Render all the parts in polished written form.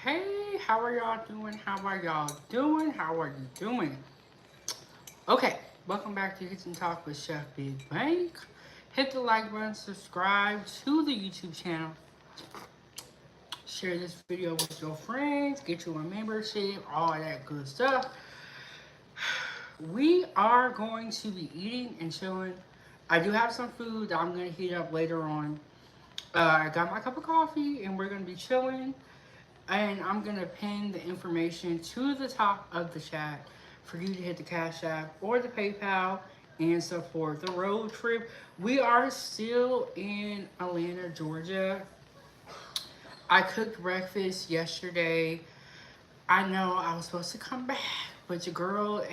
Hey, how are y'all doing? How are y'all doing? How are you doing? Okay, welcome back to Kitchen Talk with Chef Big Bank. Hit the like button, subscribe to the YouTube channel, share this video with your friends, get you a membership, all that good stuff. We are going to be eating and chilling. I do have some food that I'm going to heat up later on. I got my cup of coffee and we're going to be chilling. And I'm going to pin the information to the top of the chat for you to hit the Cash App or the PayPal and support the road trip. We are still in Atlanta, Georgia. I cooked breakfast yesterday. I know I was supposed to come back, but your girl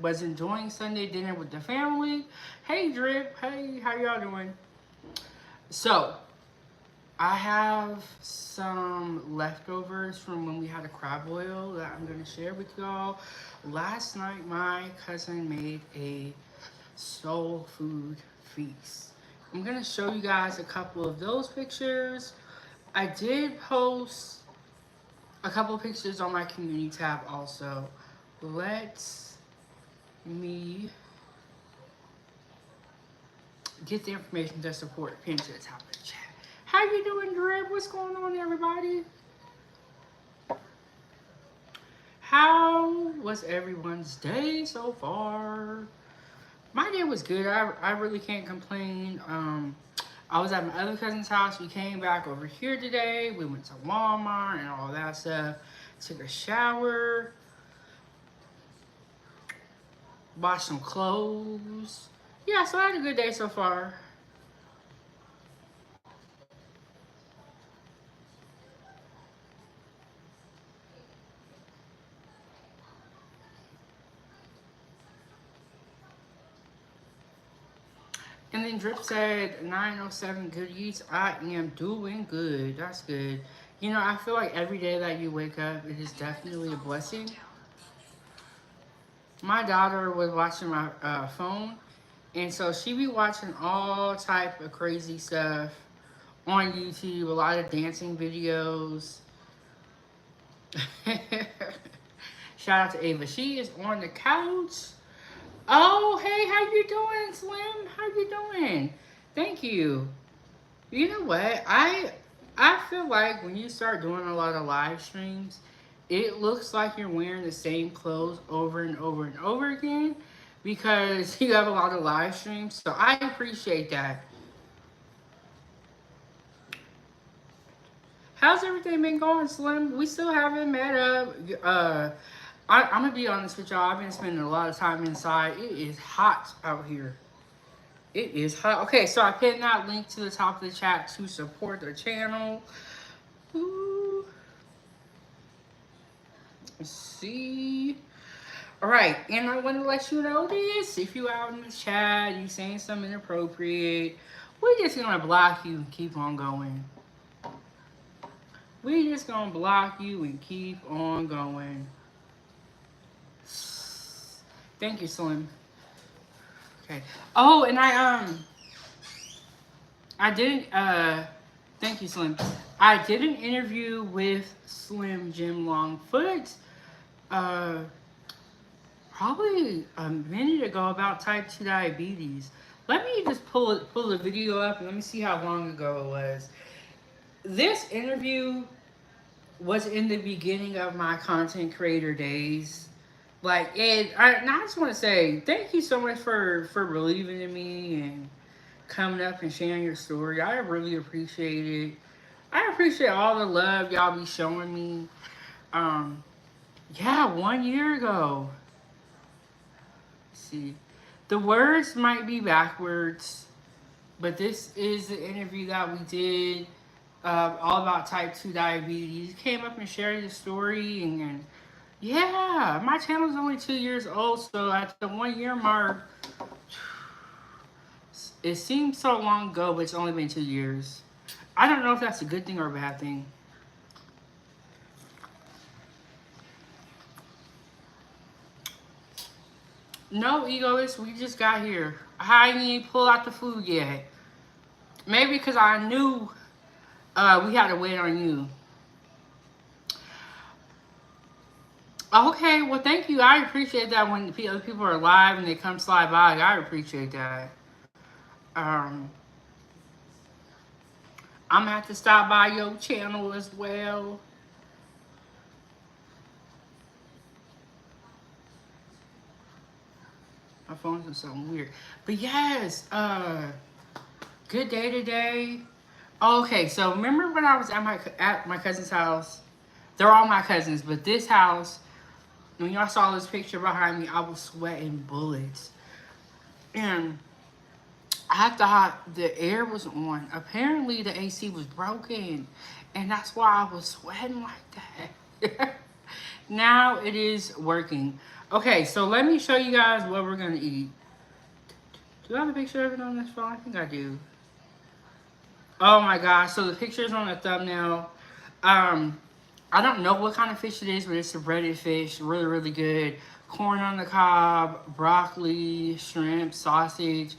was enjoying Sunday dinner with the family. Hey, Drip. Hey, how y'all doing? So, I have some leftovers from when we had a crab boil that I'm going to share with y'all. Last night, my cousin made a soul food feast. I'm going to show you guys a couple of those pictures. I did post a couple of pictures on my community tab also. Let me get the information to support pinned to the top of the chat. How you doing, Drip? What's going on, everybody? How was everyone's day so far? My day was good. I really can't complain. I was at my other cousin's house. We came back over here today. We went to Walmart and all that stuff. Took a shower. Washed some clothes. Yeah, so I had a good day so far. And then Drip said 907 good eats. I am doing good. That's good. You know, I feel like every day that you wake up, it is definitely a blessing. My daughter was watching my phone, and so she be watching all type of crazy stuff on YouTube, a lot of dancing videos. Shout out to Ava. She is on the couch. Oh, hey, how you doing, Slim? How you doing? Thank you. You know what? I feel like when you start doing a lot of live streams, it looks like you're wearing the same clothes over and over and over again because you have a lot of live streams. So I appreciate that. How's everything been going, Slim? We still haven't met up. I'm gonna be honest with y'all. I've been spending a lot of time inside. It is hot out here. It is hot. Okay, so I pinned that link to the top of the chat to support the channel. Ooh. Let's see. All right, and I want to let you know this. If you out in the chat, you saying something inappropriate, we're just gonna block you and keep on going. We just gonna block you and keep on going. Thank you, Slim. Okay. Oh, and I didn't thank you, Slim. I did an interview with Slim Jim Longfoot probably a minute ago about type 2 diabetes. Let me just pull the video up and let me see how long ago it was. This interview was in the beginning of my content creator days. Like, and I just want to say thank you so much for believing in me and coming up and sharing your story. I really appreciate it. I appreciate all the love y'all be showing me. Yeah, 1 year ago. Let's see, the words might be backwards, but this is the interview that we did all about type 2 diabetes. Came up and shared the story, and yeah, my channel is only 2 years old, so at the 1 year mark, it seems so long ago, but it's only been 2 years. I don't know if that's a good thing or a bad thing. No, egoist, we just got here. I didn't even pull out the food yet. Maybe because I knew we had to wait on you. Okay, well, thank you. I appreciate that when other people are live and they come slide by. I appreciate that. Um, I'm gonna have to stop by your channel as well. My phone's doing something weird, but yes, good day today. Okay, so remember when I was at my cousin's house? They're all my cousins, but this house, when y'all saw this picture behind me, I was sweating bullets, and I thought the air was on. Apparently, the AC was broken, and that's why I was sweating like that. Now it is working. Okay, so let me show you guys what we're gonna eat. Do I have a picture of it on this phone? I think I do. Oh my gosh! So the picture's on the thumbnail. Um, I don't know what kind of fish it is, but it's a breaded fish. Really, really good. Corn on the cob, broccoli, shrimp, sausage.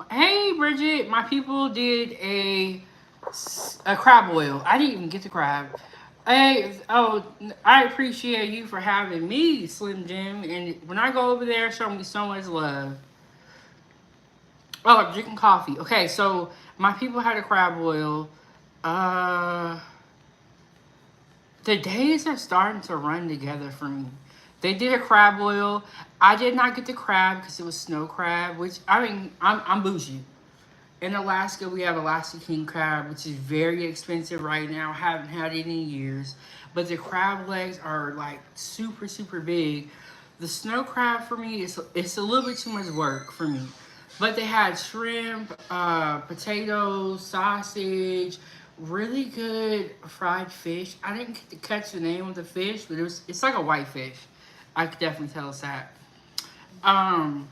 Hey, Bridget, my people did a crab boil. I didn't even get the crab. Hey, oh, I appreciate you for having me, Slim Jim. And when I go over there, show me so much love. Oh, I'm drinking coffee. Okay, so my people had a crab boil. Uh, the days are starting to run together for me. They did a crab boil. I did not get the crab because it was snow crab, which I mean, I'm bougie. In Alaska, we have Alaska king crab, which is very expensive right now. I haven't had it in years, but the crab legs are like super super big. The snow crab for me is it's a little bit too much work for me. But they had shrimp, potatoes, sausage, really good fried fish. I didn't get to catch the name of the fish, but it's like a white fish. I could definitely tell it's that. Um,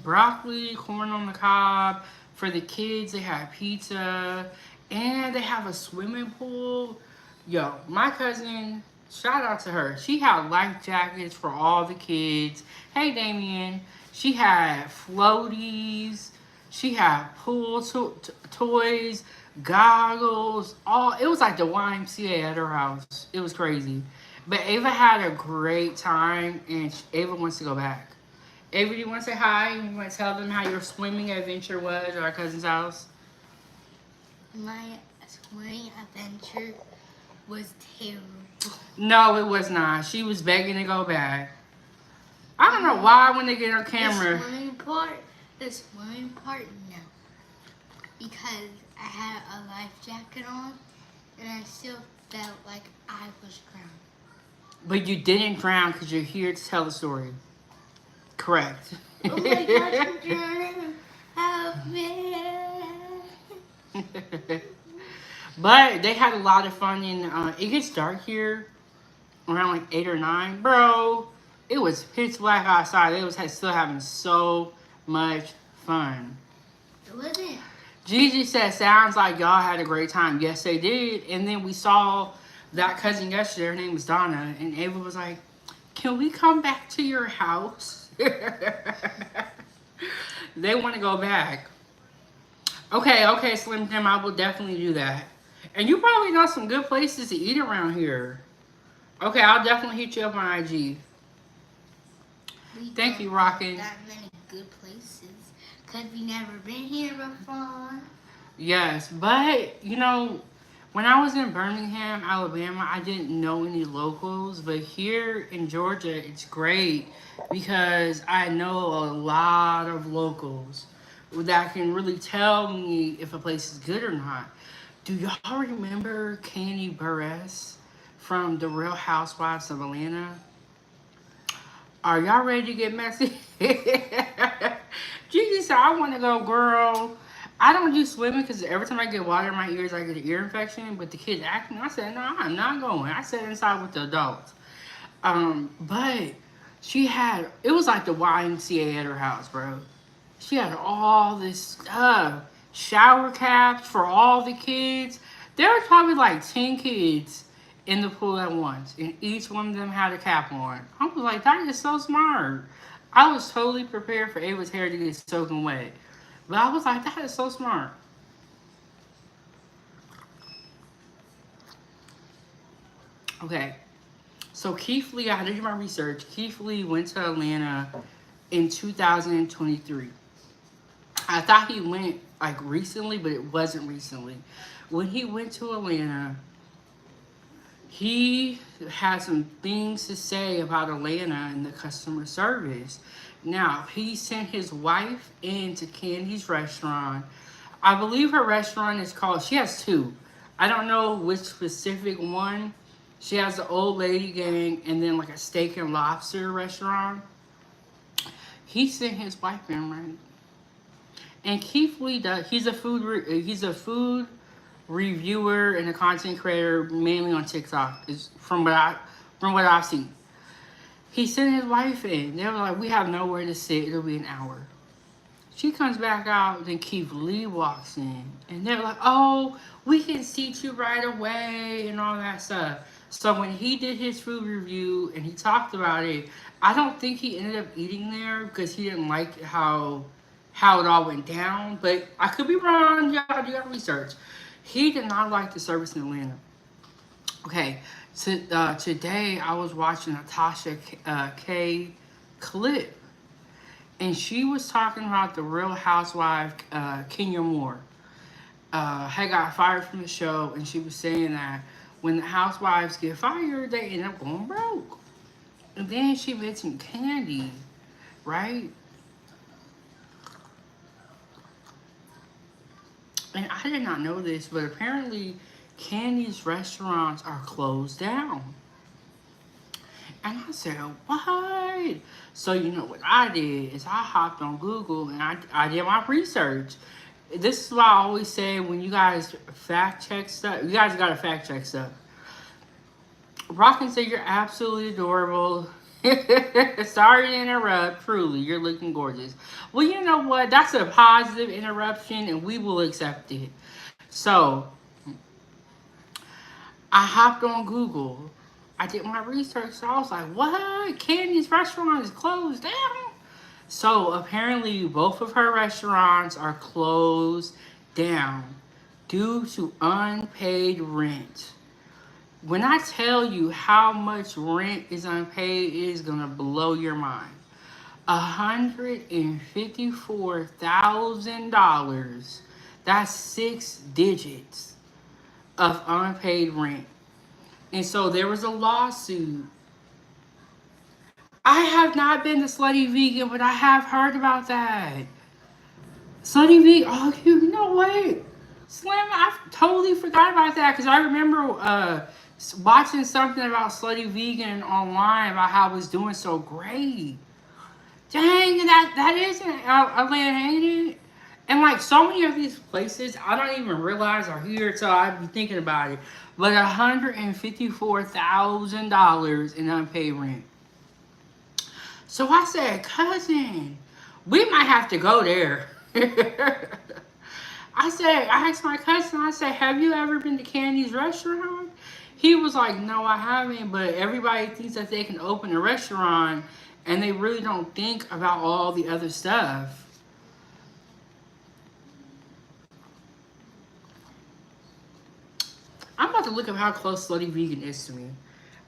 Broccoli, corn on the cob. For the kids, they have pizza, and they have a swimming pool. Yo, my cousin, shout out to her. She had life jackets for all the kids. Hey, Damien. She had floaties. She had toys, goggles. All it was like the YMCA at her house. It was crazy. But Ava had a great time, and Ava wants to go back. Avery, you want to say hi? You want to tell them how your swimming adventure was at our cousin's house? My swimming adventure was terrible. No, it was not. She was begging to go back. I don't know why when they get on camera. The swimming part, no. Because I had a life jacket on, and I still felt like I was drowning. But you didn't drown because you're here to tell the story. Correct. Oh my gosh, I'm drowning. Help me. But they had a lot of fun, and it gets dark here around like 8 or 9. Bro, it was pitch black outside. They was still having so much fun. It wasn't. Gigi said, sounds like y'all had a great time. Yes, they did. And then we saw that cousin yesterday. Her name was Donna. And Ava was like, can we come back to your house? They want to go back. Okay, Slim Jim, I will definitely do that. And you probably know some good places to eat around here. Okay, I'll definitely hit you up on IG. Thank you, Rockin'. That many good places. Because we never been here before. Yes, but, you know, when I was in Birmingham, Alabama, I didn't know any locals. But here in Georgia, it's great because I know a lot of locals that can really tell me if a place is good or not. Do y'all remember Candy Burress from The Real Housewives of Atlanta? Are y'all ready to get messy? Gigi said, I want to go, girl. I don't do swimming because every time I get water in my ears, I get an ear infection. But the kids acting, I said, no, I'm not going. I sat inside with the adults. But she had, it was like the YMCA at her house, bro. She had all this stuff. Shower caps for all the kids. There was probably like 10 kids in the pool at once. And each one of them had a cap on. I was like, that is so smart. I was totally prepared for Ava's hair to get soaking wet. But I was like, that is so smart. Okay. So Keith Lee, I had to do my research. Keith Lee went to Atlanta in 2023. I thought he went like recently, but it wasn't recently. When he went to Atlanta, he had some things to say about Atlanta and the customer service. Now, he sent his wife into Candy's restaurant. I believe her restaurant is called, she has two. I don't know which specific one. She has the old lady gang and then like a steak and lobster restaurant. He sent his wife in, right? And Keith Lee does. He's a food reviewer and a content creator mainly on TikTok. Is from what I've seen. He sent his wife in. They were like, "We have nowhere to sit. It'll be an hour." She comes back out. Then Keith Lee walks in, and they're like, "Oh, we can seat you right away," and all that stuff. So when he did his food review and he talked about it, I don't think he ended up eating there because he didn't like how it all went down. But I could be wrong. Y'all do your research. He did not like the service in Atlanta. Okay, so today I was watching Natasha K clip, and she was talking about the Real Housewife Kenya Moore. Had got fired from the show, and she was saying that when the housewives get fired, they end up going broke. And then she mentioned Candy, right? And I did not know this, but apparently Candy's restaurants are closed down. And I said, what? So you know what I did is I hopped on Google and I did my research. This is why I always say when you guys fact check stuff, you guys gotta fact check stuff. Rock and say you're absolutely adorable. Sorry to interrupt. Truly, you're looking gorgeous. Well, you know what? That's a positive interruption, and we will accept it. So, I hopped on Google. I did my research. So I was like, what? Candy's restaurant is closed down? So, apparently, both of her restaurants are closed down due to unpaid rent. When I tell you how much rent is unpaid, it is gonna blow your mind. $154,000. That's 6 digits of unpaid rent. And so there was a lawsuit. I have not been to Slutty Vegan, but I have heard about that. Slutty Vegan, oh, you know what? Slim, I totally forgot about that because I remember watching something about Slutty Vegan online about how it was doing so great. Dang, that isn't Atlanta, ain't it? And like so many of these places, I don't even realize are here until I be thinking about it. But $154,000 in unpaid rent. So I said, cousin, we might have to go there. I asked my cousin, I said, have you ever been to Candy's restaurant? He was like, no, I haven't, but everybody thinks that they can open a restaurant and they really don't think about all the other stuff. I'm about to look up how close Slutty Vegan is to me.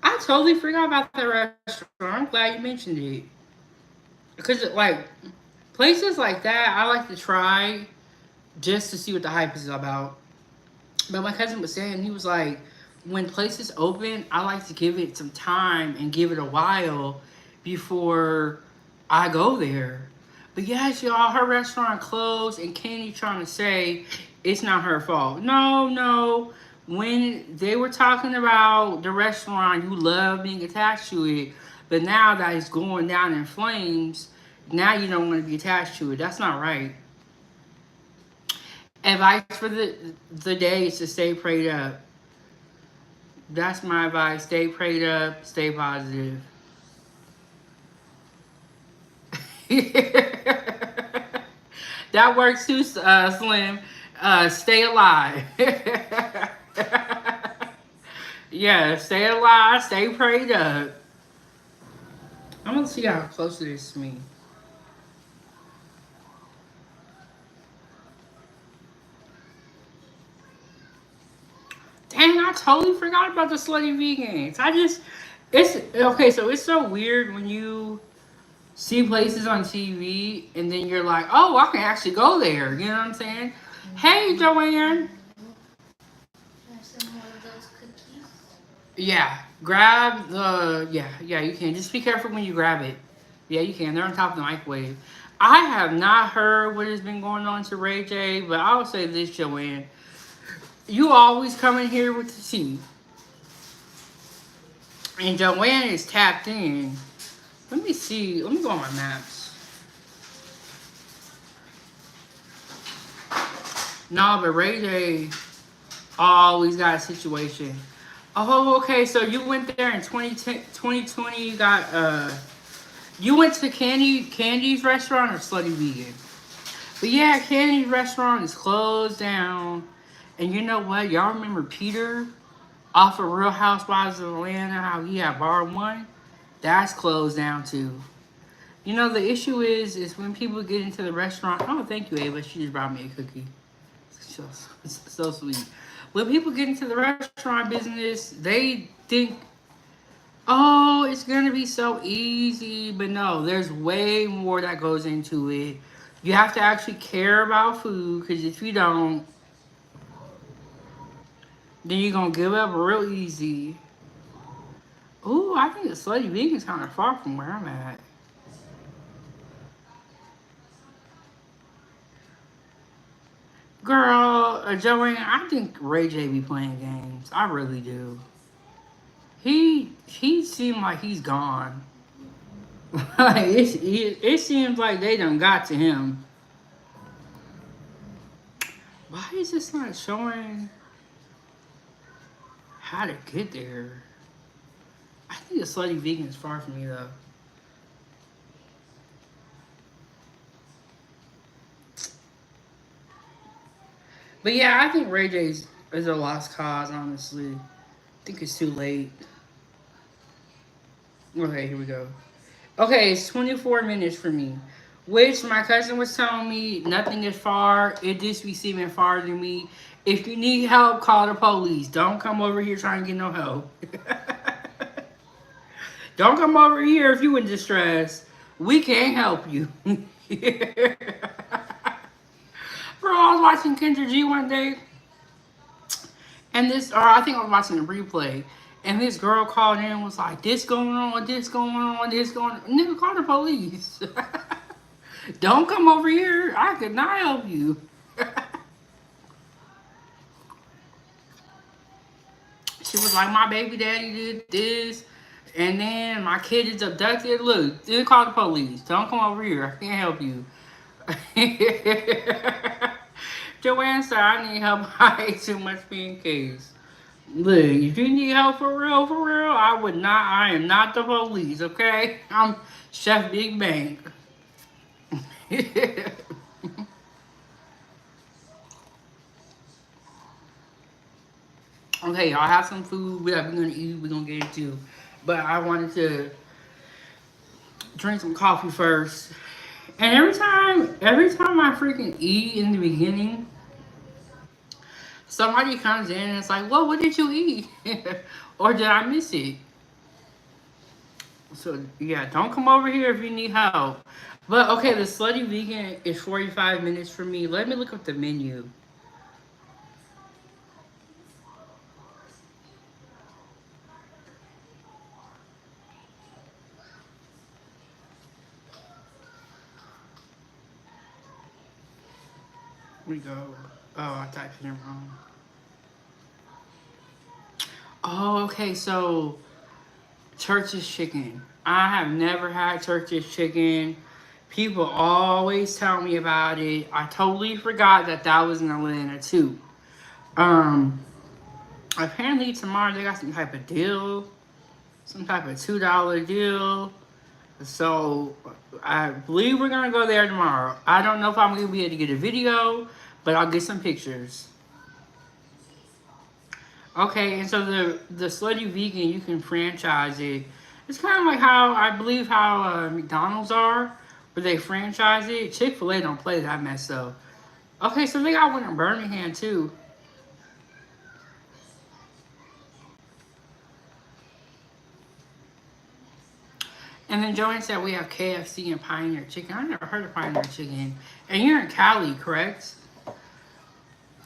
I totally forgot about that restaurant. I'm glad you mentioned it. Because, like, places like that, I like to try just to see what the hype is about. But my cousin was saying, he was like, when places open, I like to give it some time and give it a while before I go there. But yes, y'all, her restaurant closed, and Candy trying to say it's not her fault. No. When they were talking about the restaurant, you love being attached to it, but now that it's going down in flames, now you don't want to be attached to it. That's not right. Advice for the day is to stay prayed up. That's my advice. Stay prayed up. Stay positive. That works too, Slim. Stay alive. Yeah, stay alive. Stay prayed up. I'm gonna see how close it is to me. Dang, I totally forgot about the Slutty Vegans. It's okay. So it's so weird when you see places on TV and then you're like, oh, I can actually go there. You know what I'm saying? Hey, Joanne. Have some more of those cookies. Yeah, grab the. Yeah, you can. Just be careful when you grab it. Yeah, you can. They're on top of the microwave. I have not heard what has been going on to Ray J, but I will say this, Joanne. You always come in here with the tea. And Joanne is tapped in. Let me see. Let me go on my maps. No, but Ray J always got a situation. Oh, okay. So you went there in 2020. You got you went to Candy's restaurant or Slutty Vegan? But yeah, Candy's restaurant is closed down. And you know what? Y'all remember Peter off of Real Housewives of Atlanta? How he had bar one? That's closed down too. You know the issue is when people get into the restaurant. Oh, thank you, Ava. She just brought me a cookie. So sweet. When people get into the restaurant business, they think, oh, it's gonna be so easy. But no, there's way more that goes into it. You have to actually care about food, because if you don't, then you're gonna give up real easy. Ooh, I think the Slutty Vegan's kind of far from where I'm at. Girl, Joanne, I think Ray J be playing games. I really do. He seemed like he's gone. Like it seems like they done got to him. Why is this not showing how to get there? I think the Slutty Vegan is far from me though. But yeah, I think Ray J's is a lost cause. Honestly, I think it's too late. Okay, here we go. Okay, it's 24 minutes for me. Which my cousin was telling me nothing is far. It just be seeming far to me. If you need help, call the police. Don't come over here trying to get no help. Don't come over here if you in distress. We can't help you. Bro, I was watching Kendra G one day, and this, or I think I was watching a replay, and this girl called in and was like, this going on, this going on, this going on. Nigga, call the police. Don't come over here. I could not help you. She was like, my baby daddy did this, and then my kid is abducted. Look, just call the police. Don't come over here. I can't help you. Joanne said, I need help. I ate too much pancakes. Look, if you need help for real, I would not. I am not the police, okay? I'm Chef Big Bang. Okay, y'all have some food that we're gonna eat. We're gonna get into, but I wanted to drink some coffee first. And every time I freaking eat in the beginning, somebody comes in and it's like, "Well, what did you eat?" Or did I miss it? So yeah, don't come over here if you need help. But okay, the Slutty Vegan is 45 minutes for me. Let me look up the menu. Here we go. Oh, I typed it in wrong. Oh, okay, so Church's chicken. I have never had Church's chicken. People always tell me about it. I totally forgot that that was in Atlanta too. Um, Apparently tomorrow they got some type of deal, some type of $2 deal. So I believe we're gonna go there tomorrow. I don't know if I'm gonna be able to get a video, but I'll get some pictures. Okay, and so the Slutty Vegan, you can franchise it. It's kind of like how I believe how McDonald's are, where they franchise it. Chick-fil-A don't play that mess though. Okay, so they got one in Birmingham too. And then Joanne said we have KFC and Pioneer Chicken. I never heard of Pioneer Chicken. And you're in Cali, correct?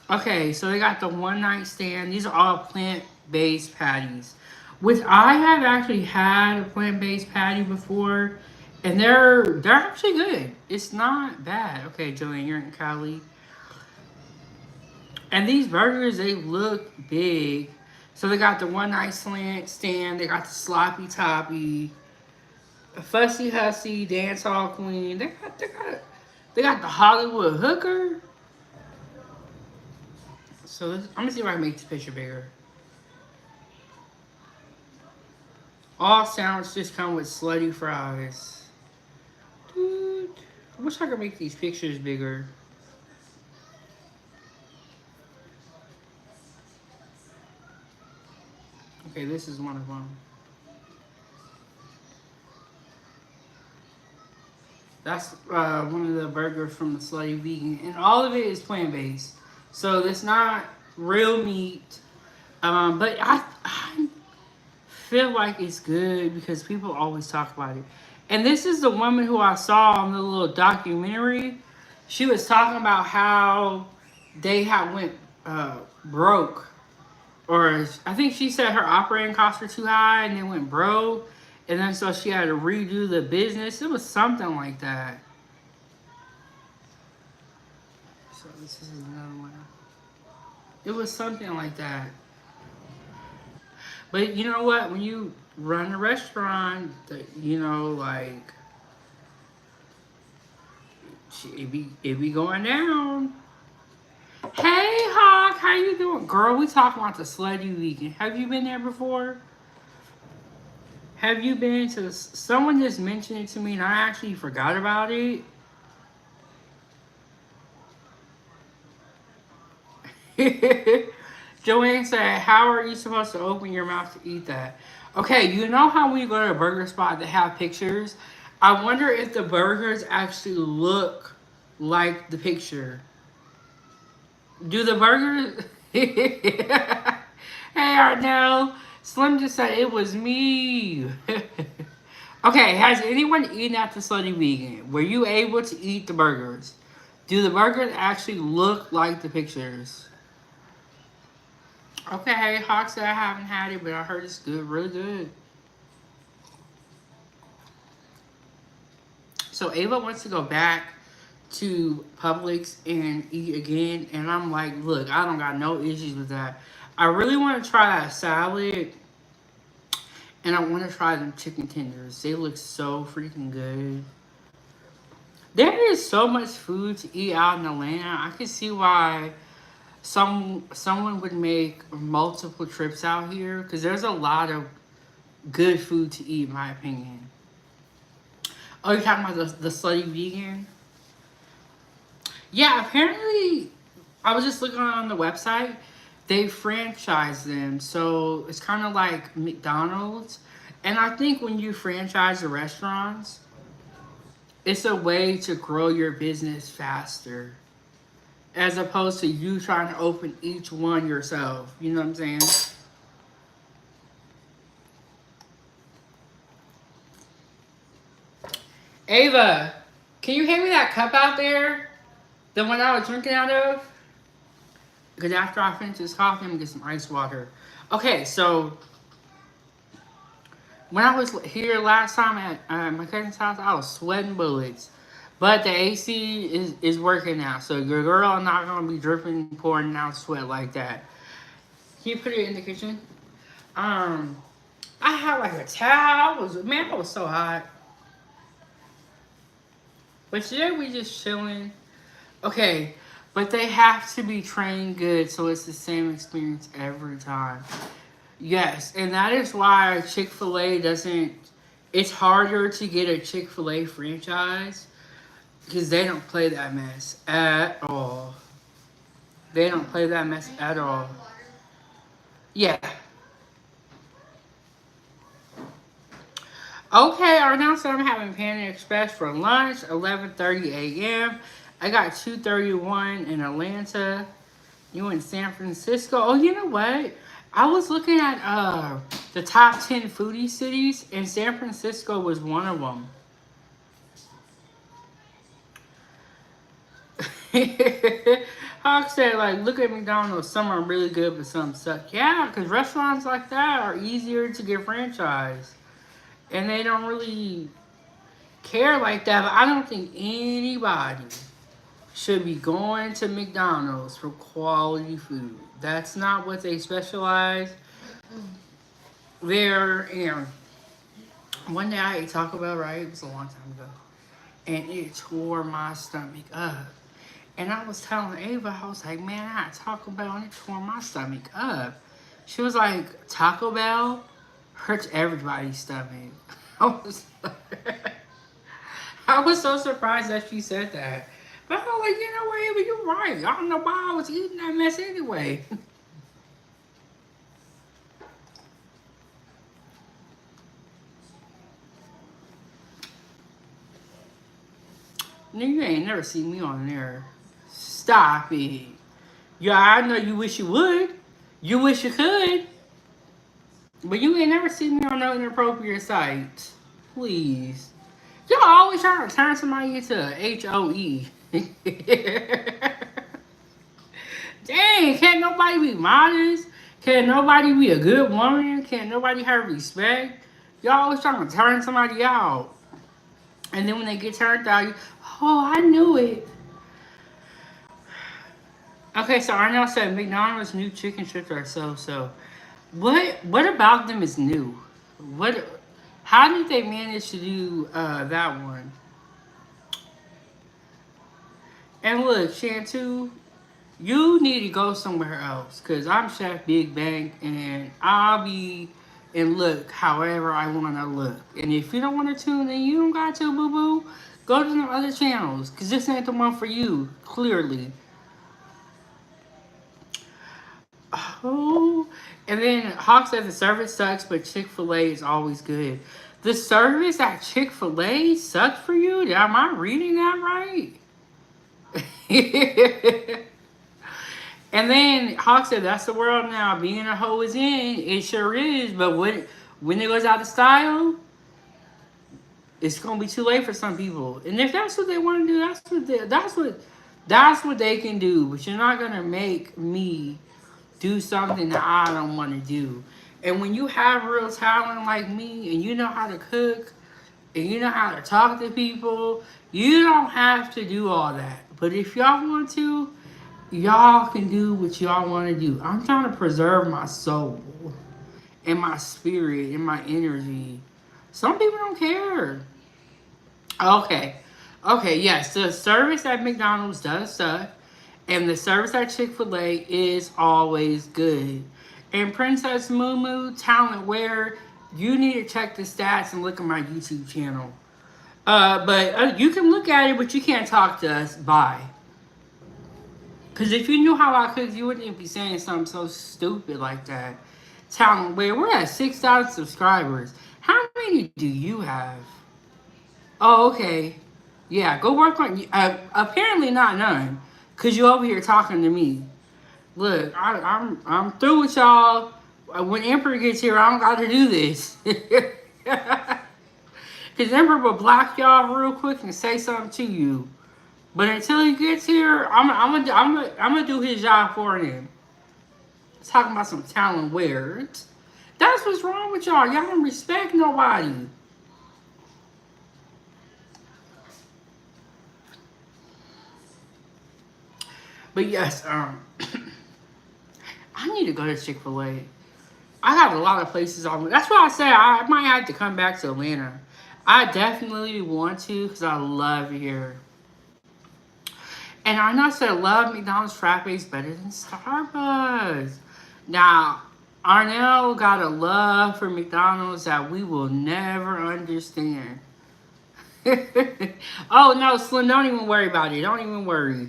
Okay, so they got the one night stand. These are all plant-based patties. Which I have actually had a plant-based patty before. And they're actually good. It's not bad. Okay, Joanne, you're in Cali. And these burgers, they look big. So they got the one night stand. They got the sloppy toppy, fussy hussy, dance hall queen. They got the Hollywood hooker. So I'm gonna see if I can make this picture bigger. All sandwiches come with slutty fries. Dude, I wish I could make these pictures bigger. Okay, this is one of them. That's one of the burgers from the Slutty Vegan. And all of it is plant-based. So it's not real meat. But I feel like it's good because people always talk about it. And this is the woman who I saw on the little documentary. She was talking about how they had went broke. Or I think she said her operating costs were too high and they went broke. And then so she had to redo the business. It was something like that. So this is another one. It was something like that. But you know what? When you run a restaurant, you know, like, it be going down. Hey, Hawk, how you doing? Girl, we talking about the Slutty Vegan. Have you been there before? Have you been to... Someone just mentioned it to me and I actually forgot about it. Joanne said, how are you supposed to open your mouth to eat that? Okay, you know how when you go to a burger spot they have pictures? I wonder if the burgers actually look like the picture. Do the burgers... Hey, Arnell. Slim just said it was me. Okay, has anyone eaten at the Slutty Vegan? Were you able to eat the burgers? Do the burgers actually look like the pictures? Okay, Hawk said I haven't had it, but I heard it's good, really good. So Ava wants to go back to Publix and eat again, and I'm like, look, I don't got no issues with that. I really want to try that salad, and I want to try them chicken tenders. They look so freaking good. There is so much food to eat out in Atlanta. I can see why someone would make multiple trips out here, because there's a lot of good food to eat, in my opinion. Oh, you're talking about the Slutty Vegan? Yeah, apparently, I was just looking on the website. They franchise them, so it's kind of like McDonald's. And I think when you franchise the restaurants, it's a way to grow your business faster, as opposed to you trying to open each one yourself. You know what I'm saying? Ava, can you hand me that cup out there? The one I was drinking out of? Because after I finish this coffee, I'm going to get some ice water. Okay, so when I was here last time at my cousin's house, I was sweating bullets. But the AC is working now, so your girl is not going to be dripping, pouring out sweat like that. Can you put it in the kitchen? I had like a towel. Man, I was so hot. But today we just chilling. Okay, but they have to be trained good, so it's the same experience every time. Yes, and that is why Chick-fil-A doesn't... It's harder to get a Chick-fil-A franchise because they don't play that mess at all. They don't play that mess at all. Yeah. Okay, our announcement, I'm having Panda Express for lunch, 11:30 a.m. I got 2:31 in Atlanta. You in San Francisco? Oh, you know what? I was looking at the top 10 foodie cities, and San Francisco was one of them. Hawk said, like, look at McDonald's. Some are really good, but some suck. Yeah, because restaurants like that are easier to get franchised. And they don't really care like that. But I don't think anybody should be going to McDonald's for quality food. That's not what they specialize. There, and one day I ate Taco Bell, right? It was a long time ago. And it tore my stomach up. And I was telling Ava, I was like, man, I had Taco Bell and it tore my stomach up. She was like, Taco Bell hurts everybody's stomach. I was I was so surprised that she said that. But I was like, you know what, Ava, you're right. I don't know why I was eating that mess anyway. No, you ain't never seen me on there. Stop it. Yeah, I know you wish you would. You wish you could. But you ain't never seen me on no inappropriate sites. Please. Y'all always trying to turn somebody into a HOE. Dang, can't nobody be modest? Can't nobody be a good woman? Can't nobody have respect? Y'all always trying to turn somebody out. And then when they get turned out, you, oh, I knew it. Okay, so Arnell said McDonald's new chicken strips are so. What about them is new? What? How did they manage to do that one? And look, Shantu, you need to go somewhere else. Because I'm Chef Big Bang and I'll be and look however I want to look. And if you don't want to tune in, you don't got to, boo-boo. Go to some other channels. Because this ain't the one for you, clearly. Oh, and then Hawk said the service sucks, but Chick-fil-A is always good. The service at Chick-fil-A sucks for you? Am I reading that right? And then Hawk said, that's the world now. Being a hoe is in. It sure is. But when it goes out of style, it's going to be too late for some people. And if that's what they want to do, that's what they can do. But you're not going to make me do something that I don't want to do. And when you have real talent like me, and you know how to cook, and you know how to talk to people, you don't have to do all that. But if y'all want to, y'all can do what y'all want to do. I'm trying to preserve my soul, and my spirit, and my energy. Some people don't care. Okay, yes, the service at McDonald's does suck. And the service at Chick-fil-A is always good. And Princess Moo Talent Wear, you need to check the stats and look at my YouTube channel. But you can look at it, but you can't talk to us. Bye. Because if you knew how I cook, you wouldn't be saying something so stupid like that. Talent Wear, we're at 6,000 subscribers. How many do you have? Oh, okay. Yeah, go work on... apparently not none. Because you over here talking to me. Look, I'm through with y'all. When Emperor gets here, I don't got to do this. Because Emperor will block y'all real quick and say something to you. But until he gets here, I'm gonna do his job for him. Talking about some talent words. That's what's wrong with y'all. Y'all don't respect nobody. But yes, I need to go to Chick-fil-A. I have a lot of places on. That's why I say I might have to come back to Atlanta. I definitely want to because I love it here. And I know I said love McDonald's frappes better than Starbucks. Now, Arnell got a love for McDonald's that we will never understand. Oh no, Slim, don't even worry about it. Don't even worry.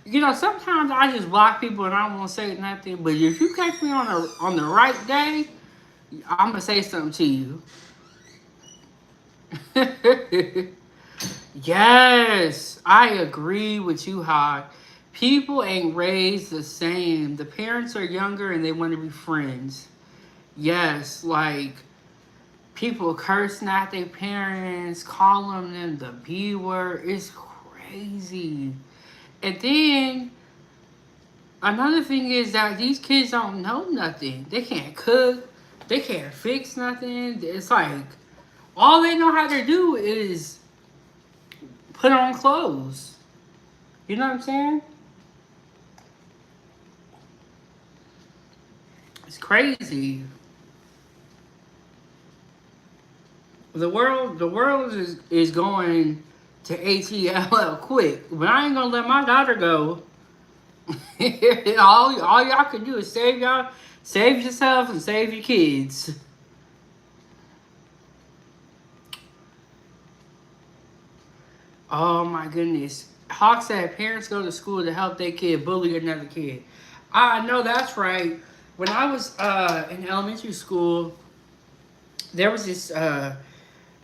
You know, sometimes I just block people and I won't say nothing. But if you catch me on the right day, I'm gonna say something to you. Yes, I agree with you, Hawk. People ain't raised the same. The parents are younger and they want to be friends. Yes, like people cursing at their parents, calling them the B word. It's crazy. And then another thing is that these kids don't know nothing. They can't cook. They can't fix nothing. It's like all they know how to do is put on clothes. You know what I'm saying? It's crazy. The world is going to ATL quick. But I ain't gonna let my daughter go. all y'all can do is save yourself and save your kids. Oh my goodness. Hawk said parents go to school to help their kid bully another kid. I know that's right. When I was in elementary school, there was this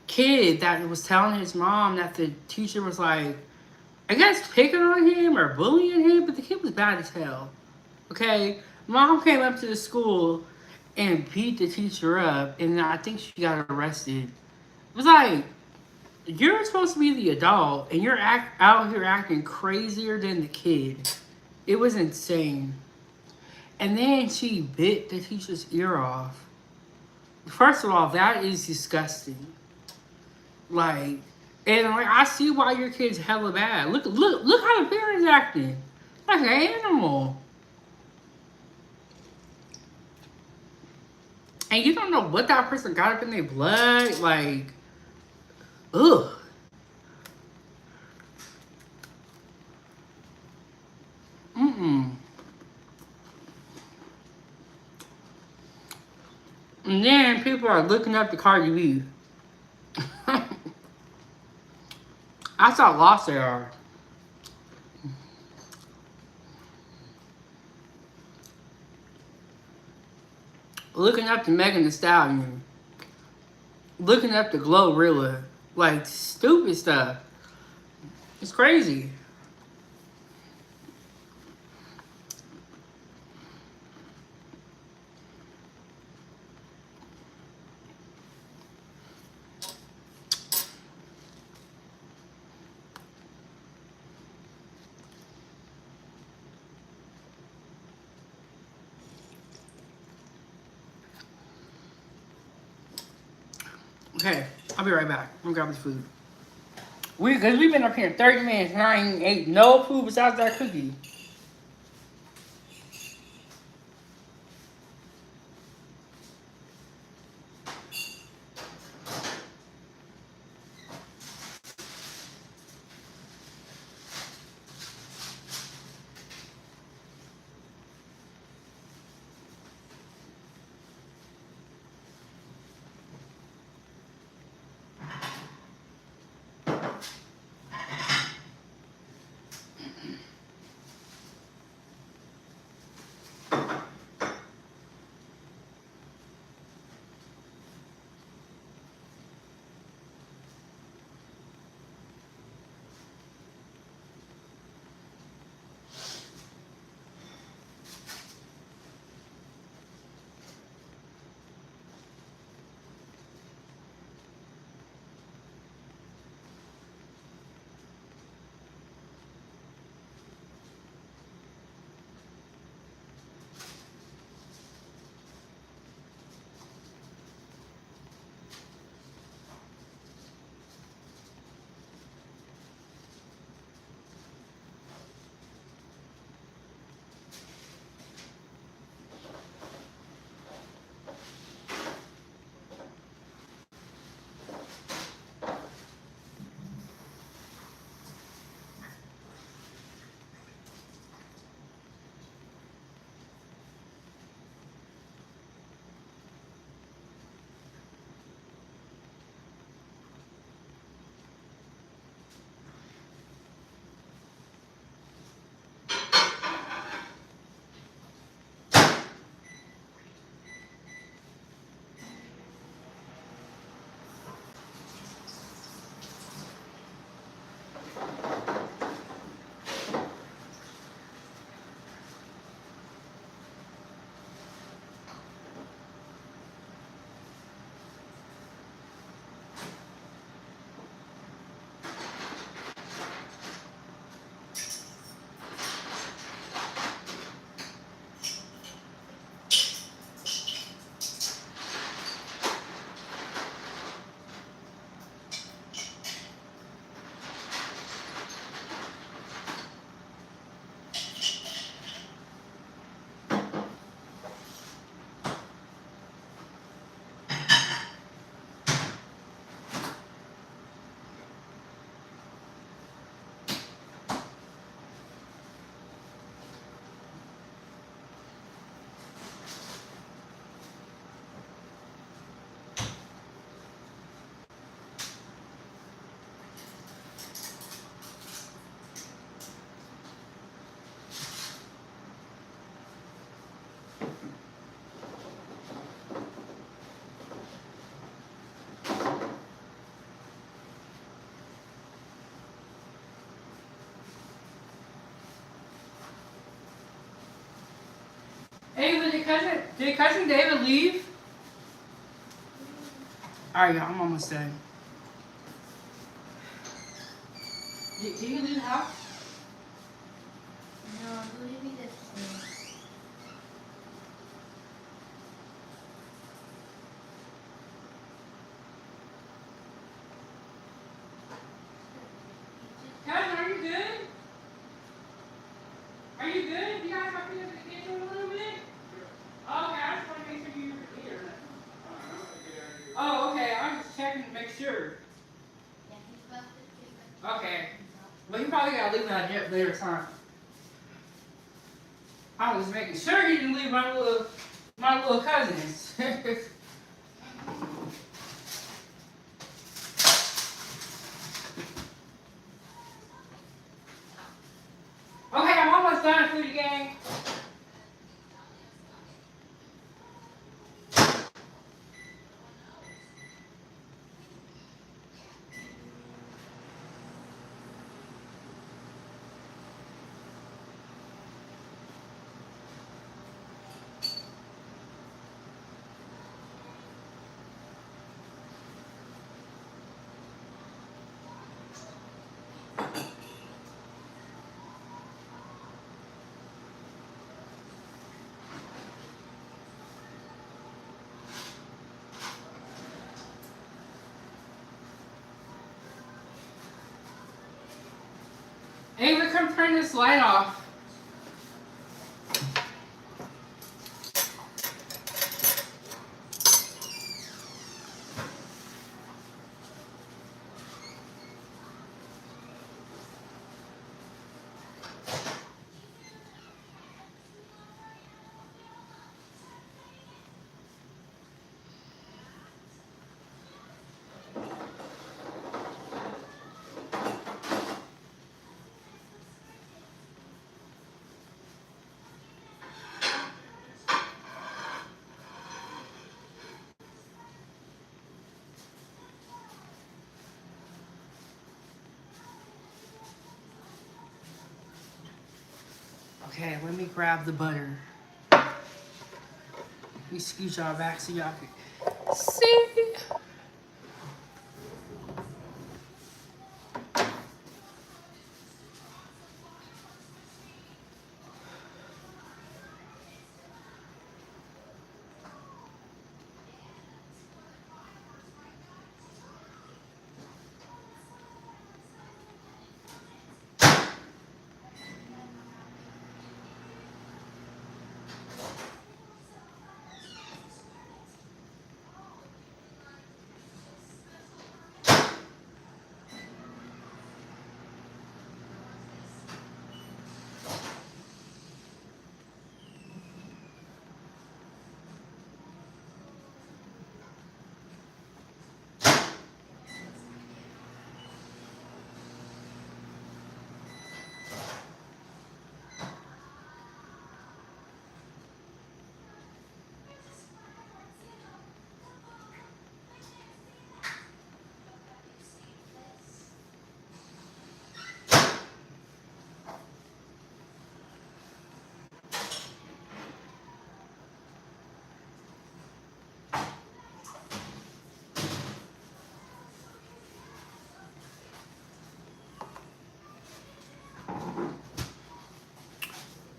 kid that was telling his mom that the teacher was like, I guess picking on him or bullying him, but the kid was bad as hell. Okay, mom came up to the school and beat the teacher up, and I think she got arrested. It was like you're supposed to be the adult, and you're out here acting crazier than the kid. It was insane. And then she bit the teacher's ear off. First of all, that is disgusting. Like, and like I see why your kid's hella bad. Look how the parents acting. Like an animal. And you don't know what that person got up in their blood. Like, ugh. Mm-mm. And then people are looking up to Cardi B. That's how lost they are. Looking up to Megan Thee Stallion. Looking up to Glorilla. Like, stupid stuff. It's crazy. Okay, I'll be right back. I'm gonna grab this food. Because we've been up here 30 minutes and I ain't ate no food besides that cookie. Ava, did cousin David leave? Alright, y'all, I'm almost done. Did he leave the house? No, who did we just Cousin, are you good? Are you good? You guys have to get to the kitchen a little bit? Oh, okay, I just want to make sure you were here. Oh, okay, I'm just checking to make sure. Yeah, he's about to Okay. Well, he probably got to leave that jet later time. I was making sure he didn't leave my little cousins. Okay, I'm almost done, foodie gang. Ava, come turn this light off. Okay, let me grab the butter. Let me scoot y'all back so y'all can see.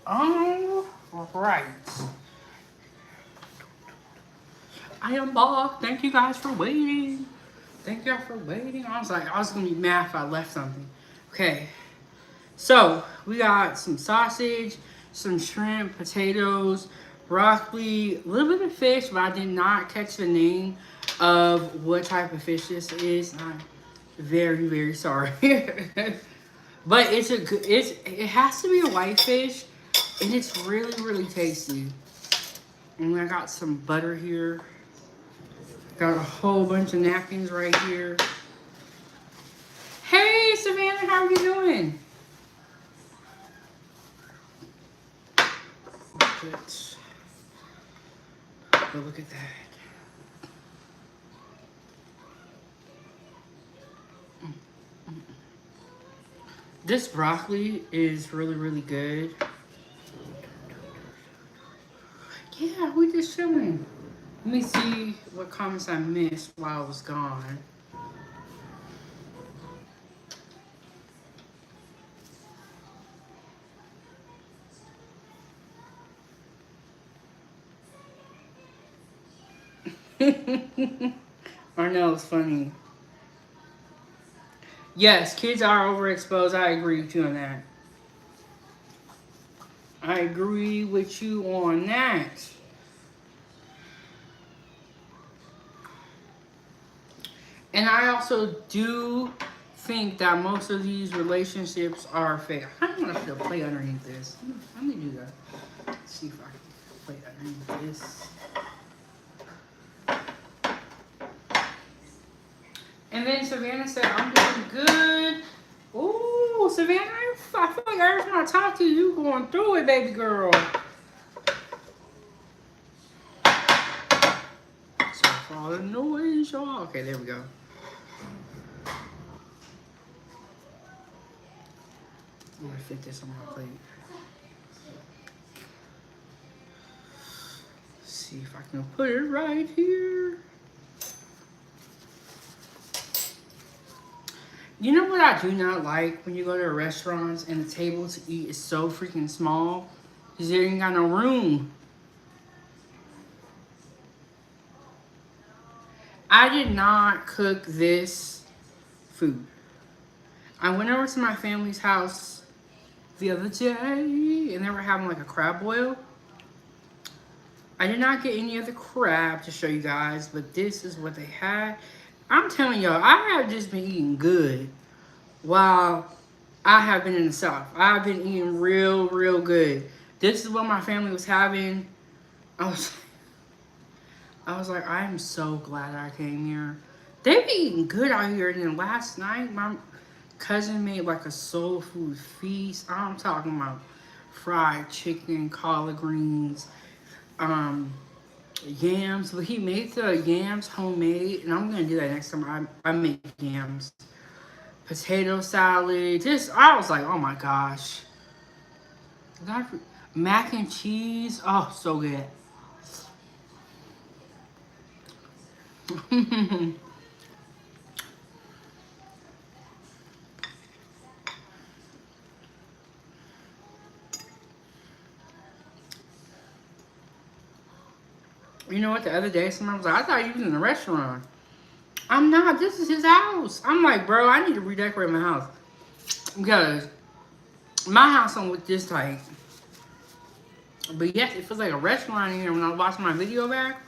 All right. I am back. Thank you guys for waiting. Thank y'all for waiting. I was gonna be mad if I left something. Okay. So we got some sausage, some shrimp, potatoes, broccoli, a little bit of fish, but I did not catch the name of what type of fish this is. I'm very, very sorry. But it's a good. It has to be a white fish, and it's really, really tasty. And I got some butter here. Got a whole bunch of napkins right here. Hey, Savannah, how are you doing? Look at that. This broccoli is really, really good. chilling. Let me see what comments I missed while I was gone. Arnell's funny. Yes, kids are overexposed. I agree with you on that. I agree with you on that. And I also do think that most of these relationships are fake. I don't want to put a plate underneath this. Let me do that. Let's see if I can put a plate underneath this. And then Savannah said, I'm doing good. Ooh, Savannah, I feel like every time I talk to you, you going through it, baby girl. So for all the noise, y'all. Okay, there we go. I'm gonna fit this on my plate. See if I can put it right here. You know what I do not like when you go to restaurants and the table to eat is so freaking small? Because there ain't got no room. I did not cook this food. I went over to my family's house the other day and they were having like a crab boil. I did not get any of the crab to show you guys, but this is what they had. I'm telling y'all, I have just been eating good while I have been in the South. I've been eating real, real good. This is what my family was having. I was like, I'm so glad I came here. They be eating good out here. And then last night, my cousin made like a soul food feast. I'm talking about fried chicken, collard greens, yams. But he made the yams homemade, and I'm gonna do that next time I make yams. Potato salad. I was like, oh my gosh. Mac and cheese. Oh, so good. You know what? The other day, someone was like, I thought you was in a restaurant. I'm not. This is his house. I'm like, bro, I need to redecorate my house. Because my house don't look this tight. But yes, it feels like a restaurant in here. When I was watching my video back,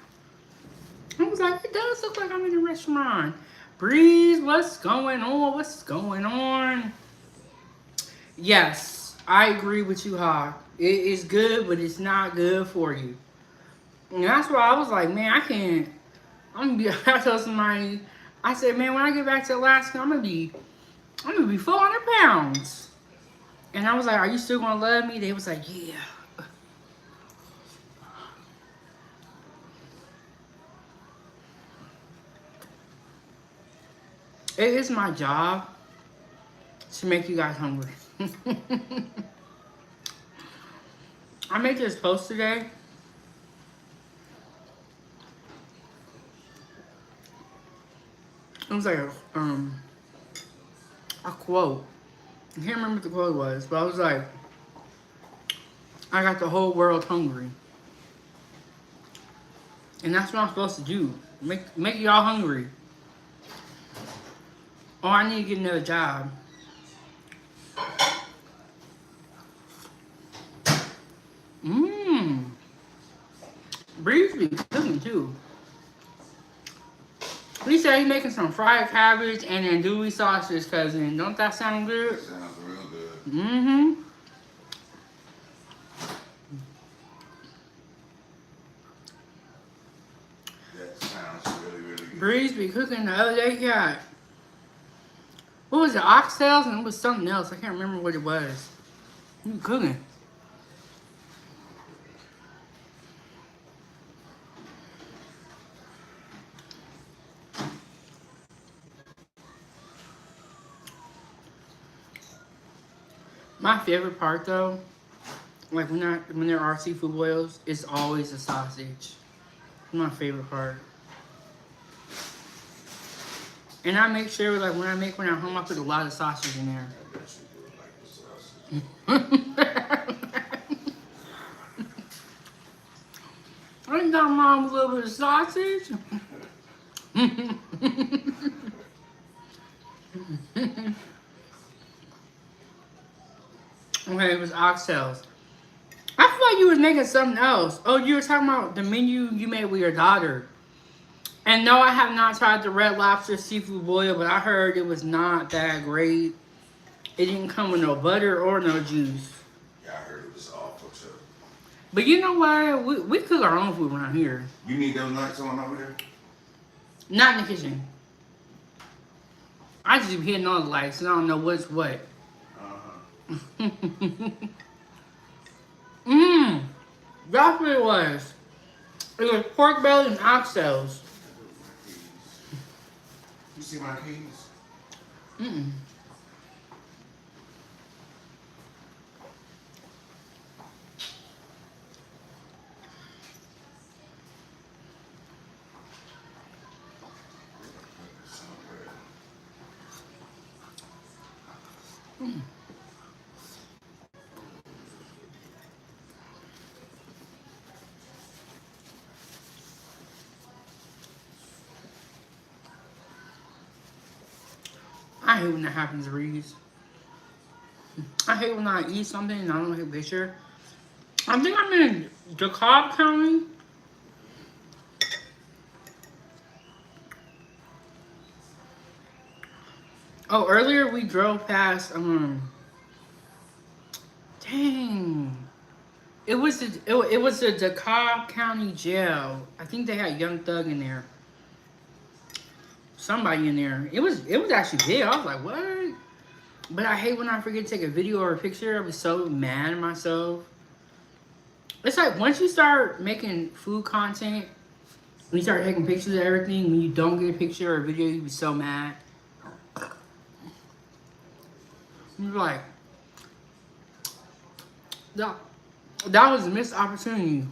I was like, it does look like I'm in a restaurant. Breeze, what's going on? What's going on? Yes, I agree with you, Hawk. It is good, but it's not good for you. And that's why I was like, man, I can't. I'm gonna be. I told somebody, I said, man, when I get back to Alaska, I'm gonna be 400 pounds. And I was like, are you still gonna love me? They was like, yeah. It is my job to make you guys hungry. I made this post today. It was like a quote. I can't remember what the quote was, but I was like, I got the whole world hungry. And that's what I'm supposed to do. Make y'all hungry. Oh, I need to get another job. Mmm. Breeze be cooking too. He said he's making some fried cabbage and andouille sausage, cousin. Don't that sound good? That sounds real good. Mm-hmm. That sounds really, really good. Breeze be cooking the other day. Yeah. What was it? Oxtails and it was something else. I can't remember what it was. He was cooking. My favorite part though, like when there are seafood boils, is always the sausage. My favorite part. And I make sure, like, when I make one at home, I put a lot of sausage in there. I bet you do like the sausage. I ain't got mom with a little bit of sausage. Okay, it was oxtails. I feel like you was making something else. Oh, you were talking about the menu you made with your daughter. And no, I have not tried the Red Lobster seafood boil, but I heard it was not that great. It didn't come with no butter or no juice. Yeah, I heard it was awful too. But you know what? We cook our own food around here. You need those lights on over there? Not in the kitchen. I just be hitting all the lights and I don't know what's what. Mmm. That's what it was. It was pork belly and oxtails. You see my keys? Mm-mm. I hate when that happens, Reese. I hate when I eat something and I don't take a picture. I think I'm in DeKalb County. Oh, earlier we drove past, dang. It was the DeKalb County Jail. I think they had Young Thug in there. Somebody in there. It was actually big. I was like, what? But I hate when I forget to take a video or a picture. I was so mad at myself. It's like once you start making food content, when you start taking pictures of everything, when you don't get a picture or a video, you be so mad. You're like, that was a missed opportunity.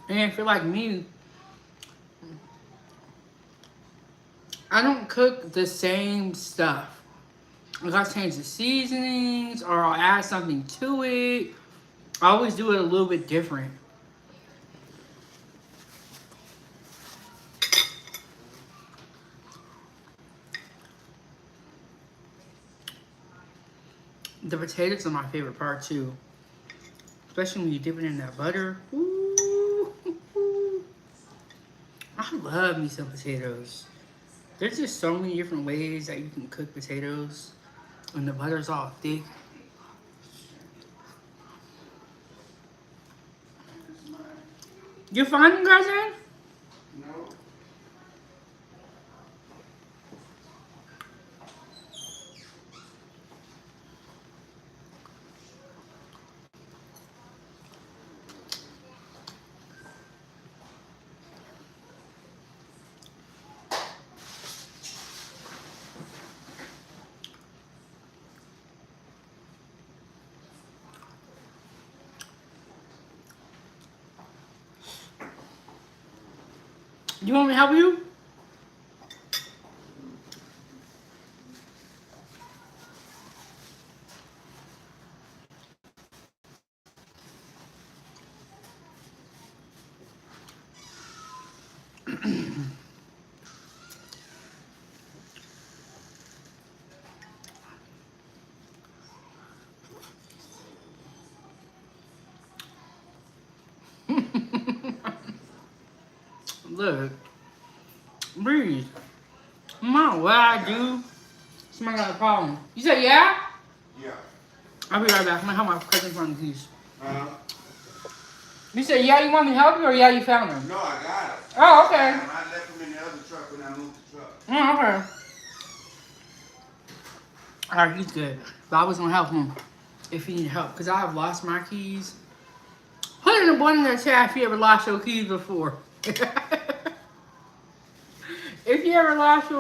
And if you're like me, I don't cook the same stuff. Like I'll change the seasonings or I'll add something to it. I always do it a little bit different. The potatoes are my favorite part too. Especially when you dip it in that butter. Ooh. I love me some potatoes. There's just so many different ways that you can cook potatoes. And the butter's all thick. You find them, guys, in? No. You want me to help you? Look. Breathe. Come on, what I do? Somebody got a problem. You said yeah? Yeah. I'll be right back. I'm gonna help my cousin find the keys. Uh-huh. You said yeah, you want me to help you, or yeah, you found them? No, I got it. Oh, okay. I left them in the other truck when I moved the truck. Oh, okay. Alright, he's good. But I was gonna help him if he needed help. Because I have lost my keys. Put in the one in the chat if you ever lost your keys before. If you ever lost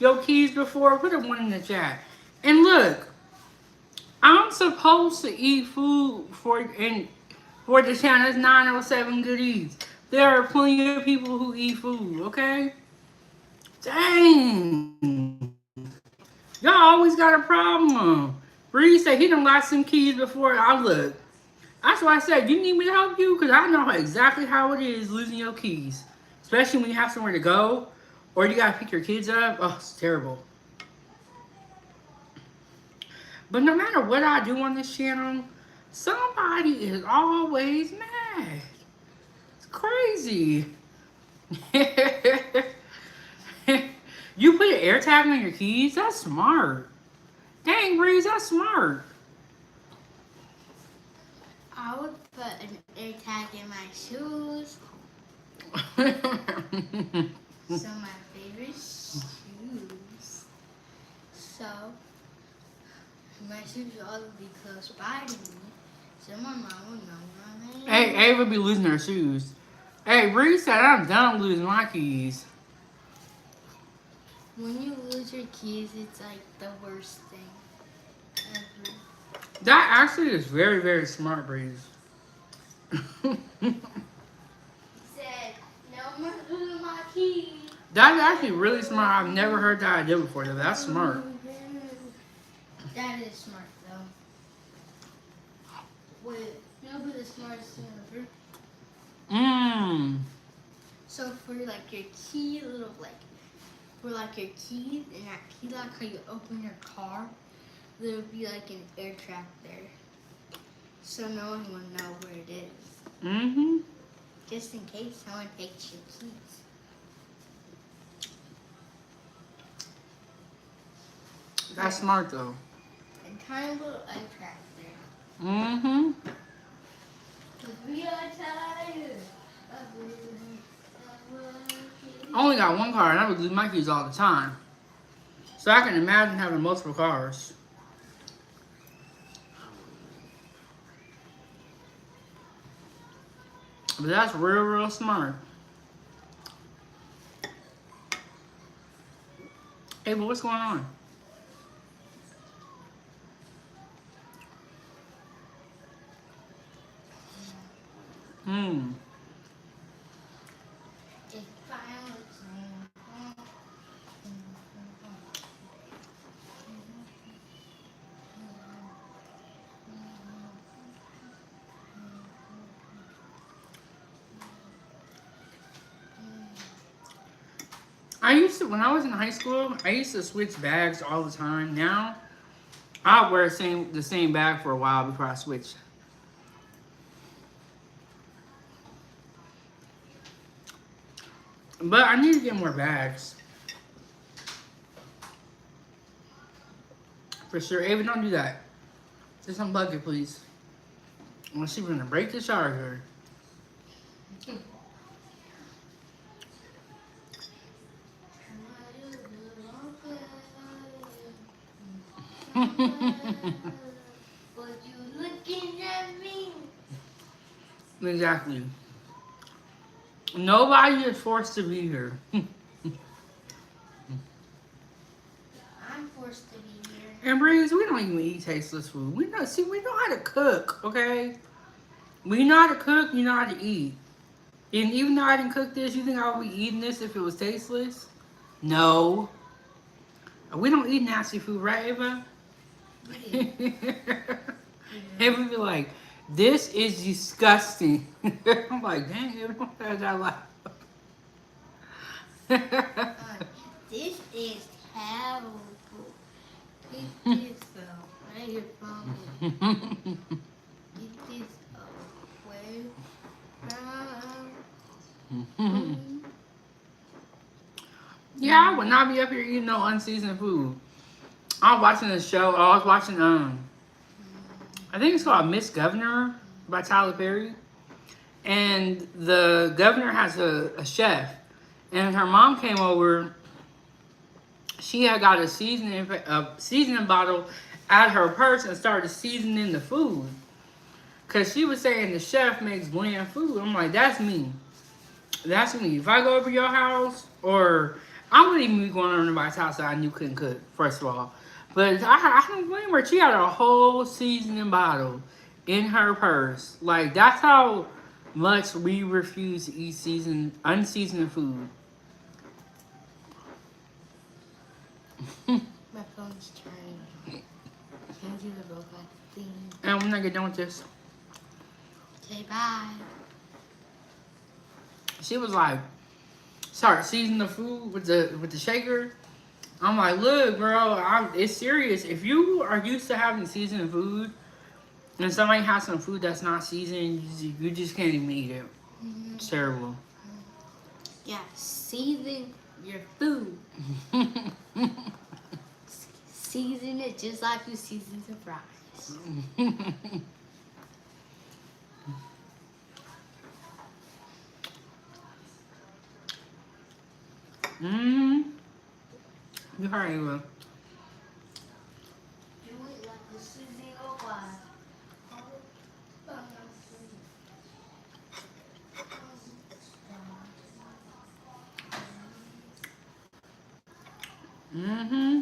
your keys before, put a one in the chat. And look, I'm supposed to eat food for and For the channel, it's 907 Good Eats. There are plenty of people who eat food, okay? Dang. Y'all always got a problem. Bree said he done lost some keys before I look. That's why I said, you need me to help you? Because I know exactly how it is losing your keys. Especially when you have somewhere to go or you got to pick your kids up. Oh, it's terrible. But no matter what I do on this channel, somebody is always mad. It's crazy. You put an air tag on your keys? That's smart. Dang, Breeze, that's smart. I would put an air tag in my shoes. So my favorite shoes. So my shoes will always be close by to me. So my mom would know where I'm at. Hey, Ava be losing her shoes. Hey, Breeze said I'm done losing my keys. When you lose your keys, it's like the worst thing ever. That actually is very, very smart, Breeze. He said, no more losing my keys. That's actually really smart. I've never heard that idea before, though. That's smart. That is smart, though. Wait, you know who the smartest thing ever? Mmm. So for like your key, little like, for like your keys and that key lock, how you open your car, there would be like an air trap there. So no one would know where it is. Mm-hmm. Just in case someone takes your keys. That's smart, though. A tiny little air trap there. Mm-hmm. Cause we are tired of living. I only got one car, and I would lose my keys all the time. So I can imagine having multiple cars. But that's real, real smart. Hey, but what's going on? Hmm. When I was in high school, I used to switch bags all the time. Now, I'll wear the same bag for a while before I switch. But I need to get more bags. For sure. Ava, don't do that. Just unplug it, please. Unless you're gonna break the charger. But you looking at me. Exactly. Nobody is forced to be here. I'm forced to be here. And Breeze, we don't even eat tasteless food. We know how to cook, okay? We know how to cook, we know how to eat. And even though I didn't cook this, you think I would be eating this if it was tasteless? No. We don't eat nasty food, right, Ava? Ava would be like, this is disgusting. I'm like, dang, Ava, don't say that loud. This is terrible. Get this away from me. Get this away from me. Yeah, I would not be up here eating no unseasoned food. I was watching a show. I was watching I think it's called Miss Governor by Tyler Perry, and the governor has a chef, and her mom came over. She had got a seasoning bottle out of her purse and started seasoning the food, cause she was saying the chef makes bland food. I'm like, that's me. That's me. If I go over your house, or I wouldn't even be going over anybody's house that I knew couldn't cook, first of all. But I don't blame her. She had a whole seasoning bottle. in her purse. Like that's how much we refuse to eat unseasoned food. My phone's turning. Can you do the robot thing? And when I get done with this, Say bye. she was like, start seasoning the food with the shaker. I'm like, look, bro, it's serious. If you are used to having seasoned food, and somebody has some food that's not seasoned, you just can't even eat it. It's terrible. Yeah, season your food. Season it just like you season the fries. Mm-hmm. You heard me. Mm-hmm.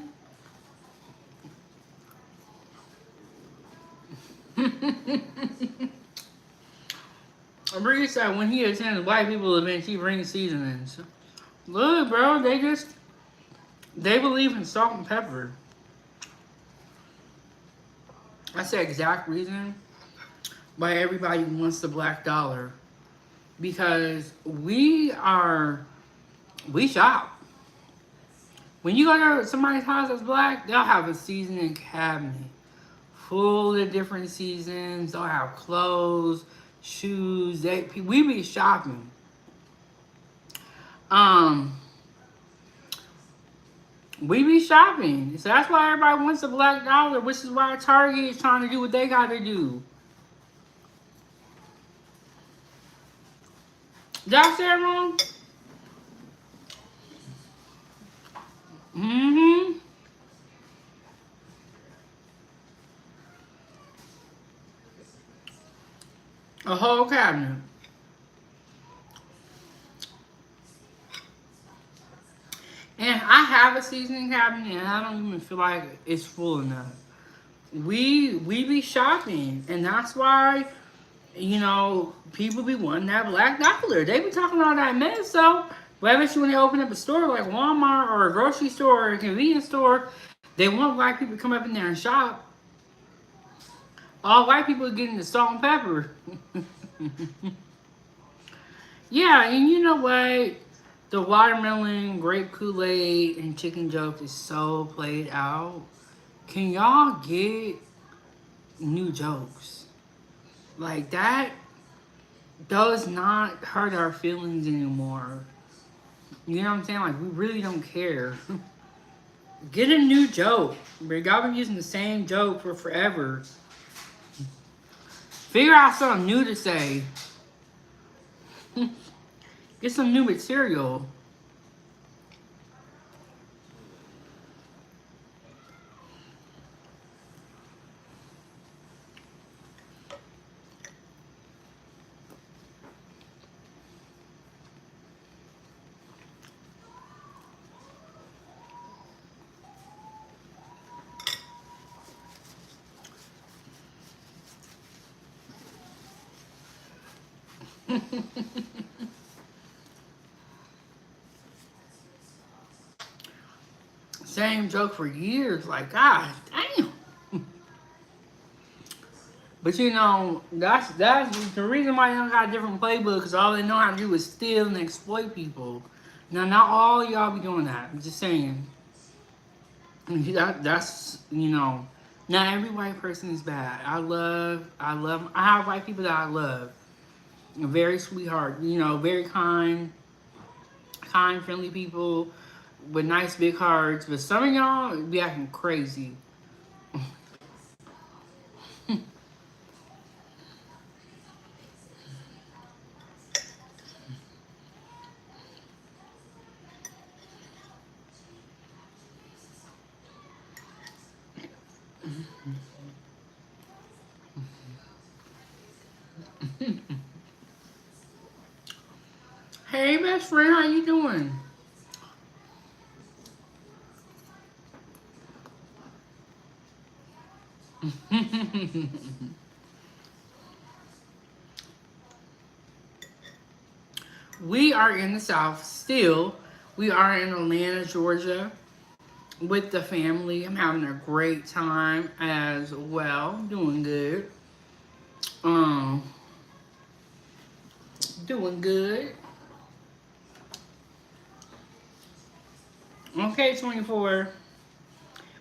Bree said when he attends white people events, he brings seasonings. Look, bro, they believe in salt and pepper. That's the exact reason why everybody wants the black dollar. Because we shop. When you go to somebody's house that's black, they'll have a seasoning cabinet full of different seasons. They'll have clothes, shoes. We be shopping. We be shopping. So that's why everybody wants the black dollar, which is why Target is trying to do what they gotta do. Did I say it wrong? Mm-hmm. A whole cabinet. And I have a seasoning cabinet and I don't even feel like it's full enough. We be shopping and that's why, people be wanting that black dollar. They be talking all that mess so whether it's when they open up a store like Walmart or a grocery store or a convenience store, they want white people to come up in there and shop. All white people are getting the salt and pepper. Yeah, and you know what? The watermelon, grape Kool-Aid, and chicken joke is so played out. Can y'all get new jokes? Like that does not hurt our feelings anymore. You know what I'm saying? Like we really don't care. Get a new joke. Y'all been using the same joke for forever. Figure out something new to say. Get some new material. Same joke for years. Like, God damn. But that's the reason why they don't got a different playbook, because all they know how to do is steal and exploit people. Now, not all y'all be doing that. I'm just saying. Not every white person is bad. I have white people that I love. Very sweetheart, very kind, friendly people with nice big hearts. But some of y'all be acting crazy. Hey, best friend, how you doing? we are in the South still. We are in Atlanta, Georgia, with the family. I'm having a great time as well. Doing good. Um, doing good. Okay, 24.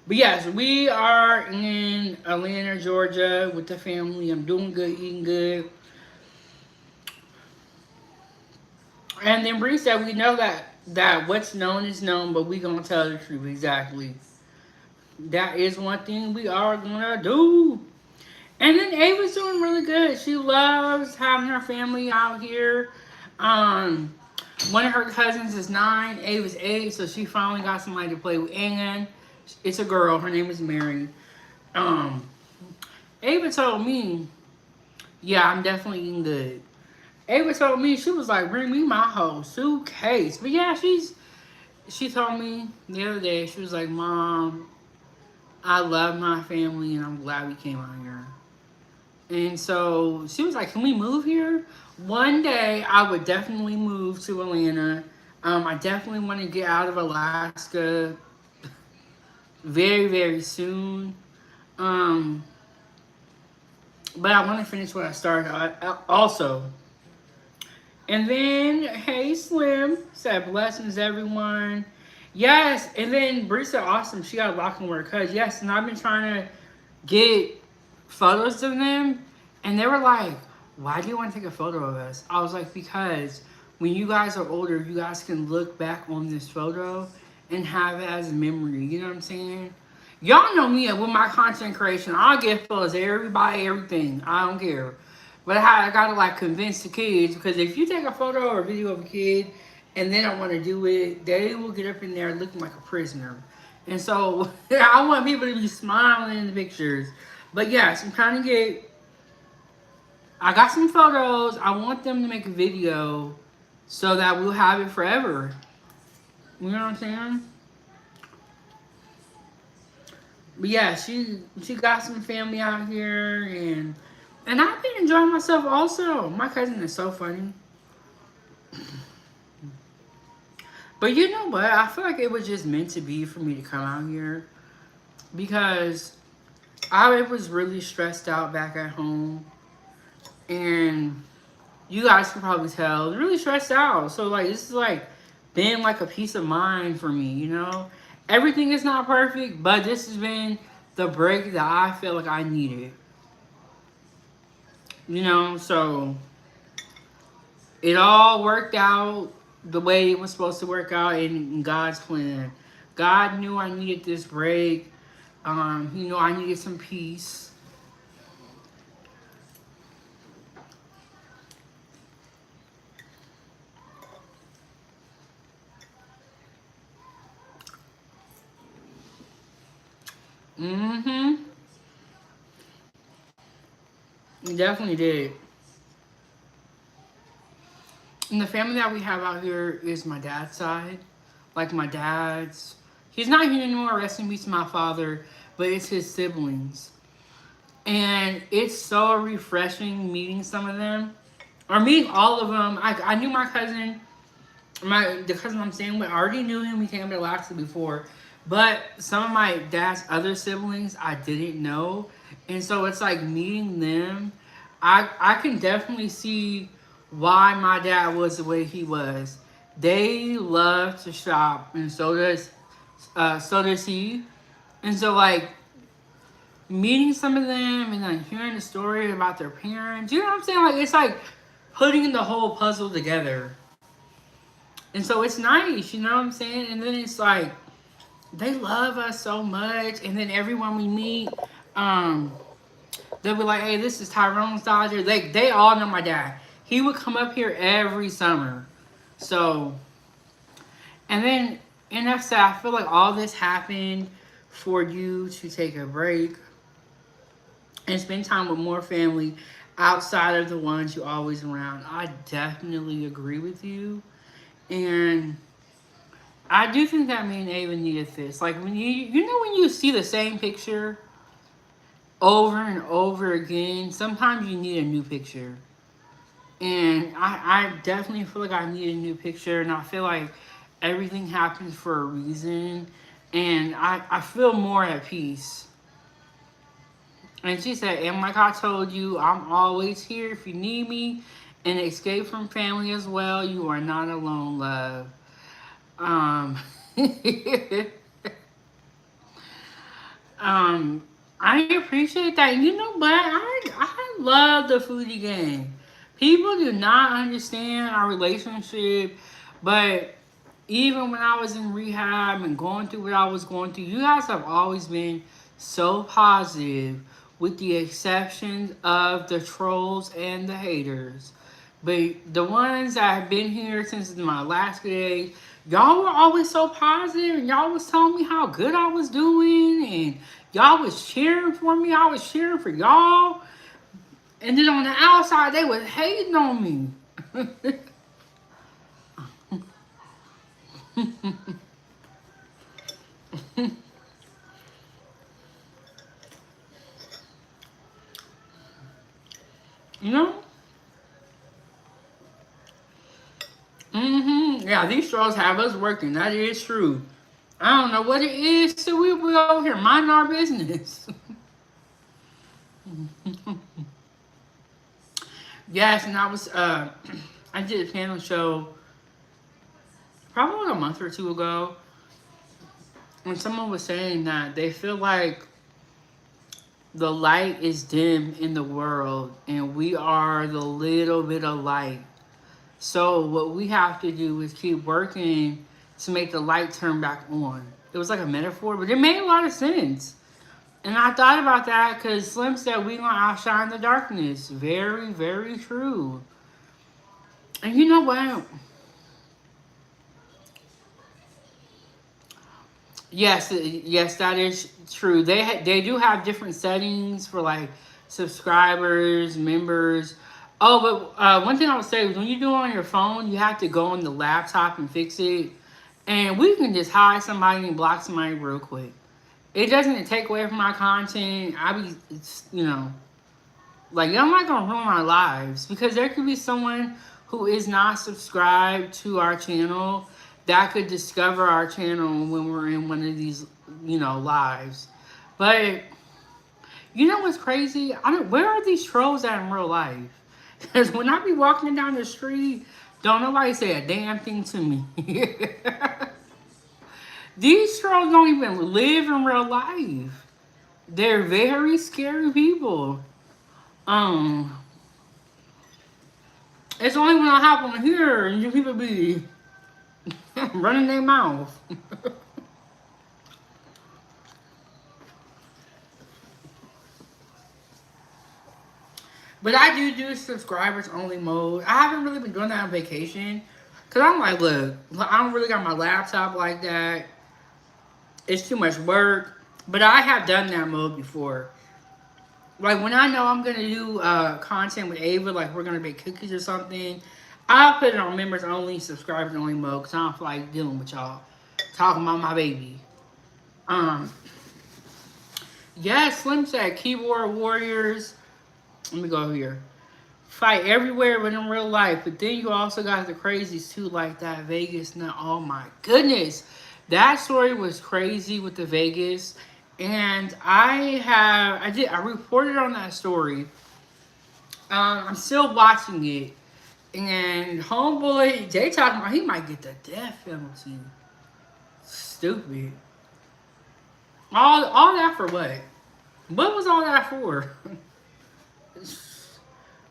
But yes, we are in Atlanta, Georgia with the family. I'm doing good, eating good. And then Bree said we know that what's known is known, but we gonna tell the truth exactly. That is one thing we are gonna do. And then Ava's doing really good. She loves having her family out here. Um, One of her cousins is 9, Ava's 8, so she finally got somebody to play with. And it's a girl. Her name is Mary. Um, Ava told me, yeah, I'm definitely eating good. Ava told me, she was like, bring me my whole suitcase. But yeah, she told me the other day, she was like, Mom, I love my family and I'm glad we came out here. And so she was like, can we move here? One day I would definitely move to Atlanta. I definitely want to get out of Alaska very, very soon. Um, but I want to finish what I started also. And then, hey, Slim said, blessings, everyone. Yes, and then Bree said, awesome, she got a lock and work. Because, yes, and I've been trying to get photos of them. And they were like, why do you want to take a photo of us? I was like, because when you guys are older, you guys can look back on this photo and have it as a memory. You know what I'm saying? Y'all know me with my content creation. I'll give photos of everybody, everything. I don't care. But I gotta like convince the kids, because if you take a photo or a video of a kid and they don't want to do it, they will get up in there looking like a prisoner. And so I want people to be smiling in the pictures. But yes, I'm trying to get. I got some photos. I want them to make a video so that we'll have it forever. You know what I'm saying? But yeah, she got some family out here, and I've been enjoying myself also. My cousin is so funny. But you know what? I feel like it was just meant to be for me to come out here, because I was really stressed out back at home, and you guys can probably tell, really stressed out. So like this is like been like a peace of mind for me, you know? Everything is not perfect, but this has been the break that I feel like I needed. You know, so it all worked out the way it was supposed to work out in God's plan. God knew I needed this break. He knew I needed some peace. Mm-hmm. He definitely did. And the family that we have out here is my dad's side. Like my dad's. He's not here anymore, rest in peace to my father, but it's his siblings. And it's so refreshing meeting some of them. Or meeting all of them. I knew my cousin, the cousin I'm staying with, I already knew him. He came to Alaska before. But some of my dad's other siblings I didn't know. And so it's like meeting them. I can definitely see why my dad was the way he was. They love to shop, and so does he. And so like meeting some of them and then hearing the story about their parents, you know what I'm saying? Like it's like putting the whole puzzle together. And so it's nice, you know what I'm saying? And then it's like they love us so much. And then everyone we meet, they'll be like, hey, this is Tyrone's Dodger. They all know my dad. He would come up here every summer. So, and then enough said, I feel like all this happened for you to take a break and spend time with more family outside of the ones you always around. I definitely agree with you. And I do think that me and Ava needed this. Like when you know when you see the same picture over and over again, sometimes you need a new picture. And I definitely feel like I need a new picture, and I feel like everything happens for a reason, and I feel more at peace. And she said, and like I told you, I'm always here if you need me. And escape from family as well. You are not alone, love. Um, um, I appreciate that. You know what? I love the foodie game. People do not understand our relationship, but even when I was in rehab and going through what I was going through, you guys have always been so positive, with the exception of the trolls and the haters. But the ones that have been here since my last days, y'all were always so positive, and y'all was telling me how good I was doing, and y'all was cheering for me. I was cheering for y'all, and then on the outside, they was hating on me. You know? Yeah, these straws have us working. That is true. I don't know what it is, so we over here minding our business. Yes, and I was I did a panel show probably like a month or two ago, and someone was saying that they feel like the light is dim in the world, and we are the little bit of light. So what we have to do is keep working to make the light turn back on. It was like a metaphor, but it made a lot of sense. And I thought about that because Slim said we gonna outshine the darkness. Very, very true. And you know what? Yes, yes, that is true. They do have different settings for like subscribers, members. Oh, but one thing I would say is when you do it on your phone, you have to go on the laptop and fix it. And we can just hide somebody and block somebody real quick. It doesn't take away from my content. You know, like I'm not gonna ruin our lives because there could be someone who is not subscribed to our channel that could discover our channel when we're in one of these, lives. But you know what's crazy? Where are these trolls at in real life? Because when I be walking down the street, don't nobody say a damn thing to me. These trolls don't even live in real life. They're very scary people. Um, it's only when I hop on here and you people be running their mouth. But I do subscribers only mode. I haven't really been doing that on vacation. Cause I'm like, look, I don't really got my laptop like that. It's too much work. But I have done that mode before. Like when I know I'm gonna do content with Ava, like we're gonna make cookies or something, I'll put it on members only, subscribers only mode, cause I don't feel like dealing with y'all talking about my baby. Um, yes, Slim said keyboard warriors. Let me go here. Fight everywhere, but in real life. But then you also got the crazies too, like that Vegas. Now, oh my goodness, that story was crazy with the Vegas. And I reported on that story. I'm still watching it, and homeboy, they talking about he might get the death penalty. Stupid. All that for what? What was all that for? It's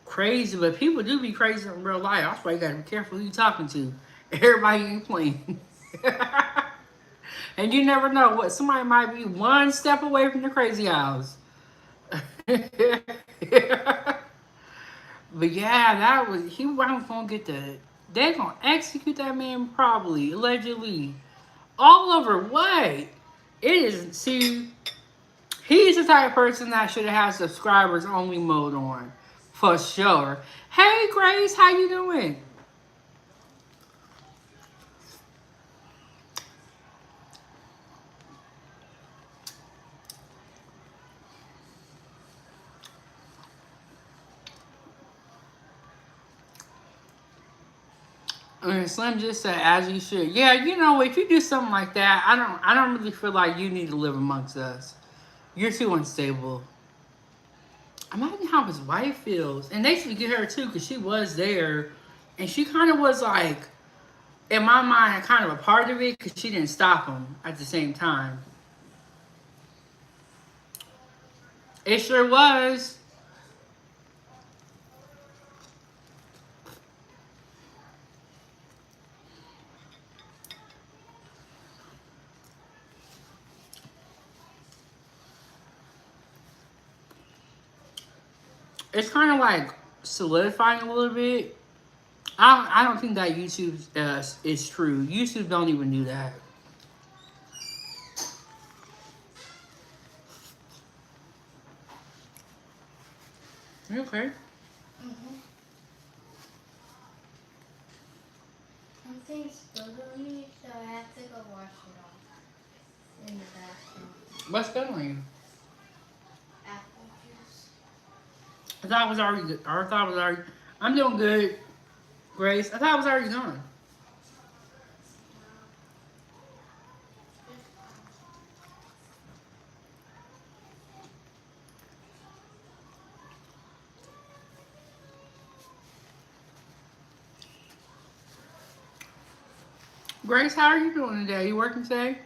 crazy, but people do be crazy in real life. That's why you gotta be careful who you talking to. Everybody ain't playing. And you never know what somebody might be one step away from the crazy house. But yeah, he was gonna get they're gonna execute that man probably, allegedly. All over what? It is, see, he's the type of person that should have had subscribers only mode on. For sure. Hey Grace, how you doing? And Slim just said, "As you should." Yeah, you know, if you do something like that, I don't really feel like you need to live amongst us. You're too unstable. Imagine how his wife feels, and they should get her too, because she was there, and she kind of was like, in my mind, kind of a part of it, because she didn't stop him at the same time. It sure was. It's kind of like solidifying a little bit. I don't think that YouTube is true. YouTube don't even do that. You okay? Mm-hmm. Something's bothering me, so I have to go wash it off in the bathroom. What's going on? Apple juice. I thought it was already good. I thought it was already. I'm doing good, Grace. I thought it was already gone. Grace, how are you doing today? You working today?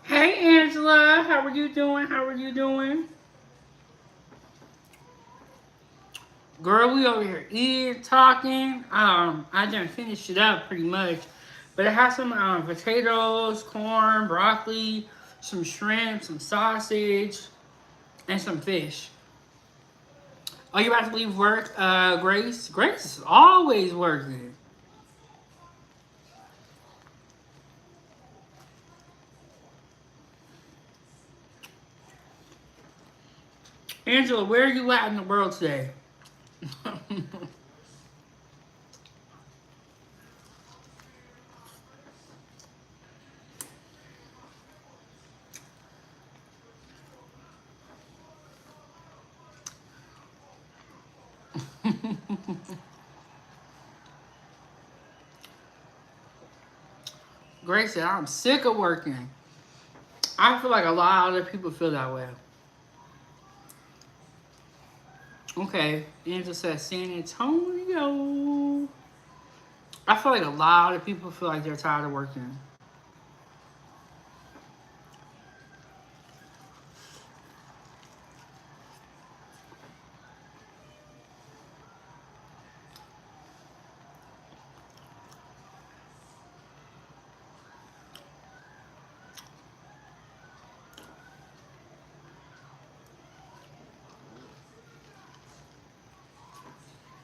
Hey, Angela. How are you doing? How are you doing? Girl, we over here eating, talking. I done finished it up pretty much. But it has some potatoes, corn, broccoli, some shrimp, some sausage, and some fish. Are you about to leave work, Grace? Grace is always working. Angela, where are you at in the world today? Grace said, I'm sick of working. I feel like a lot of other people feel that way. Okay, Angela says San Antonio. I feel like a lot of people feel like they're tired of working.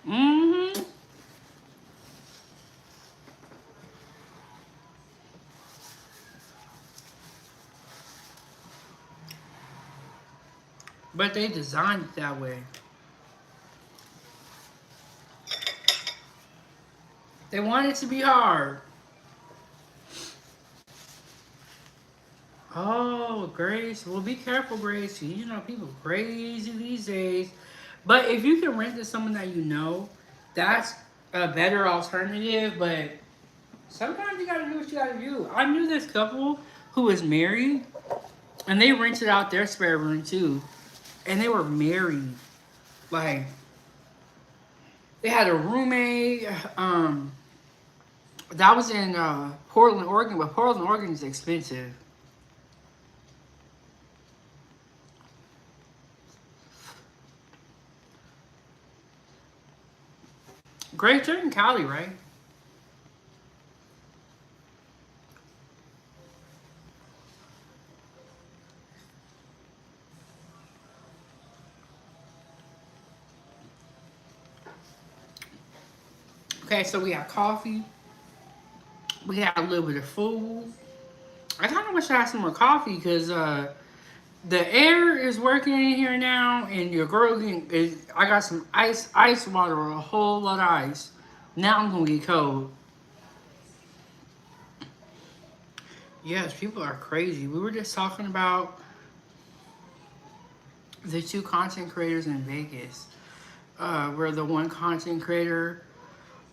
Mm-hmm. But they designed it that way. They want it to be hard. Oh, Grace. Well, be careful, Grace. You know, people crazy these days. But if you can rent to someone that you know, that's a better alternative. But sometimes you gotta do what you gotta do. I knew this couple who was married, and they rented out their spare room too. And they were married. Like, they had a roommate. That was in Portland, Oregon, but Portland, Oregon is expensive. Great, you're in Cali, right? Okay, so we got coffee. We had a little bit of food. I kind of wish I had some more coffee because the air is working in here now, and your girl getting. I got some ice water, a whole lot of ice. Now I'm gonna get cold. Yes, people are crazy. We were just talking about the two content creators in Vegas. Where the one content creator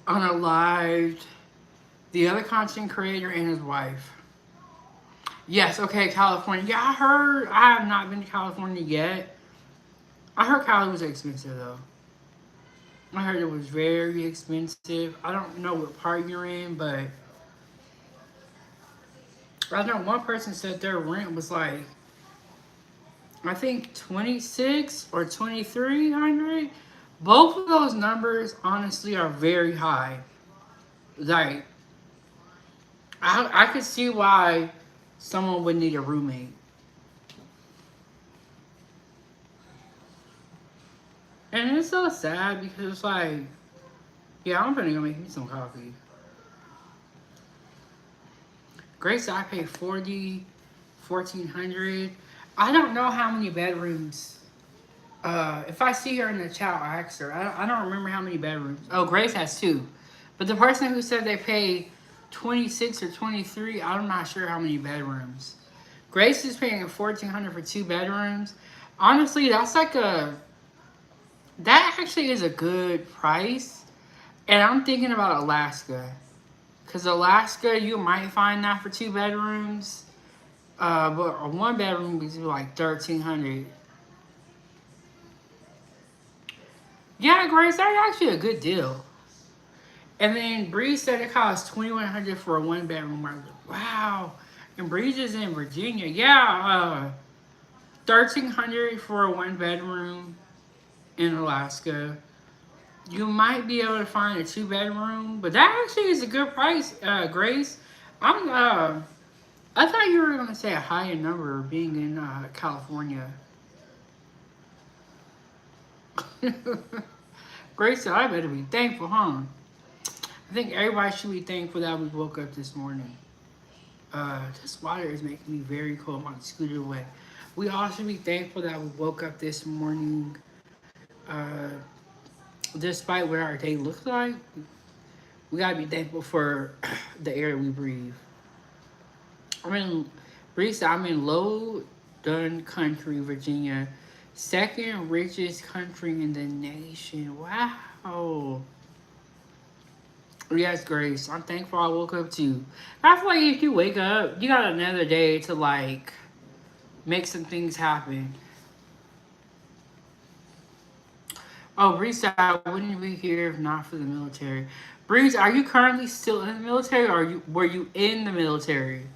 unalived the other content creator and his wife. Yes, okay, California. Yeah, I heard. I have not been to California yet. I heard Cali was expensive though. I heard it was very expensive. I don't know what part you're in, but I know one person said their rent was like I think 26 or 2300. Both of those numbers honestly are very high. Like I could see why someone would need a roommate. And it's so sad because it's like, yeah, I'm gonna go make me some coffee. Grace, I paid 1400. I don't know how many bedrooms. If I see her in the chat, I'll ask her. I don't remember how many bedrooms. Oh, Grace has two. But the person who said they paid 26 or 23, I'm not sure how many bedrooms. Grace is paying 1400 for two bedrooms. Honestly, that actually is a good price. And I'm thinking about Alaska. Because Alaska, you might find that for two bedrooms. But a one bedroom is like 1300. Yeah, Grace, that's actually a good deal. And then Bree said it costs 2100 for a one bedroom. I was like, wow. And Bree's is in Virginia. Yeah, 1300 for a one bedroom in Alaska. You might be able to find a two bedroom, but that actually is a good price, Grace. I thought you were gonna say a higher number being in California. Grace said I better be thankful, huh? I think everybody should be thankful that we woke up this morning. This water is making me very cold. My scooter away. We all should be thankful that we woke up this morning. Uh, Despite what our day looks like, we gotta be thankful for the air we breathe. I'm in Low Dun Country, Virginia, second richest country in the nation. Wow. Yes, Grace. I'm thankful I woke up too. I feel like if you wake up, you got another day to like make some things happen. Oh, Breeze, I wouldn't be here if not for the military. Breeze, are you currently still in the military, or were you in the military?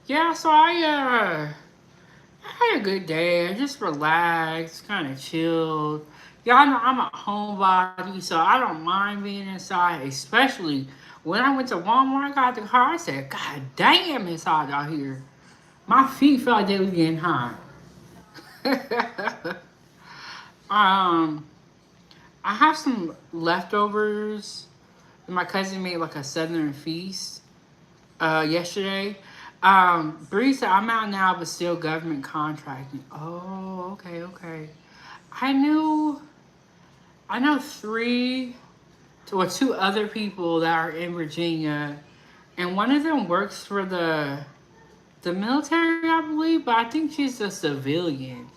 Yeah, so I had a good day. I just relaxed, kind of chilled. Y'all know I'm a homebody, so I don't mind being inside, especially when I went to Walmart, I got the car, I said, God damn, it's hot out here. My feet felt like they was getting hot. um, I have some leftovers. My cousin made like a southern feast yesterday. Bree said, I'm out now, but still government contracting. Oh, okay, okay. I knew, I know three or two other people that are in Virginia, and one of them works for the military, I believe, but I think she's a civilian.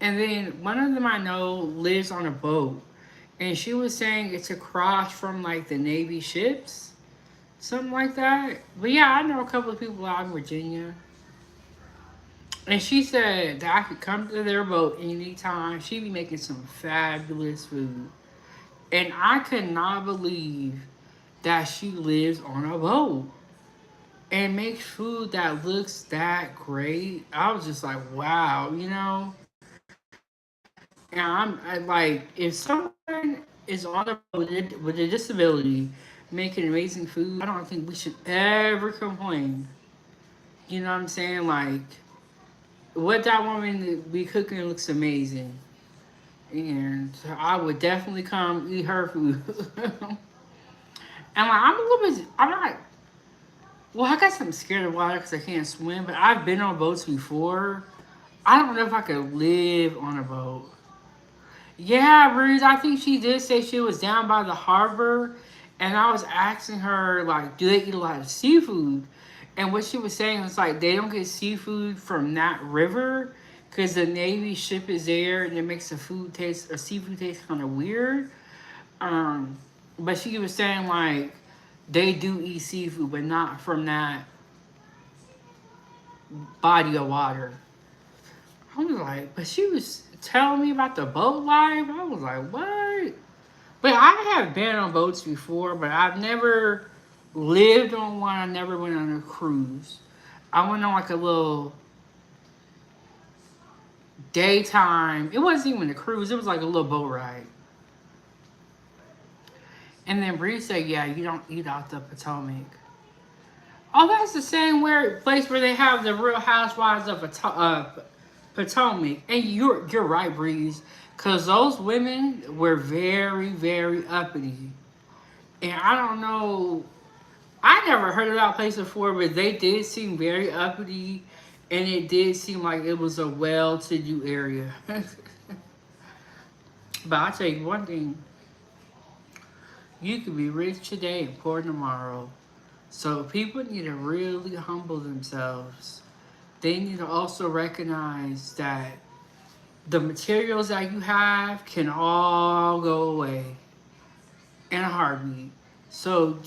And then one of them I know lives on a boat, and she was saying it's across from like the Navy ships, something like that. But yeah, I know a couple of people out in Virginia. And she said that I could come to their boat anytime. She be making some fabulous food. And I could not believe that she lives on a boat and makes food that looks that great. I was just like, wow, you know? And I like, if someone is on a boat with a disability making amazing food, I don't think we should ever complain. You know what I'm saying? Like, what that woman be cooking looks amazing. And I would definitely come eat her food. And like, I'm a little bit, I'm not, well, I guess I'm scared of water because I can't swim, but I've been on boats before. I don't know if I could live on a boat. Yeah, Bruce, I think she did say she was down by the harbor, and I was asking her, like, do they eat a lot of seafood? And what she was saying was, like, they don't get seafood from that river because the Navy ship is there and it makes the food taste, or seafood taste kind of weird. Um, but she was saying, like, they do eat seafood, but not from that body of water. I was like, but she was telling me about the boat life. I was like, what? But I have been on boats before, but I've never lived on one. I never went on a cruise. I went on like a little daytime. It wasn't even a cruise. It was like a little boat ride. And then Bree said, "Yeah, you don't eat out the Potomac." Oh, that's the same place where they have the Real Housewives of Potomac. And you're right, Breeze, because those women were very, very uppity. And I don't know, I never heard of that place before, but they did seem very uppity, and it did seem like it was a well-to-do area. But I'll tell you one thing, you could be rich today and poor tomorrow. So people need to really humble themselves. They need to also recognize that the materials that you have can all go away in a heartbeat. So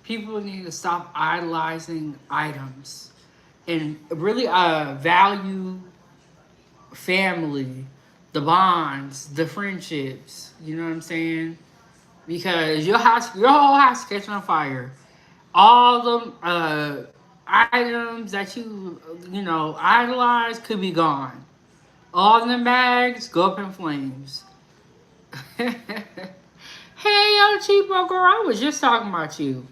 people need to stop idolizing items and really value family, the bonds, the friendships. You know what I'm saying? Because your whole house catching on fire. All the items that you know idolize could be gone. All of them bags go up in flames. Hey, yo, cheapo girl, I was just talking about you.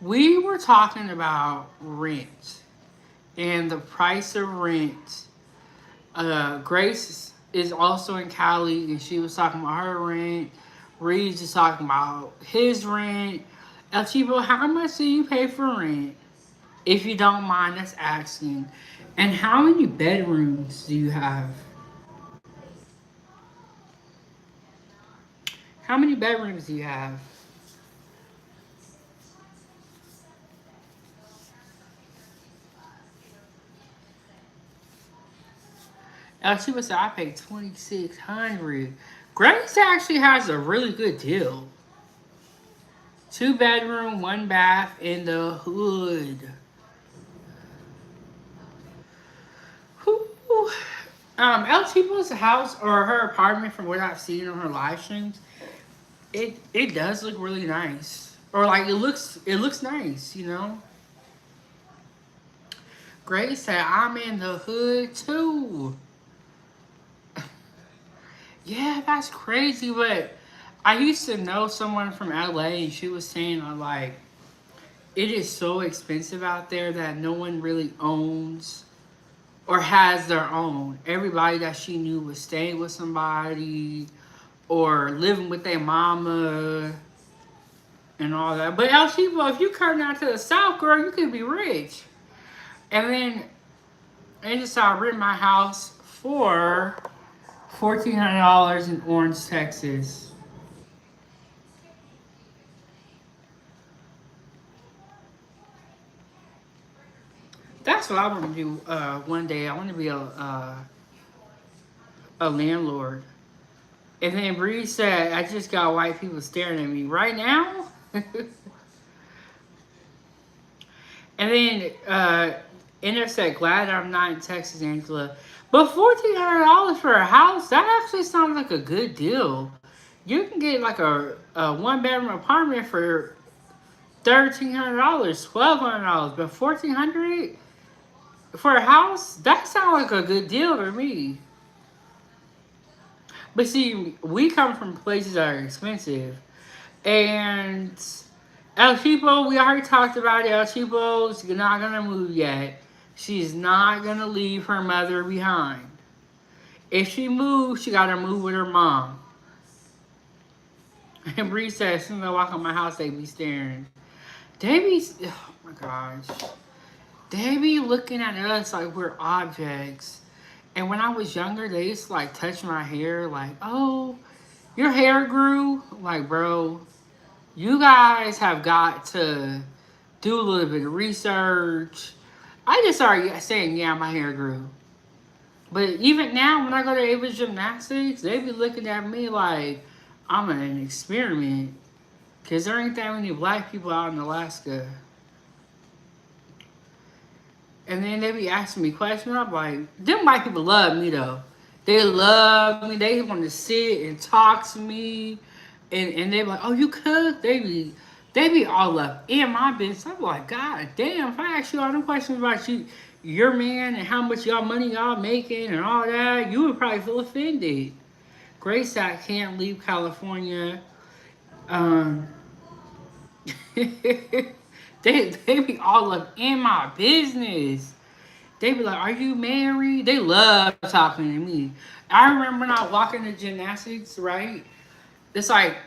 We were talking about rent and the price of rent. Grace is also in Cali, and she was talking about her rent. Reed's just talking about his rent. El Chivo, how much do you pay for rent? If you don't mind us asking. And how many bedrooms do you have? How many bedrooms do you have? El Chivo said, I paid $2,600. Grace actually has a really good deal. 2 bedroom, 1 bath in the hood. Whew. El Chipo's house or her apartment, from what I've seen on her live streams, it does look really nice. Or like it looks nice, you know. Grace said, I'm in the hood too. Yeah, that's crazy, but I used to know someone from LA and she was saying like it is so expensive out there that no one really owns or has their own. Everybody that she knew was staying with somebody or living with their mama and all that. But El Chivo, if you come down to the South, girl, you could be rich. And then I just saw rent my house for $1,400 in Orange, Texas. That's what I want to do one day. I want to be a landlord. And then Bree said, I just got white people staring at me right now. And then Inner said, glad I'm not in Texas, Angela. But $1,400 for a house, that actually sounds like a good deal. You can get like a 1 bedroom apartment for $1,300, $1,200, but $1,400 for a house, that sounds like a good deal to me. But see, we come from places that are expensive. And El Chipo, we already talked about it. El Chipo's not going to move yet. She's not going to leave her mother behind. If she moves, she got to move with her mom. And Bree said, as soon as I walk in my house, they be staring. They be, oh my gosh. They be looking at us like we're objects. And when I was younger, they used to like touch my hair, like, oh, your hair grew. Like, bro, you guys have got to do a little bit of research. I just started saying, yeah, my hair grew. But even now, when I go to Ava's Gymnastics, they be looking at me like I'm an experiment. Because there ain't that many black people out in Alaska. And then they be asking me questions. I'm like, them white people love me though. They love me. They want to sit and talk to me. And they be like, oh, you cook? They be all up in my business. I'm like, God damn, if I ask you all them questions about your man and how much y'all money y'all making and all that, you would probably feel offended. Grace, I can't leave California. Um, they be all up in my business. They be like, are you married? They love talking to me. I remember when I walk into gymnastics, right? It's like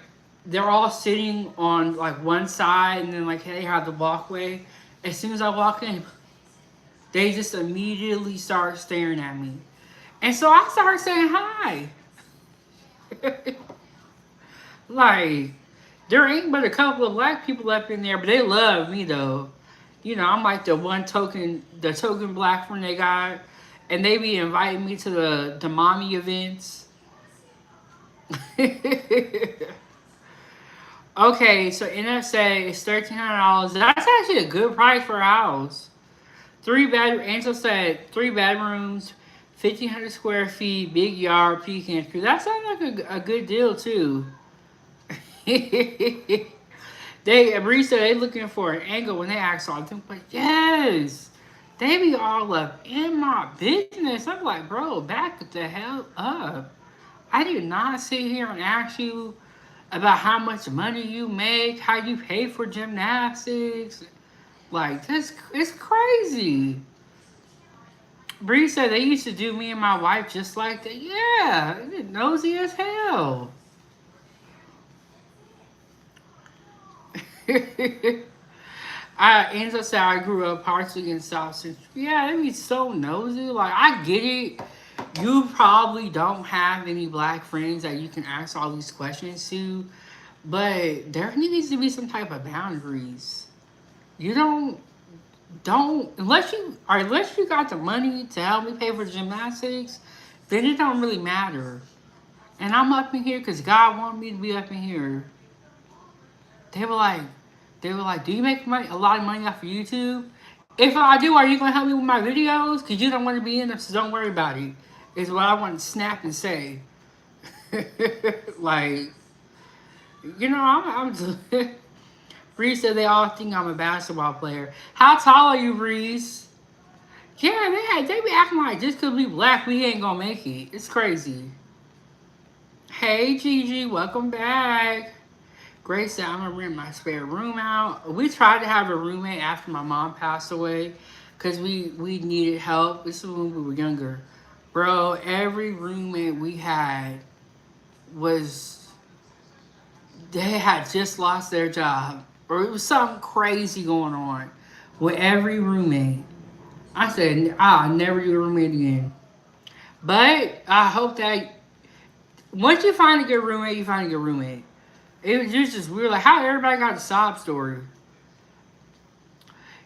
they're all sitting on like one side and then like they have the walkway. As soon as I walk in, they just immediately start staring at me. And so I started saying hi. Like, there ain't but a couple of black people up in there, but they love me though. You know, I'm like the token black friend they got, and they be inviting me to the mommy events. Okay, so NSA is $1,300. That's actually a good price for a house. Angel said 3 bedrooms, 1,500 square feet, big yard, pecan tree. That sounds like a good deal too. Bree said they looking for an angle when they ask all them, but yes, they be all up in my business. I'm like, bro, back the hell up. I did not sit here and ask you about how much money you make, how you pay for gymnastics. Like, this, it's crazy. Bree said they used to do me and my wife just like that. Yeah, nosy as hell. Angel said I grew up partially in South Central. Yeah, they be so nosy. Like, I get it. You probably don't have any black friends that you can ask all these questions to, but there needs to be some type of boundaries. You don't unless you got the money to help me pay for gymnastics, then it don't really matter. And I'm up in here because God wanted me to be up in here. They were like, do you make a lot of money off of YouTube? If I do, are you gonna help me with my videos? Cause you don't want to be in them, so don't worry about it. Is what I want to snap and say. Like, you know, I'm just. Breeze said they all think I'm a basketball player. How tall are you, Breeze? Yeah, they be acting like just cause we black, we ain't gonna make it. It's crazy. Hey, Gigi, welcome back. Grace said, I'm gonna rent my spare room out. We tried to have a roommate after my mom passed away because we needed help. This is when we were younger. Bro, every roommate we had they had just lost their job. Or it was something crazy going on with every roommate. I said, I'll never do a roommate again. But I hope that once you find a good roommate, you find a good roommate. It was just weird, like how everybody got a sob story.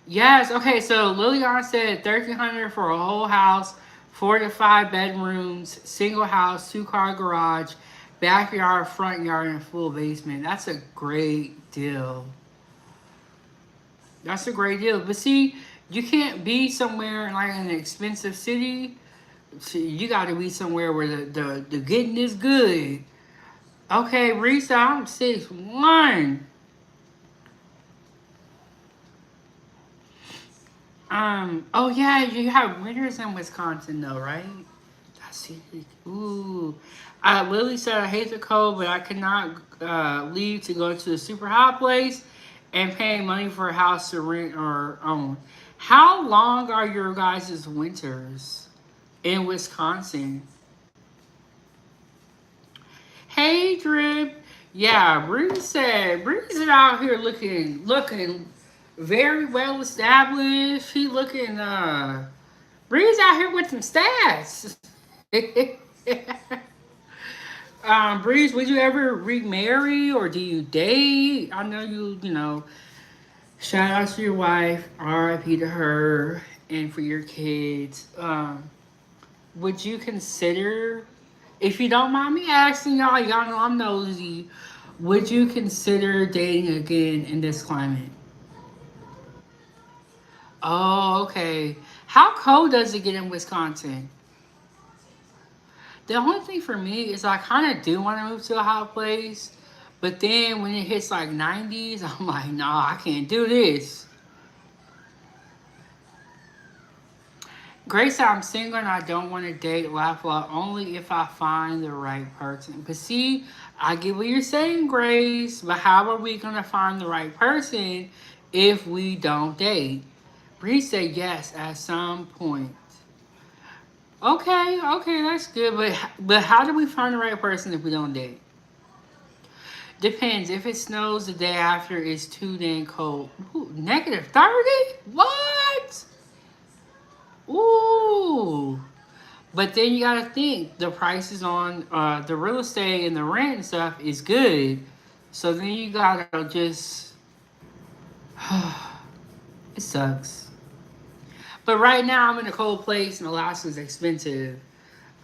Yes, okay, so Liliana said $1,300 for a whole house, 4 to 5 bedrooms, single house, 2-car garage, backyard, front yard, and a full basement. That's a great deal. That's a great deal. But see, you can't be somewhere like in an expensive city. You got to be somewhere where the getting is good. Okay, Risa, I'm 6'1". Oh yeah, you have winters in Wisconsin though, right? That's it. Ooh. Lily said, I hate the cold, but I cannot leave to go to the super hot place and pay money for a house to rent or own. How long are your guys' winters in Wisconsin? Hey, Drip. Yeah, Breeze is out here looking very well established. She looking Breeze out here with some stats. Breeze, would you ever remarry or do you date? I know you know, shout out to your wife, RIP to her, and for your kids. Would you consider, if you don't mind me asking y'all know I'm nosy, would you consider dating again in this climate? Oh, okay. How cold does it get in Wisconsin? The only thing for me is I kind of do want to move to a hot place, but then when it hits like 90s, I'm like, nah, I can't do this. Grace, I'm single and I don't want to date laugh out only if I find the right person. But see, I get what you're saying, Grace, but how are we going to find the right person if we don't date? Bree said yes at some point. Okay, okay, that's good. But how do we find the right person if we don't date? Depends. If it snows the day after, it's too dang cold. Ooh, negative 30? What? Ooh. But then you gotta think the prices on the real estate and the rent and stuff is good. So then you gotta just it sucks. But right now I'm in a cold place and Alaska's expensive.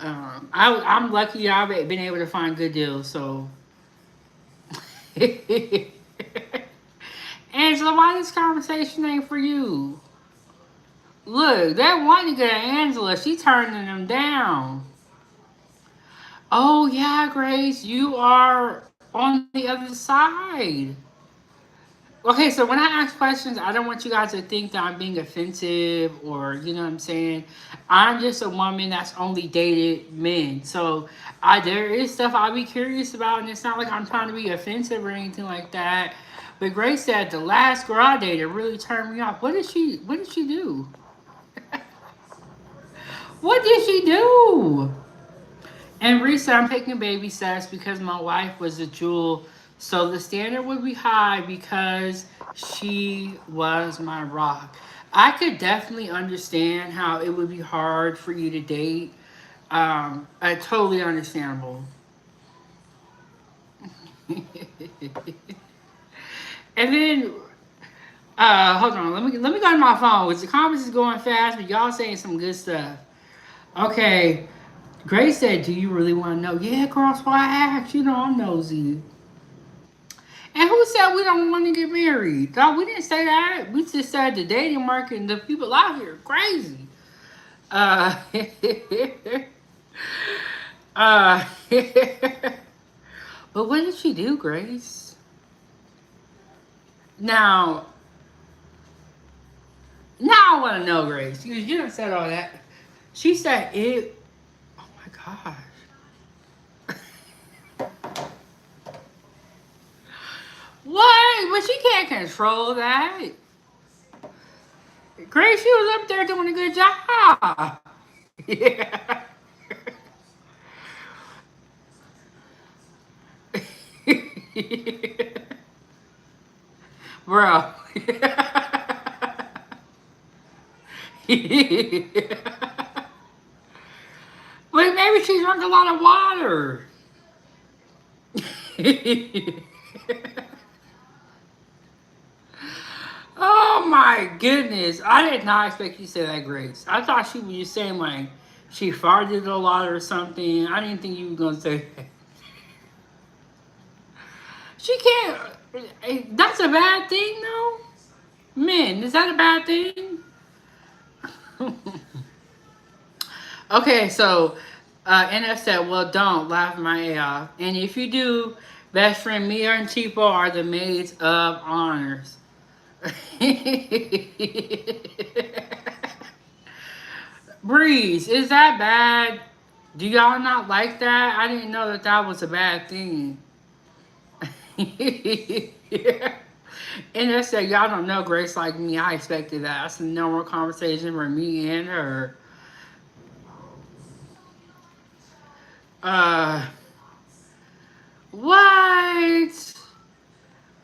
I'm lucky I've been able to find good deals. So Angela, why this conversation ain't for you? Look, that one nigga Angela, she turning them down. Oh yeah, Grace, you are on the other side. Okay, so when I ask questions, I don't want you guys to think that I'm being offensive or you know what I'm saying. I'm just a woman that's only dated men, so there is stuff I'll be curious about, and it's not like I'm trying to be offensive or anything like that. But Grace said the last girl I dated really turned me off. What did she? What did she do? What did she do? And Risa, I'm taking baby steps because my wife was a jewel. So the standard would be high because she was my rock. I could definitely understand how it would be hard for you to date. Totally understandable. And then, hold on, let me go to my phone. Cause the comments is going fast, but y'all saying some good stuff. Okay, Grace said, "Do you really want to know?" Yeah, girl, why I asked. You know, I'm nosy. And who said we don't want to get married? No, we didn't say that. We just said the dating market and the people out here are crazy. Uh, uh, but what did she do, Grace? Now, now I want to know, Grace. You done said all that. She said it. Oh my gosh. What? But she can't control that. Grace, she was up there doing a good job. Yeah. Bro. But maybe she drank a lot of water. Oh my goodness. I did not expect you to say that, Grace. I thought she was just saying like she farted a lot or something. I didn't think you were gonna say that. She can't. That's a bad thing, though. Men, is that a bad thing? Okay, so NF said, "Well, don't laugh my A off. And if you do, best friend Mia and Chipo are the maids of honors." Breeze, is that bad? Do y'all not like that? I didn't know that that was a bad thing. Yeah. And I said, y'all don't know Grace like me. I expected that. That's a normal conversation for me and her. Uh, What?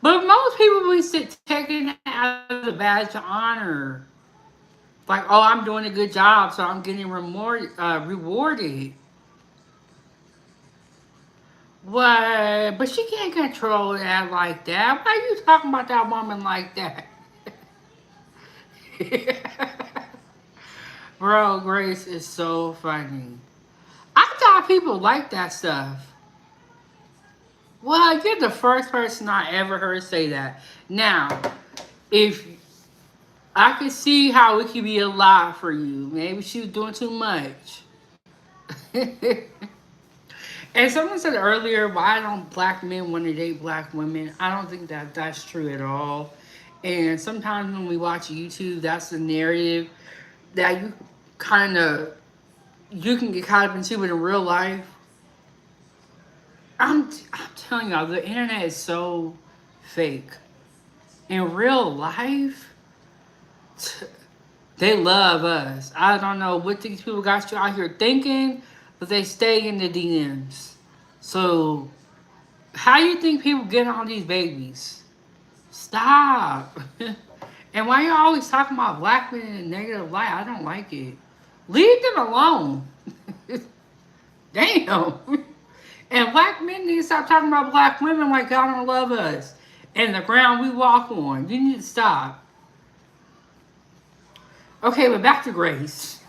But most people be taking that as a badge of honor. Like, oh, I'm doing a good job, so I'm getting rewarded. What? But she can't control that like that. Why are you talking about that woman like that? Bro, Grace is so funny. I thought people like that stuff. Well, you're the first person I ever heard say that. Now, if I could see how it could be a lot for you, maybe she was doing too much. And someone said earlier, why don't black men want to date black women? I don't think that that's true at all. And sometimes when we watch YouTube, that's the narrative that kind of you can get caught up into. But in real life, I'm telling y'all, the internet is so fake. In real life, they love us. I don't know what these people got you out here thinking, but they stay in the DMs. So, how you think people get on these babies? Stop. And why you always talking about black men in a negative light? I don't like it. Leave them alone. Damn. And black men need to stop talking about black women like y'all don't love us. And the ground we walk on. You need to stop. Okay, but back to Grace.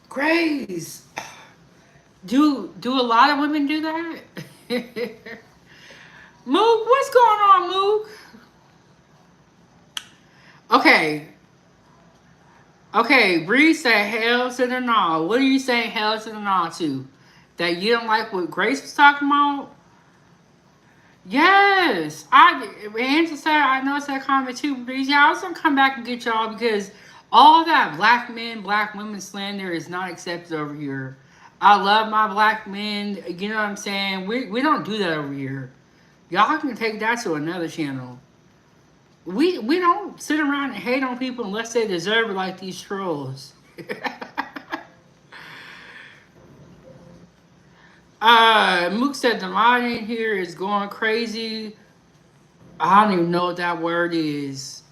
Grace. Do a lot of women do that? Mook, what's going on, Mook? Okay. Okay, Bree said hell to the no. What are you saying hell to the no to? That you don't like what Grace was talking about? Yes. Angela said I noticed that comment too, Breeze. Yeah, I was gonna come back and get y'all because all that black men, black women slander is not accepted over here. I love my black men, you know what I'm saying? We don't do that over here. Y'all can take that to another channel. We don't sit around and hate on people unless they deserve it like these trolls. Mook said the mod in here is going crazy. I don't even know what that word is.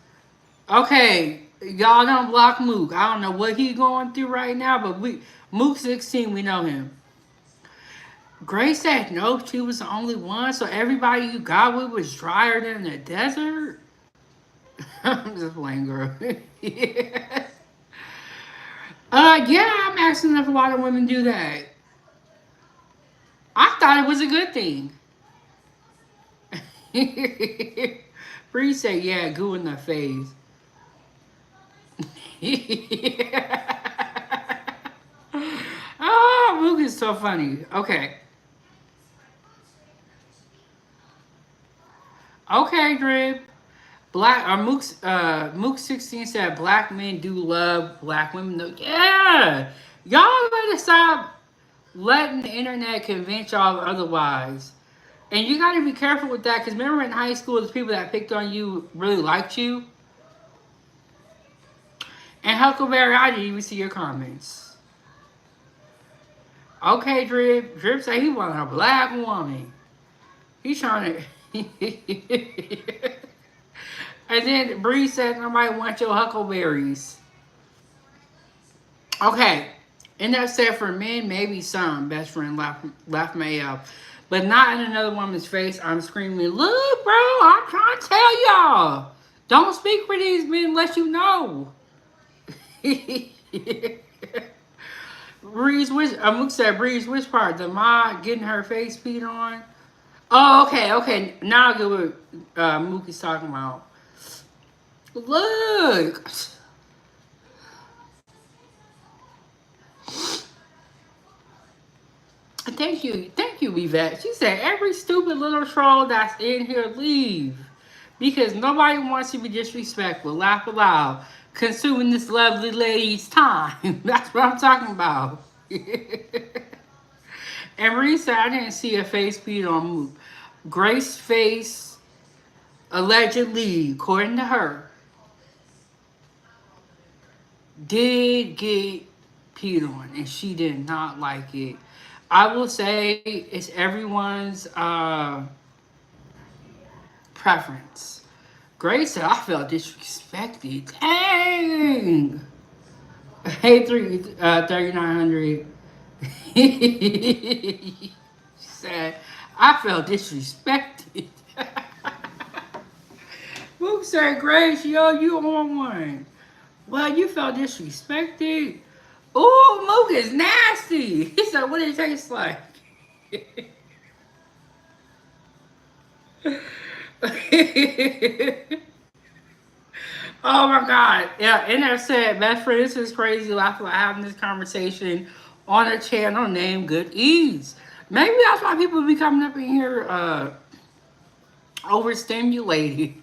Okay, y'all don't block Mook. I don't know what he's going through right now, but Mook 16, we know him. Grace said no, she was the only one, so everybody you got with was drier than the desert. I'm just playing, girl. Yeah. Yeah, I'm asking if a lot of women do that. I thought it was a good thing. Bree said, yeah, goo in the face. Oh, Mook is so funny. Okay. Okay, Drip. Mook 16 said black men do love black women. No, yeah. Y'all gotta stop letting the internet convince y'all otherwise. And you gotta be careful with that, because remember in high school, the people that picked on you really liked you. And Huckleberry, I didn't even see your comments. Okay, Drip. Drip said he wanted a black woman. He's trying to... And then Bree said nobody wants your huckleberries. Okay. And that said for men, maybe some. Best friend laughed me up. But not in another woman's face. I'm screaming, look, bro, I'm trying to tell y'all. Don't speak for these men unless you know. Mook said, Breeze, which part? The ma getting her face peed on? Oh, okay. Now I get what Mook is talking about. Look. Thank you, Yvette. She said every stupid little troll that's in here leave. Because nobody wants to be disrespectful. Laugh aloud. Consuming this lovely lady's time. That's what I'm talking about. And Marie said I didn't see a face beat on Mook. Grace's face, allegedly, according to her, did get peed on, and she did not like it. I will say it's everyone's preference. Grace said, I felt disrespected. Dang. Hey, 3900. She said, I felt disrespected. Mook said, Grace, yo, you on one. Well, you felt disrespected. Ooh, Mook is nasty. He said, what did it taste like? Oh my God. Yeah, and I said, best friend, this is crazy. I feel like having this conversation on a channel named Good Eats. Maybe that's why people be coming up in here overstimulated.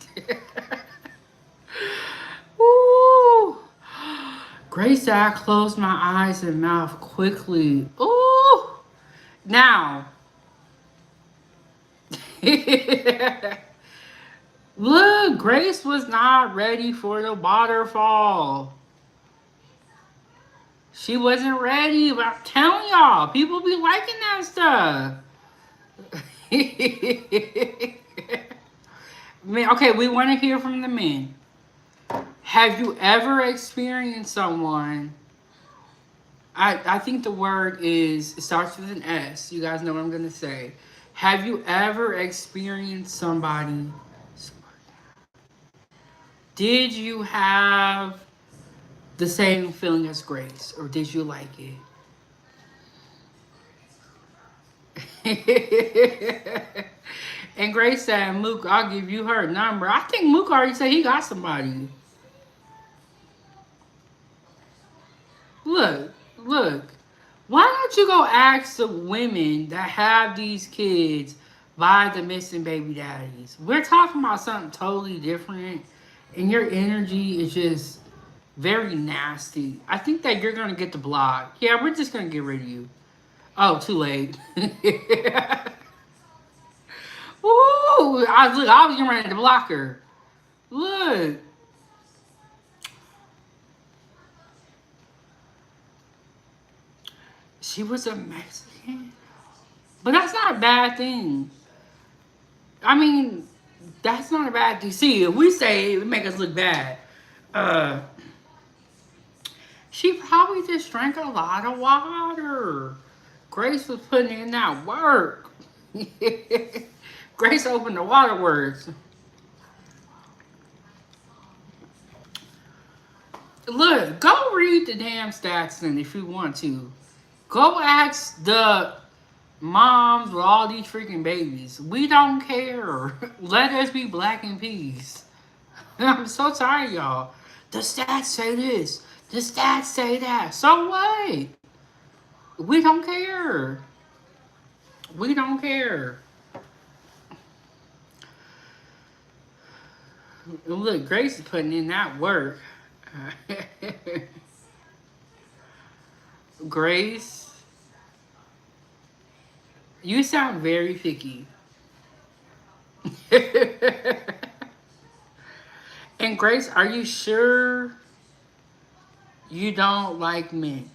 Ooh. Grace said I closed my eyes and mouth quickly. Ooh. Now, look, Grace was not ready for the waterfall. She wasn't ready, but I'm telling y'all, people be liking that stuff. Man, okay, we want to hear from the men. Have you ever experienced someone? I think the word is, it starts with an S. You guys know what I'm going to say. Have you ever experienced somebody? Did you have the same feeling as Grace, or did you like it? And Grace said, Mook, I'll give you her number. I think Mook already said he got somebody. Look, look. Why don't you go ask the women that have these kids by the missing baby daddies? We're talking about something totally different, and your energy is just very nasty. I think that you're gonna get the block. Yeah, we're just gonna get rid of you. Oh, too late. Ooh, I was getting ready to block her. Look. She was a Mexican. But that's not a bad thing. I mean, that's not a bad thing. See, if we say it make us look bad, uh, she probably just drank a lot of water. Grace was putting in that work. Grace opened the waterworks. Look, go read the damn stats then if you want to. Go ask the moms with all these freaking babies. We don't care. Let us be black in peace. I'm so tired, y'all. The stats say this. The stats say that. So what? We don't care. We don't care. Look, Grace is putting in that work. Grace, you sound very picky. And Grace, are you sure you don't like men?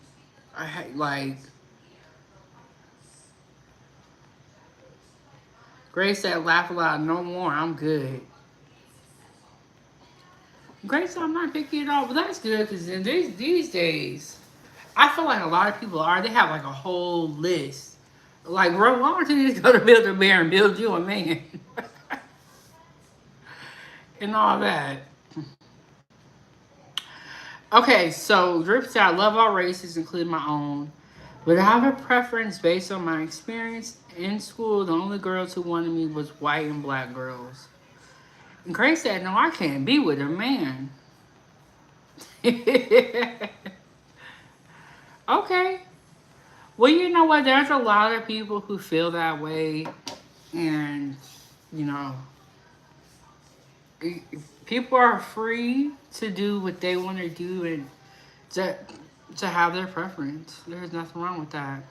Like, Grace said, laugh aloud, no more, I'm good. Grace, I'm not picky at all, but that's good because in these days, I feel like a lot of people are. They have like a whole list. Like, bro, why don't you just go to Build a Bear and build you a man? And all that. Okay, so Drip said, I love all races, including my own. But I have a preference based on my experience in school. The only girls who wanted me was white and black girls. And Grace said, no, I can't be with a man. Okay. Well, you know what? There's a lot of people who feel that way. And, you know, people are free to do what they want to do and to have their preference. There's nothing wrong with that.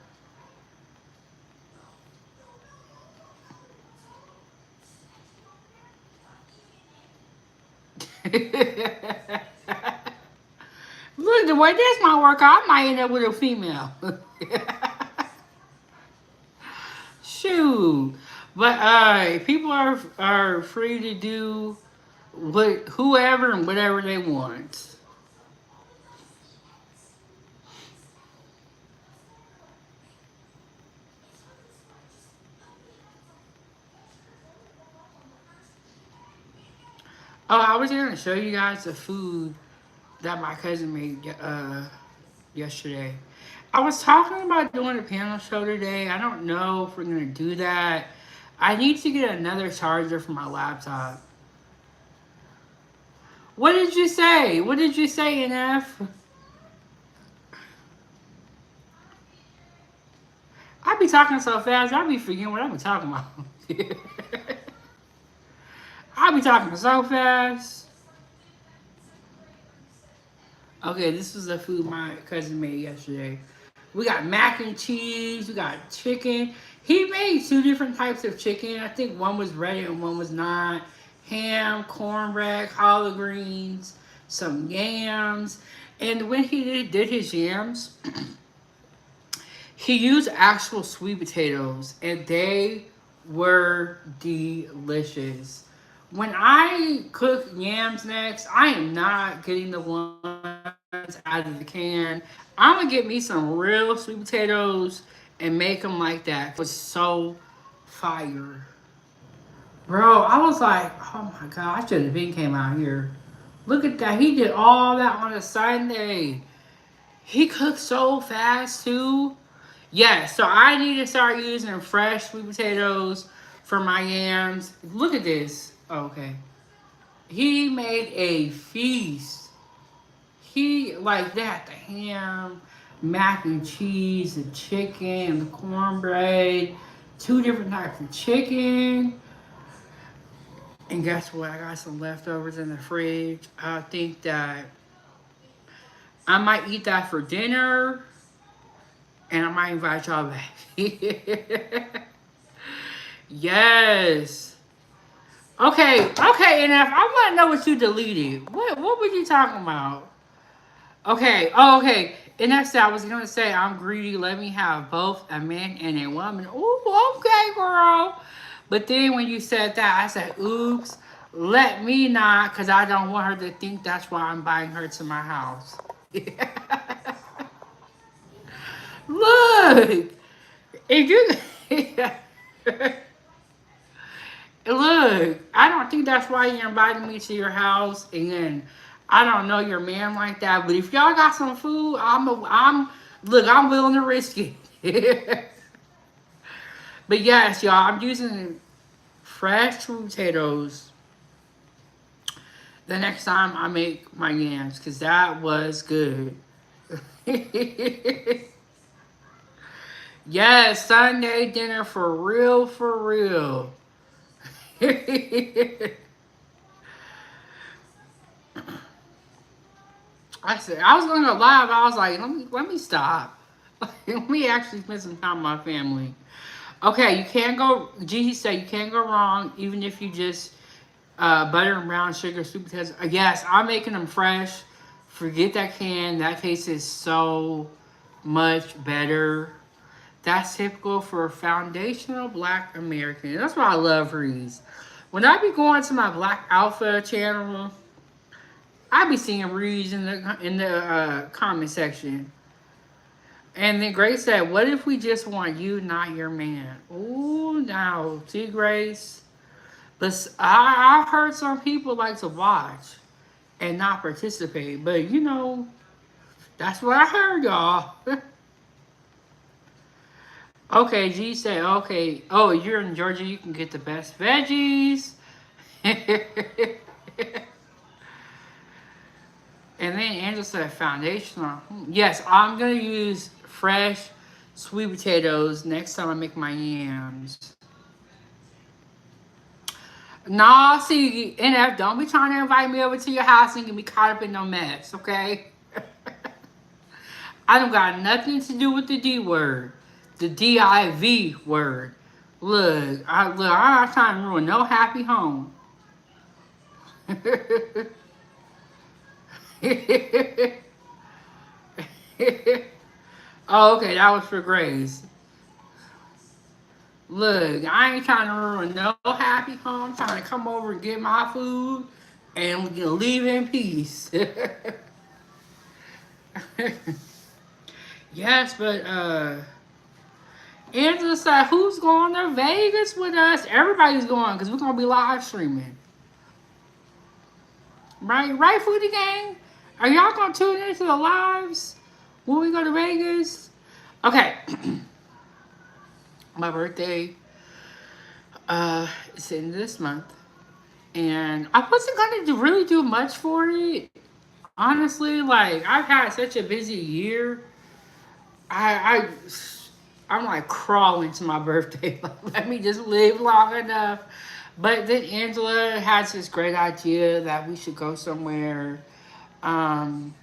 Look, the way this might work out, I might end up with a female. food. But people are free to do what whoever and whatever they want. Oh, I was going to show you guys the food that my cousin made yesterday. I was talking about doing a panel show today. I don't know if we're going to do that. I need to get another charger for my laptop. What did you say? What did you say, NF? I be talking so fast, I be forgetting what I be talking about. I be talking so fast. Okay, this was the food my cousin made yesterday. We got mac and cheese. We got chicken. He made two different types of chicken. I think one was ready and one was not. Ham, cornbread, collard greens, some yams. And when he did his yams, he used actual sweet potatoes, and they were delicious. When I cook yams next, I am not getting the ones out of the can. I'm gonna get me some real sweet potatoes and make them like that. It was so fire. Bro, I was like, oh my god, I should have been came out here. Look at that. He did all that on a Sunday. He cooked so fast too. Yeah, so I need to start using fresh sweet potatoes for my yams. Look at this. Oh, okay. He made a feast. He, like that, the ham, mac and cheese, the chicken, the cornbread, two different types of chicken. And guess what? I got some leftovers in the fridge. I think that I might eat that for dinner. And I might invite y'all back. Yes. Okay, enough. I want to know what you deleted. What were you talking about? Okay, oh, okay. And that's I was gonna say I'm greedy. Let me have both a man and a woman. Ooh, okay, girl. But then when you said that, I said, oops. Let me not, cause I don't want her to think that's why I'm buying her to my house. Look, if you look, I don't think that's why you're inviting me to your house, and I don't know your man like that. But if y'all got some food, I'm willing to risk it. But yes, y'all, I'm using fresh sweet potatoes the next time I make my yams, cause that was good. Yes, Sunday dinner for real, for real. I said I was gonna go live. I was like, let me stop. Let me actually spend some time with my family. Okay, you can't go. Gigi said you can't go wrong, even if you just butter and brown sugar sweet potatoes. Yes, I'm making them fresh. Forget that can. That tastes so much better. That's typical for a foundational Black American. That's why I love Reese. When I be going to my Black Alpha channel, I be seeing Reese in the comment section. And then Grace said, "What if we just want you, not your man?" Ooh, now see, Grace. But I heard some people like to watch and not participate. But that's what I heard, y'all. Okay, G said, okay. Oh, you're in Georgia, you can get the best veggies. And then Angela said foundational. Yes, I'm going to use fresh sweet potatoes next time I make my yams. Nah, see, NF, don't be trying to invite me over to your house and get me caught up in no mess, okay? I don't got nothing to do with the D word. The DIV word. Look, I'm not trying to ruin no happy home. Oh, okay, that was for Grace. Look, I ain't trying to ruin no happy home. I'm trying to come over and get my food, and we can leave in peace. Yes, but Angela said, "Who's going to Vegas with us?" Everybody's going because we're gonna be live streaming. Right, Foodie Gang? Are y'all gonna tune into the lives when we go to Vegas? Okay, my birthday is in this month, and I wasn't gonna really do much for it. Honestly, like I've had such a busy year. I I'm like crawling to my birthday. Like, let me just live long enough. But then Angela has this great idea that we should go somewhere um,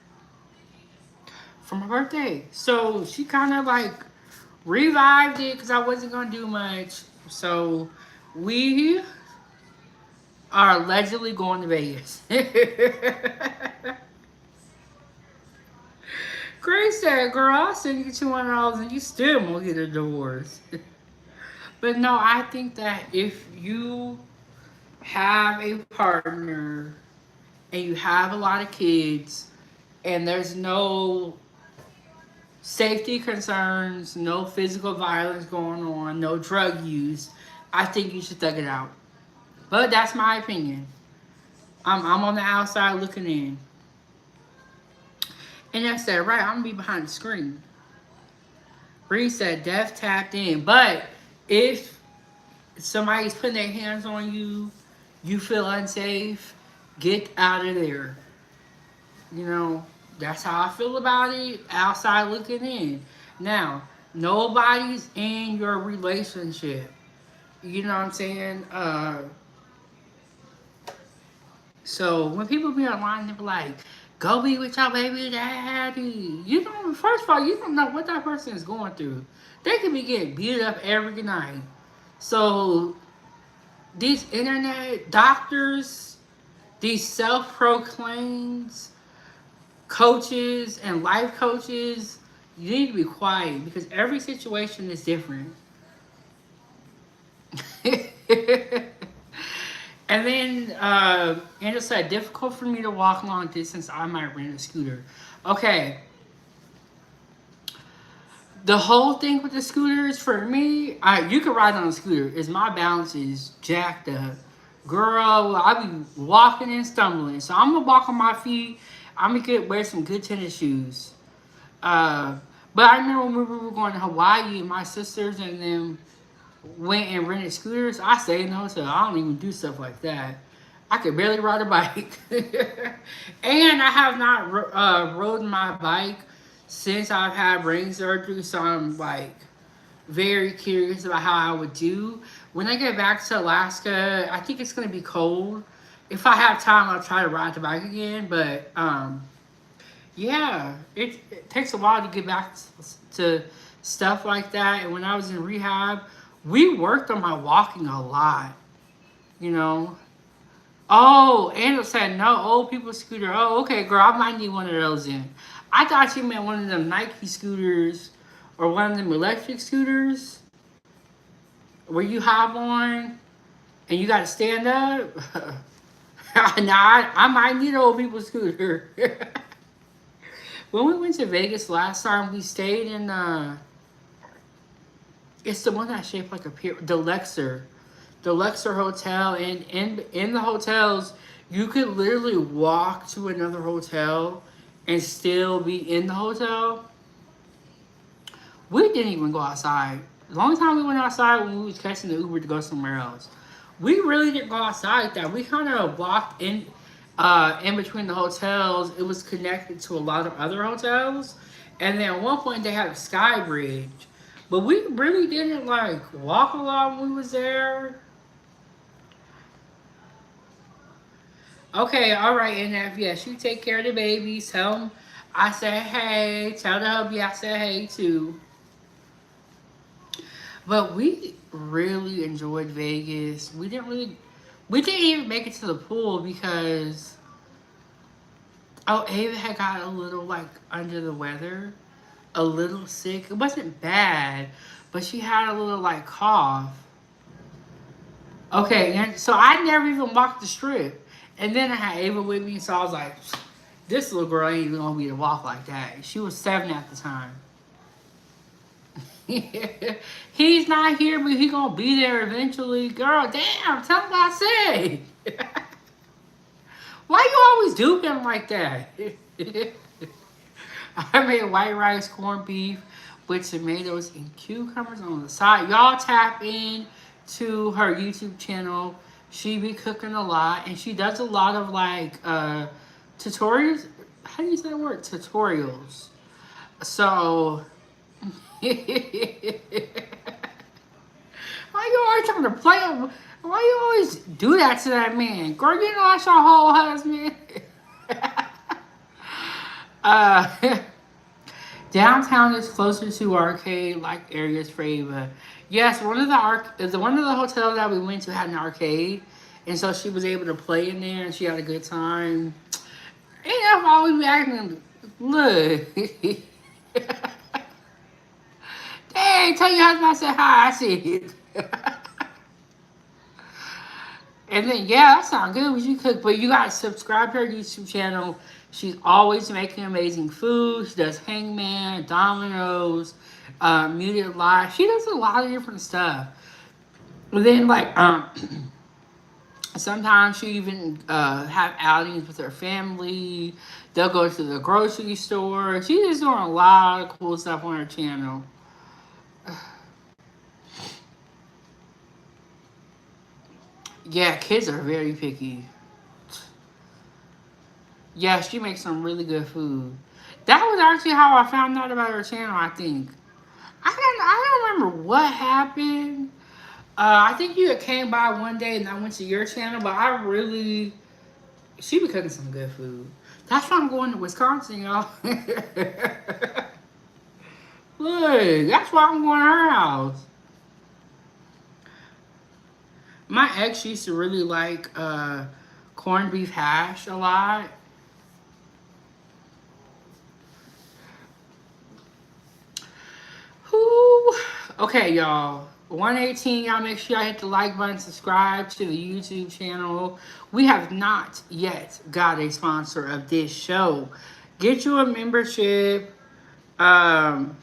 for my birthday. So she kind of like revived it because I wasn't gonna do much. So we are allegedly going to Vegas. Grace said, "Girl, I'll send you $200 and you still won't get a divorce." But no, I think that if you have a partner and you have a lot of kids and there's no safety concerns, no physical violence going on, no drug use, I think you should thug it out. But that's my opinion. I'm on the outside looking in. And that's that, right? I'm gonna be behind the screen. Bree said, "Death tapped in." But if somebody's putting their hands on you, you feel unsafe, get out of there. You know, that's how I feel about it. Outside looking in. Now, nobody's in your relationship. You know what I'm saying? So when people be online, they be like, "Go be with your baby daddy." You don't. First of all, you don't know what that person is going through. They could be getting beat up every night. So these internet doctors, these self-proclaimed coaches and life coaches, you need to be quiet because every situation is different. And then Angela said, "Difficult for me to walk long distance. I might rent a scooter." Okay, the whole thing with the scooters for me, you can ride on a scooter. Is my balance is jacked up, girl. I be walking and stumbling, so I'm gonna walk on my feet. I'm gonna wear some good tennis shoes. Uh, but I remember when we were going to Hawaii, my sisters and them went and rented scooters. I stayed in the hotel. I don't even do stuff like that. I could barely ride a bike. And I have not rode my bike since I've had brain surgery, so I'm like very curious about how I would do. When I get back to Alaska, I think it's going to be cold. If I have time, I'll try to ride the bike again, but yeah, it takes a while to get back to stuff like that. And when I was in rehab, we worked on my walking a lot, you know. Oh, Angela said no old people scooter. Oh, okay, girl, I might need one of those in. I thought you meant one of them Nike scooters or one of them electric scooters where you hop on and you got to stand up. Nah, I might need an old people scooter. When we went to Vegas last time, we stayed in it's the one that's shaped like a pier, the Lexer Hotel, and in the hotels, you could literally walk to another hotel and still be in the hotel. We didn't even go outside. The only time we went outside when we was catching the Uber to go somewhere else. We really didn't go outside like that. We kind of walked in between the hotels. It was connected to a lot of other hotels, and then at one point they had a sky bridge. But we really didn't like walk a lot when we was there. Okay, all right, NF. Yes, you take care of the babies. Tell them I said hey. Tell the hubby I said hey too. But we really enjoyed Vegas. We didn't even make it to the pool because Ava had got a little like under the weather, a little sick. It wasn't bad, but she had a little like cough. Okay, and so I never even walked the strip. And then I had Ava with me, so I was like, this little girl ain't even gonna be to walk like that. She was 7 at the time. He's not here, but he gonna be there eventually. Girl, damn, tell him what I say. Why you always do him like that? I made white rice, corned beef with tomatoes and cucumbers on the side. Y'all tap in to her YouTube channel. She be cooking a lot, and she does a lot of like tutorials. How do you say that word? Tutorials. So why you always trying to play him? Why you always do that to that man? Girl, you know that's your whole husband. uh, Downtown is closer to arcade-like areas for Ava. Yes, one of the hotels that we went to had an arcade, and so she was able to play in there, and she had a good time. And I've always been acting. Look. Hey, tell your husband I said hi. I see it. And then, yeah, that sounds good. What you cook, but you gotta subscribe to her YouTube channel. She's always making amazing food. She does hangman, dominoes, muted live. She does a lot of different stuff. But then, like, sometimes she even have outings with her family. They'll go to the grocery store. She's just doing a lot of cool stuff on her channel. Yeah, kids are very picky. Yeah, she makes some really good food. That was actually how I found out about her channel, I think. I don't remember what happened. I think you came by one day and I went to your channel, but she be cooking some good food. That's why I'm going to Wisconsin, y'all. Look, that's why I'm going to her house. My ex used to really like corned beef hash a lot. Whew. Okay, y'all. 118, y'all make sure y'all hit the like button, subscribe to the YouTube channel. We have not yet got a sponsor of this show. Get you a membership. Tap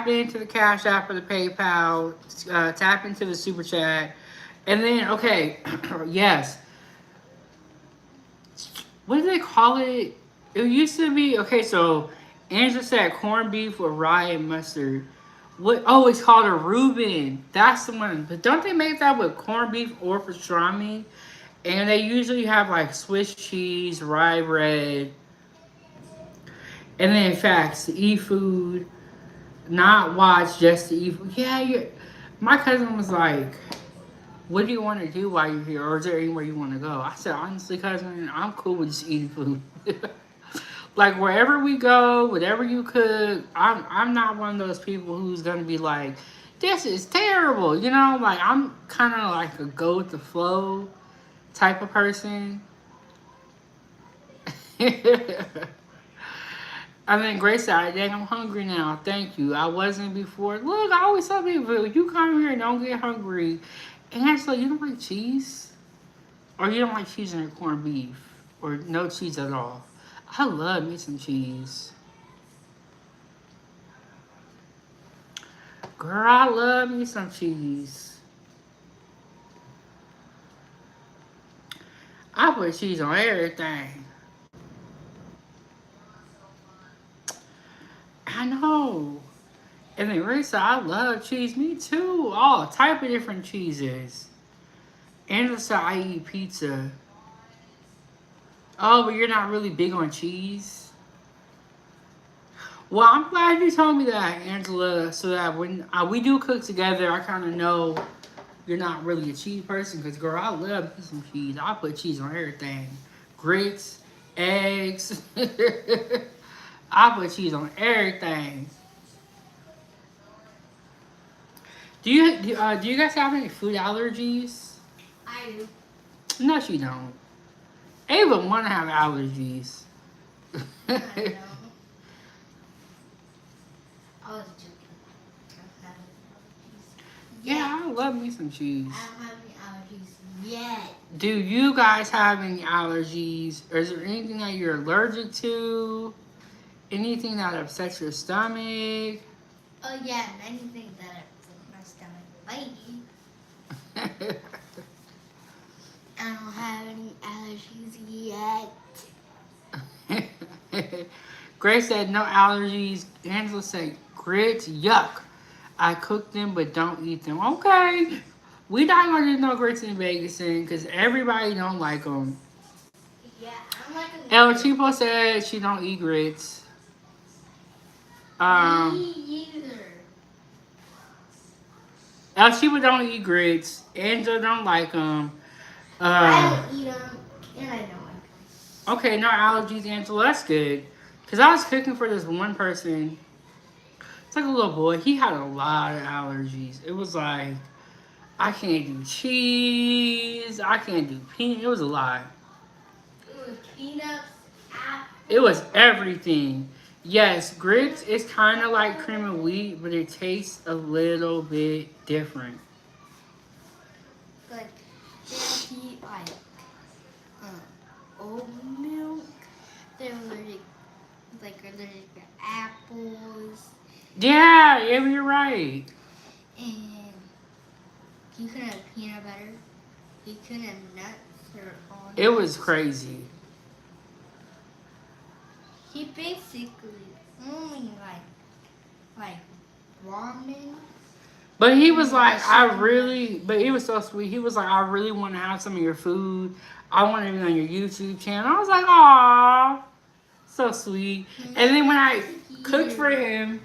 into the Cash App or the PayPal. Tap into the Super Chat. And then, okay, yes. What do they call it? It used to be, okay, so Angela said corned beef with rye and mustard. What? Oh, it's called a Reuben. That's the one. But don't they make that with corned beef or pastrami? And they usually have like Swiss cheese, rye bread. And then, in fact, to eat food, not watch, just to eat food. Yeah, my cousin was like, what do you want to do while you're here? Or is there anywhere you want to go? I said, honestly, cousin, I'm cool with just eating food. Like, wherever we go, whatever you cook, I'm not one of those people who's going to be like, this is terrible. You know, like, I'm kind of like a go with the flow type of person. I mean, Grace said, dang, I'm hungry now. Thank you. I wasn't before. Look, I always tell people, you come here and don't get hungry. And actually, you don't like cheese? Or you don't like cheese in your corned beef? Or no cheese at all? I love me some cheese. Girl, I love me some cheese. I put cheese on everything. I know. And then Risa, I love cheese. Me too. All type of different cheeses. And also, I eat pizza. Oh, but you're not really big on cheese? Well, I'm glad you told me that, Angela, so that when we do cook together, I kind of know you're not really a cheese person. Because, girl, I love some cheese. I put cheese on everything. Grits, eggs. I put cheese on everything. Do you guys have any food allergies? I do. No, she don't. Ava want to have allergies. I know. I was joking. Yeah, I love me some cheese. I don't have any allergies yet. Do you guys have any allergies? Or is there anything that you're allergic to? Anything that upsets your stomach? Oh yeah, many things that upset my stomach. Bye. I don't have any allergies yet. Grace said no allergies. Angela said grits, yuck. I cook them but don't eat them. Okay. We not gonna do no grits in Vegas because everybody don't like them. Yeah, I don't like El them. Chipo said she don't eat grits. Me either. El Chipo don't eat grits. Angela don't like them. I don't eat them, and I don't like them. Okay, no allergies, Angela. That's good. Cause I was cooking for this one person. It's like a little boy. He had a lot of allergies. It was like I can't do cheese. I can't do peanut. It was a lot. It was peanuts, apples. It was everything. Yes, grits is kind of like cream of wheat, but it tastes a little bit different. Like, they eat oat milk. They're allergic to apples. Yeah, you're right. And you can have peanut butter. You can have nuts or almonds. It was crazy. He basically only like ramen. But he was like, but he was so sweet. He was like, I really want to have some of your food. I want to be on your YouTube channel. I was like, aw, so sweet. And then when I cooked for him,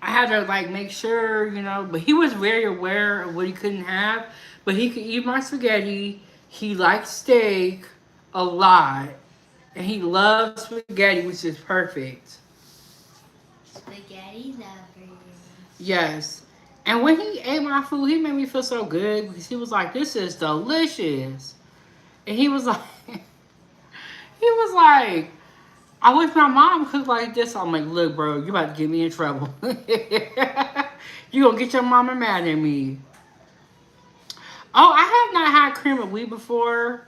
I had to like make sure, but he was very aware of what he couldn't have. But he could eat my spaghetti. He liked steak a lot. And he loves spaghetti, which is perfect. Spaghetti lovers. Yes. And when he ate my food, he made me feel so good because he was like, this is delicious. And he was like, I wish my mom cooked like this. I'm like, look, bro, you about to get me in trouble. You gonna get your mama mad at me. Oh, I have not had cream of wheat before.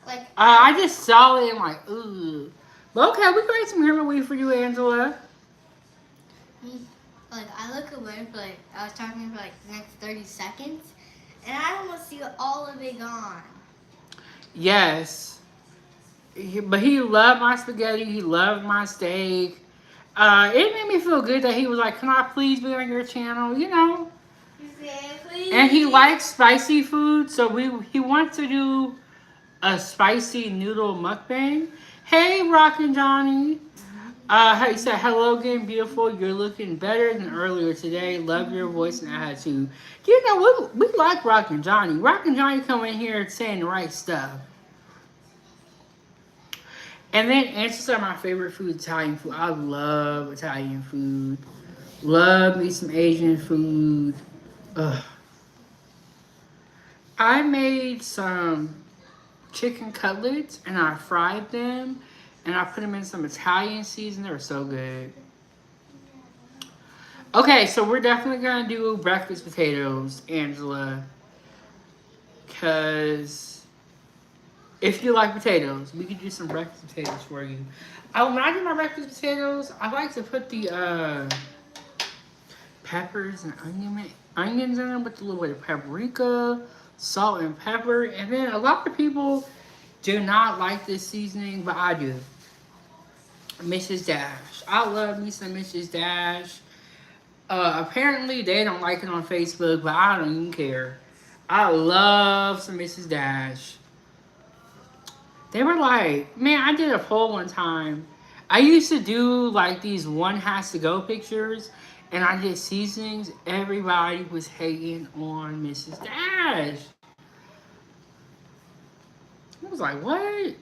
Like I just saw it and like, ugh. But okay, we can make some cream of wheat for you, Angela. Like I look away for I was talking for the next 30 seconds, and I almost see all of it gone. Yes. But he loved my spaghetti. He loved my steak. It made me feel good that he was like, can I please be on your channel? He said, please. And he likes spicy food, so he wants to do a spicy noodle mukbang. Hey, Rockin' Johnny. He said, hello again, beautiful. You're looking better than earlier today. Love your voice and attitude. We like Rockin' Johnny. Rockin' Johnny coming here saying the right stuff. And then answers are my favorite food, Italian food. I love Italian food. Love me some Asian food. Ugh. I made some chicken cutlets and I fried them and I put them in some Italian seasoning. They were so good. Okay, so we're definitely gonna do breakfast potatoes, Angela. Cause if you like potatoes, we could do some breakfast potatoes for you. When I do my breakfast potatoes, I like to put the peppers and onions in them with a little bit of paprika, salt and pepper. And then a lot of people do not like this seasoning, but I do. Mrs. Dash. I love me some Mrs. Dash. Apparently they don't like it on Facebook, but I don't even care. I love some Mrs. Dash. They were like, man, I did a poll one time. I used to do like these one has to go pictures, and I did seasonings. Everybody was hating on Mrs. Dash. I was like, what?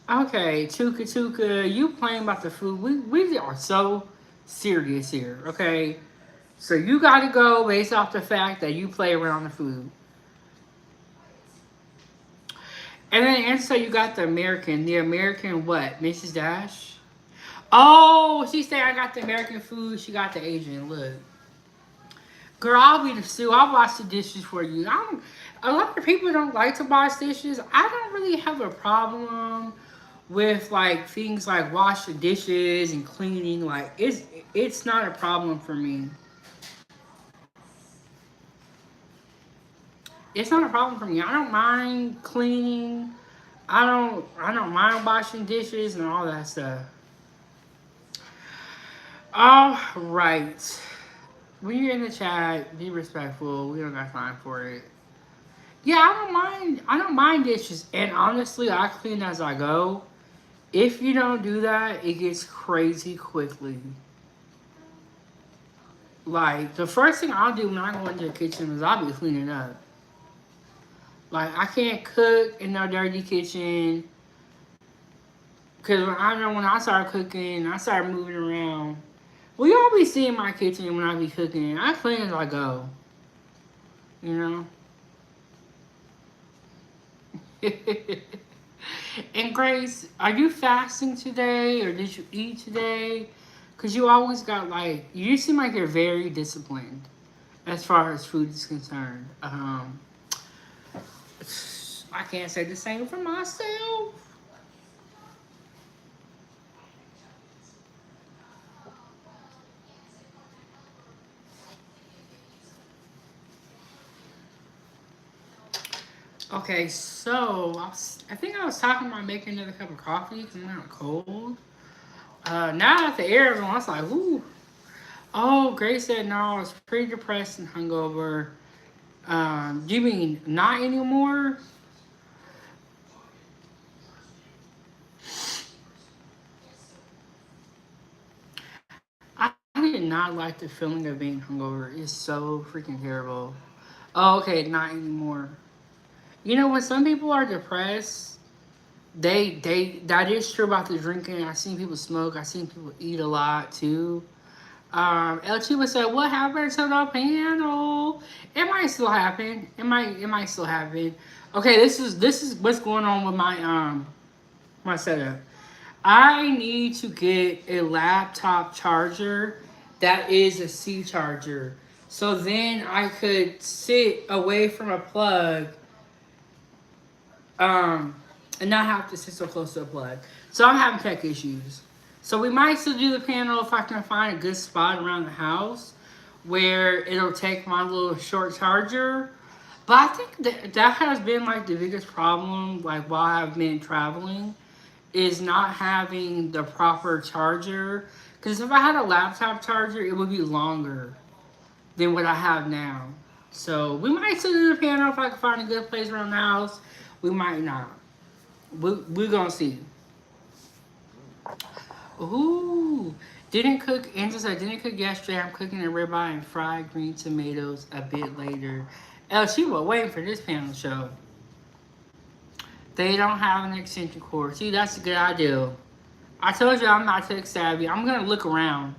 Okay, Tuka, you playing about the food. We are so serious here, okay? So you gotta go based off the fact that you play around the food. And then answer, you got the American what? Mrs. Dash? Oh, she said I got the American food. She got the Asian. Look, girl, I'll be the stew. I'll wash the dishes for you. A lot of people don't like to wash dishes. I don't really have a problem with like things like wash the dishes and cleaning. Like it's not a problem for me. It's not a problem for me. I don't mind cleaning. I don't mind washing dishes and all that stuff. All right. When you're in the chat, be respectful. We don't got time for it. Yeah, I don't mind. I don't mind dishes, and honestly, I clean as I go. If you don't do that, it gets crazy quickly. Like the first thing I'll do when I go into the kitchen is I'll be cleaning up. Like I can't cook in no dirty kitchen. Cause I know when I start cooking, I start moving around. Well, y'all be seeing my kitchen when I be cooking. I clean as I go. You know? And Grace, are you fasting today or did you eat today? Because you always got like, you seem like you're very disciplined as far as food is concerned. I can't say the same for myself. Okay, so I think I was talking about making another cup of coffee because I'm kind of cold. Now that the air is on, I was like, ooh. Oh, Grace said no, I was pretty depressed and hungover. Do you mean not anymore? I did not like the feeling of being hungover. It's so freaking terrible. Oh, okay, not anymore. You know, when some people are depressed, they that is true about the drinking. I've seen people smoke. I've seen people eat a lot too. El Chiba said, "What happened to the panel? It might still happen. It might still happen. Okay, this is what's going on with my setup. I need to get a laptop charger that is a C charger. So then I could sit away from a plug um, and not have to sit so close to a plug. So I'm having tech issues. So we might still do the panel if I can find a good spot around the house where it'll take my little short charger. But I think that has been like the biggest problem, like while I've been traveling, is not having the proper charger. Because if I had a laptop charger, it would be longer than what I have now. So we might still do the panel if I can find a good place around the house. We might not. We're gonna see. Ooh, didn't cook. Angela said didn't cook yesterday. I'm cooking a ribeye and fried green tomatoes a bit later. She was waiting for this panel show. They don't have an extension cord. See, that's a good idea. I told you I'm not tech savvy. I'm gonna look around.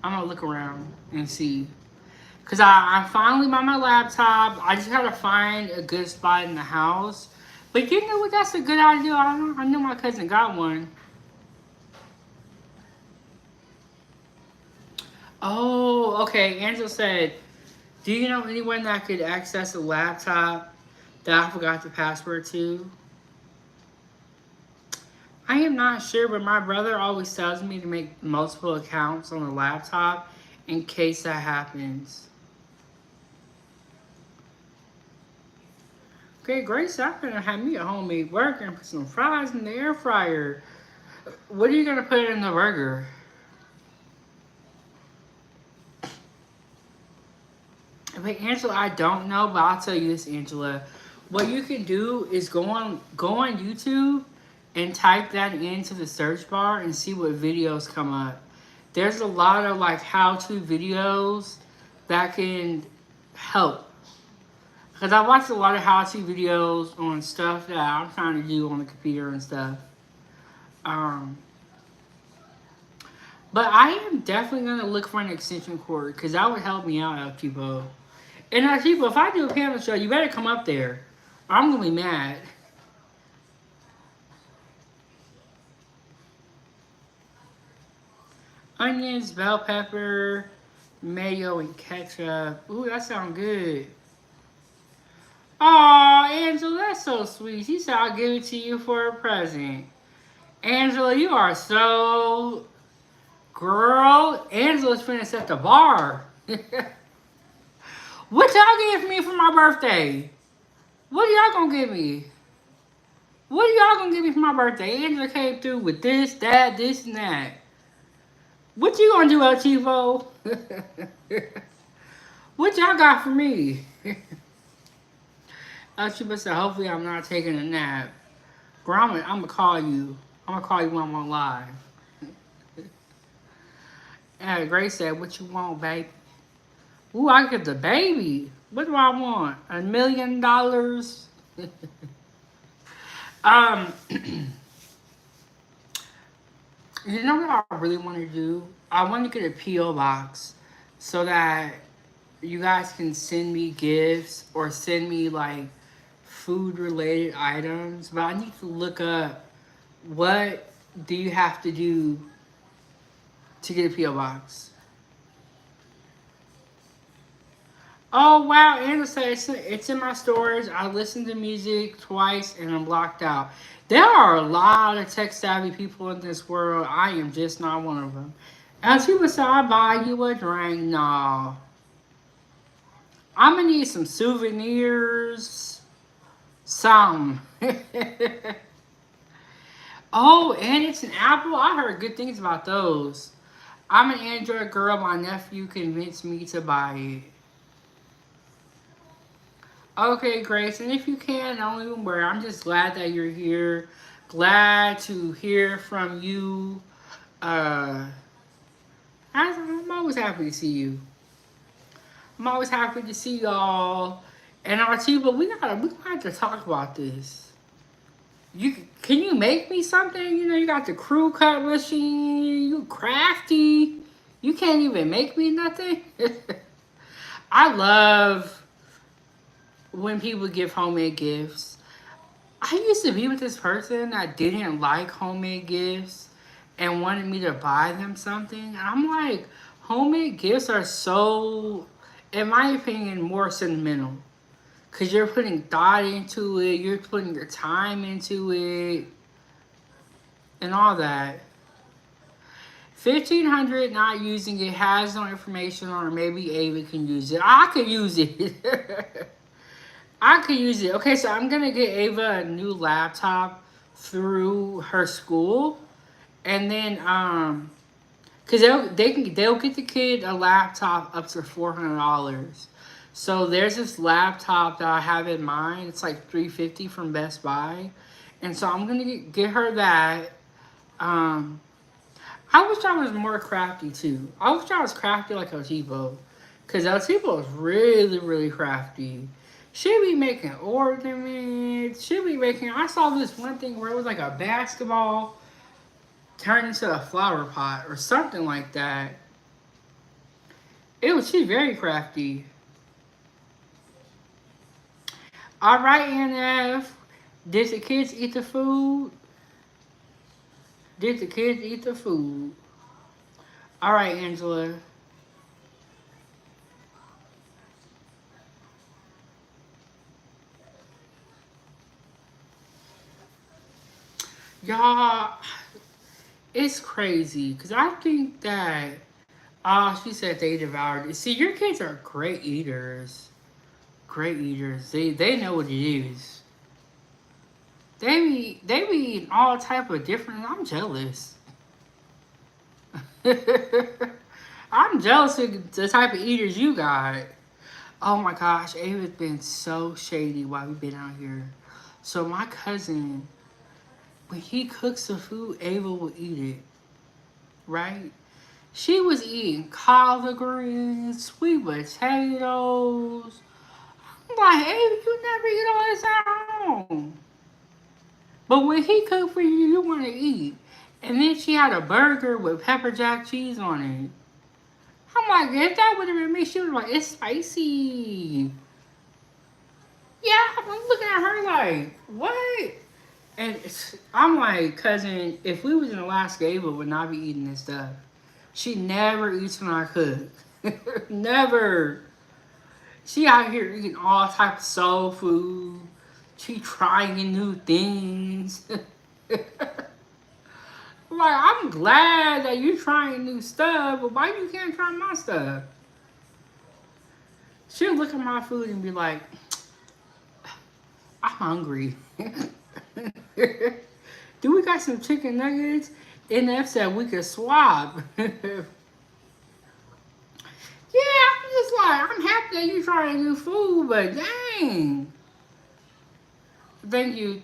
I'm gonna look around and see. Cause I'm finally by my laptop. I just gotta find a good spot in the house. But you know what? That's a good idea. I know my cousin got one. Oh, okay. Angela said, "Do you know anyone that could access a laptop that I forgot the password to?" I am not sure, but my brother always tells me to make multiple accounts on the laptop in case that happens. Okay, Grace, I'm gonna have me a homemade burger and put some fries in the air fryer. What are you gonna put in the burger? Wait, Angela, I don't know, but I'll tell you this, Angela. What you can do is go on YouTube and type that into the search bar and see what videos come up. There's a lot of like how-to videos that can help. Because I watch a lot of how-to videos on stuff that I'm trying to do on the computer and stuff. But I am definitely going to look for an extension cord because that would help me out, Chipo. And Chipo, if I do a panel show, you better come up there. I'm going to be mad. onions, bell pepper, mayo, and ketchup. Ooh, that sounds good. Aw, Angela, that's so sweet. She said I'll give it to you for a present. Angela, you are so... Girl, Angela's finna set the bar. What y'all give me for my birthday? What are y'all gonna give me? What are y'all gonna give me for my birthday? Angela came through with this, that, this, and that. What you gonna do, El Chivo? What y'all got for me? El Chivo said, hopefully I'm not taking a nap. Girl, I'm gonna call you. I'm gonna call you when I'm on live. And Grace said, what you want, baby? Ooh, I get the baby. What do I want? $1 million? um, you know what I really want to do? I want to get a P.O. box so that you guys can send me gifts or send me like food related items. But I need to look up what do you have to do to get a P.O. box. Oh wow, Angela said it's in my storage. I listened to music twice and I'm blocked out. There are a lot of tech savvy people in this world. I am just not one of them. As people say, I buy you a drink. No. I'm gonna need some souvenirs. Some. Oh, and it's an Apple. I heard good things about those. I'm an Android girl. My nephew convinced me to buy it. Okay, Grace, and if you can, don't even worry. I'm just glad that you're here. Glad to hear from you. I'm always happy to see you. I'm always happy to see y'all. And Artiba, we gonna have to talk about this. Can you make me something? You know, you got the crew cut machine. You crafty. You can't even make me nothing. I love when people give homemade gifts. I used to be with this person that didn't like homemade gifts and wanted me to buy them something. And I'm like, homemade gifts are so, in my opinion, more sentimental. Because you're putting thought into it, you're putting your time into it, and all that. 1500 not using it, has no information on it. Maybe Ava can use it. I could use it. I could use it. Okay, so I'm gonna get Ava a new laptop through her school, and then cause they'll get the kid a laptop up to $400. So there's this laptop that I have in mind. It's like $350 from Best Buy, and so I'm gonna get her that. I wish I was more crafty too. I wish I was crafty like Otipo, cause Otipo is really really crafty. She be making ornaments. She be making. I saw this one thing where it was like a basketball turned into a flower pot or something like that. She's very crafty. All right, NF. Did the kids eat the food? Did the kids eat the food? All right, Angela. Y'all, it's crazy because I think that, she said they devoured it. See, your kids are great eaters. Great eaters. They know what it is. They be eating all type of different. I'm jealous. I'm jealous of the type of eaters you got. Oh my gosh, Ava's been so shady while we've been out here. So my cousin, when he cooks the food, Ava will eat it. Right? She was eating collard greens, sweet potatoes. I'm like, Ava, you never eat all this at home. But when he cooked for you, you want to eat. And then she had a burger with pepper jack cheese on it. I'm like, if that would have been me, she was like, it's spicy. Yeah, I'm looking at her like, what? And I'm like, cousin, if we was in Alaska, Ava would not be eating this stuff. She never eats when I cook. Never. She out here eating all types of soul food. She trying new things. Like, I'm glad that you trying new stuff, but why you can't try my stuff? She'll look at my food and be like, I'm hungry. Do we got some chicken nuggets? NF said we could swap. Yeah, I'm just like, I'm happy that you trying new food, but dang. Thank you,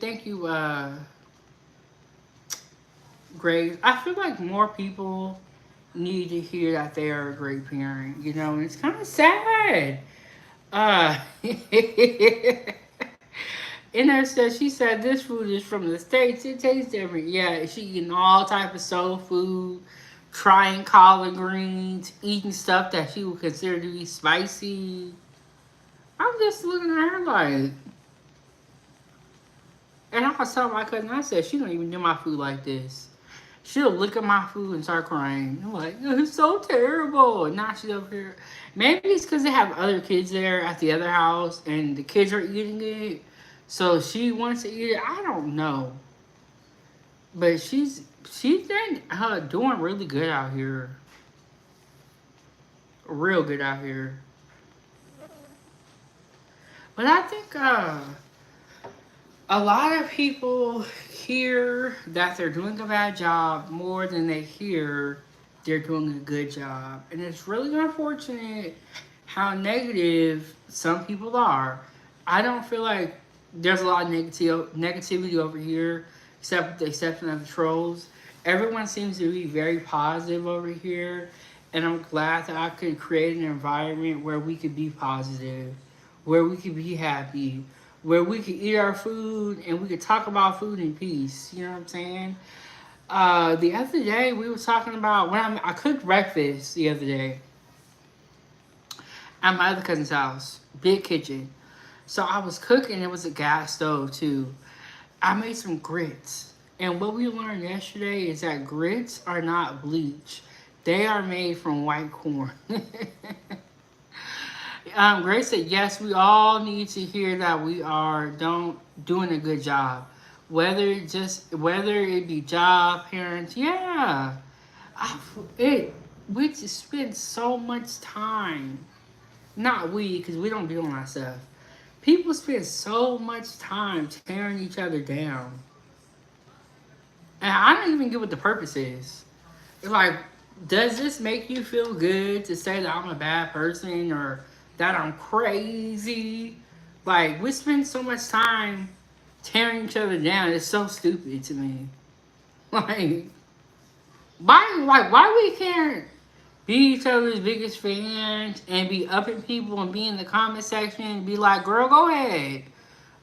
Grace. I feel like more people need to hear that they are a great parent, you know, and it's kind of sad. Uh, In her said she said this food is from the States. It tastes different. Yeah, she eating all type of soul food, trying collard greens, eating stuff that she would consider to be spicy. I'm just looking at her like, and I was telling my cousin, I said, she don't even do my food like this. She'll look at my food and start crying. I'm like, it's so terrible. And now she's over here. Maybe it's because they have other kids there at the other house and the kids are eating it. So she wants to eat it. I don't know. But she's been doing really good out here. Real good out here. But I think a lot of people hear that they're doing a bad job more than they hear they're doing a good job. And it's really unfortunate how negative some people are. I don't feel like there's a lot of negativity over here, except with the exception of the trolls. Everyone seems to be very positive over here. And I'm glad that I could create an environment where we could be positive, where we could be happy, where we could eat our food and we could talk about food in peace. You know what I'm saying? The other day we were talking about when I cooked breakfast the other day at my other cousin's house, big kitchen. So I was cooking. It was a gas stove too. I made some grits, and what we learned yesterday is that grits are not bleach. They are made from white corn. Grace said, yes, we all need to hear that we are doing a good job. Whether it be job, parents, yeah. We just spend so much time. Not we, because we don't do my stuff. People spend so much time tearing each other down. And I don't even get what the purpose is. It's like, does this make you feel good to say that I'm a bad person or that I'm crazy? Like, we spend so much time tearing each other down. It's so stupid to me. Like, why we can't be each other's biggest fans and be upping people and be in the comment section and be like, girl, go ahead.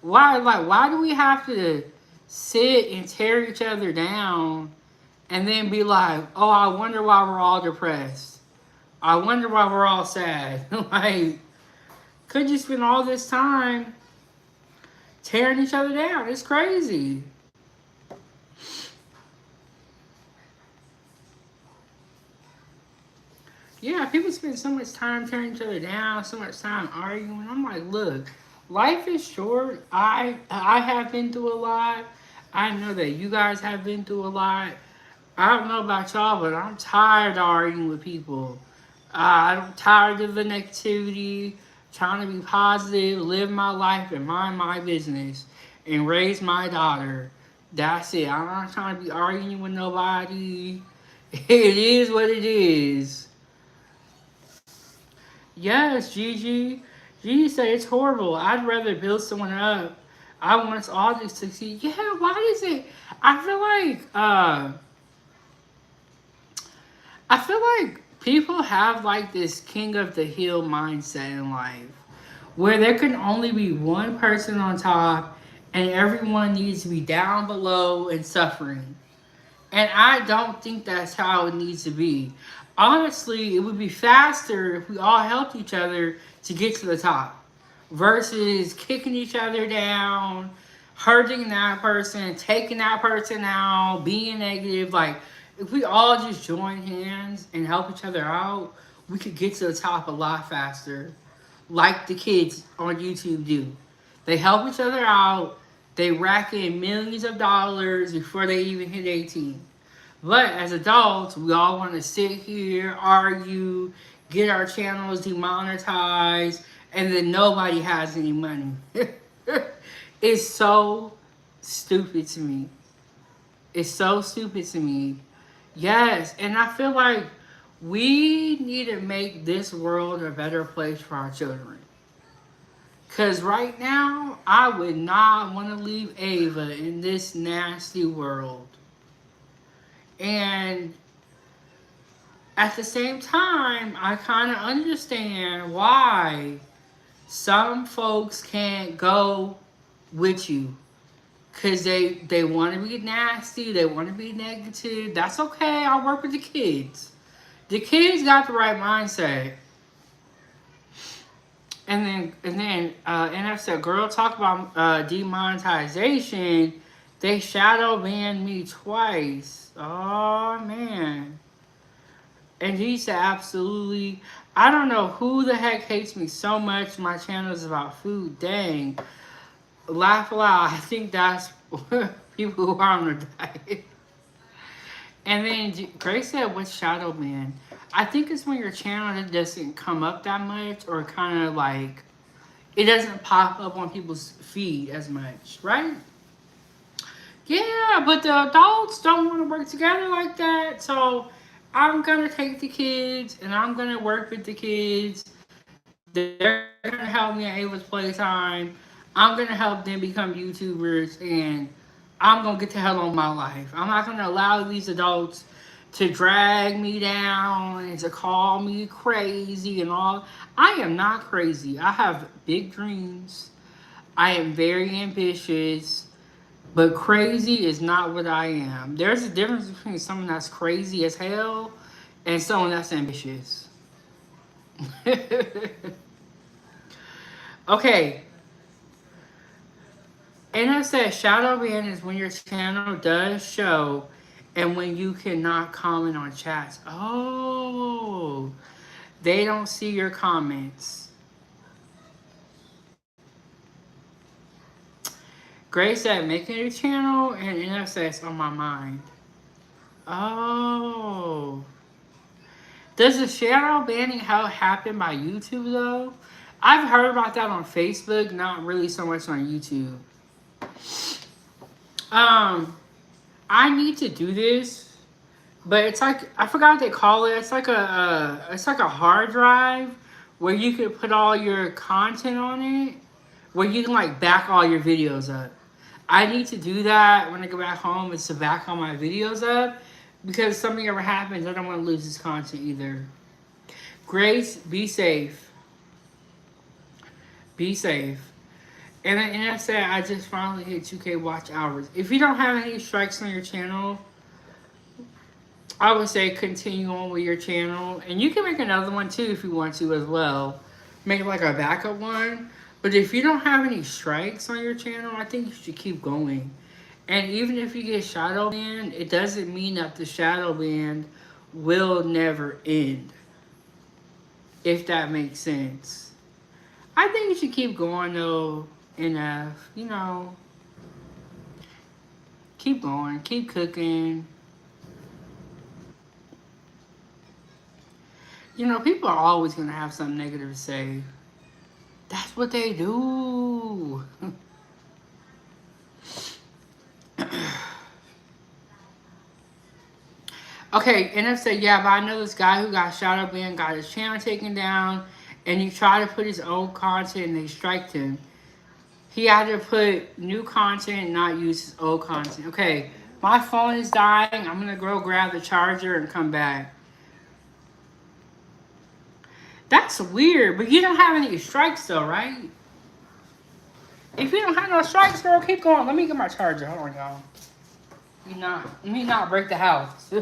Why do we have to sit and tear each other down and then be like, oh, I wonder why we're all depressed. I wonder why we're all sad. Like, could you spend all this time tearing each other down? It's crazy. Yeah, people spend so much time tearing each other down, so much time arguing. I'm like, look, life is short. I have been through a lot. I know that you guys have been through a lot. I don't know about y'all, but I'm tired of arguing with people. I'm tired of the negativity, trying to be positive, live my life, and mind my business, and raise my daughter. That's it. I'm not trying to be arguing with nobody. It is what it is. Yes, Gigi. Gigi said it's horrible. I'd rather build someone up. I want us all to succeed. Yeah, why is it? I feel like people have like this king of the hill mindset in life where there can only be one person on top and everyone needs to be down below and suffering. And I don't think that's how it needs to be. Honestly, it would be faster if we all helped each other to get to the top versus kicking each other down, hurting that person, taking that person out, being negative. Like, If we all just join hands and help each other out, we could get to the top a lot faster. Like the kids on YouTube do. They help each other out. They rack in millions of dollars before they even hit 18. But as adults, we all want to sit here, argue, get our channels demonetized, and then nobody has any money. It's so stupid to me. It's so stupid to me. Yes, and I feel like we need to make this world a better place for our children. Because right now, I would not want to leave Ava in this nasty world. And at the same time, I kind of understand why some folks can't go with you. Because they want to be nasty, they want to be negative. That's okay, I'll work with the kids. The kids got the right mindset. And then NF said, girl, talk about demonetization. They shadow banned me twice. Oh, man. And he said, absolutely. I don't know who the heck hates me so much. My channel is about food. Dang. Laugh aloud. I think that's people who are on a diet. And then Grace said, what's shadow ban? I think it's when your channel doesn't come up that much, or kind of like it doesn't pop up on people's feed as much, right? Yeah, but the adults don't want to work together like that. So I'm gonna take the kids and I'm gonna work with the kids. They're gonna help me at Ava's Playtime. I'm gonna help them become YouTubers, and I'm gonna get the hell on my life. I'm not gonna allow these adults to drag me down and to call me crazy and all. I am not crazy. I have big dreams. I am very ambitious, but crazy is not what I am. There's a difference between someone that's crazy as hell and someone that's ambitious. Okay. And I said shadow ban is when your channel does show and when you cannot comment on chats. Oh, they don't see your comments. Grace said making a channel and NSS on my mind. Oh. Does the shadow banning happen by YouTube though? I've heard about that on Facebook, not really so much on YouTube. I need to do this, but it's like I forgot what they call it. It's like a hard drive where you can put all your content on it, where you can like back all your videos up. I need to do that when I go back home, is to back all my videos up, because if something ever happens, I don't want to lose this content either. Grace, be safe. Be safe. And I said, I just finally hit 2K watch hours. If you don't have any strikes on your channel, I would say continue on with your channel. And you can make another one too if you want to as well. Make like a backup one. But if you don't have any strikes on your channel, I think you should keep going. And even if you get shadow banned, it doesn't mean that the shadow ban will never end. If that makes sense. I think you should keep going though. Enough, you know, keep going, keep cooking. You know, people are always going to have something negative to say. That's what they do. Okay, NF said, yeah, but I know this guy who got shadow banned, got his channel taken down, and he tried to put his old content and they striked him. He had to put new content and not use his old content. Okay, my phone is dying. I'm going to go grab the charger and come back. That's weird, but you don't have any strikes though, right? If you don't have no strikes, girl, keep going. Let me get my charger. Hold on, y'all. Let me not break the house.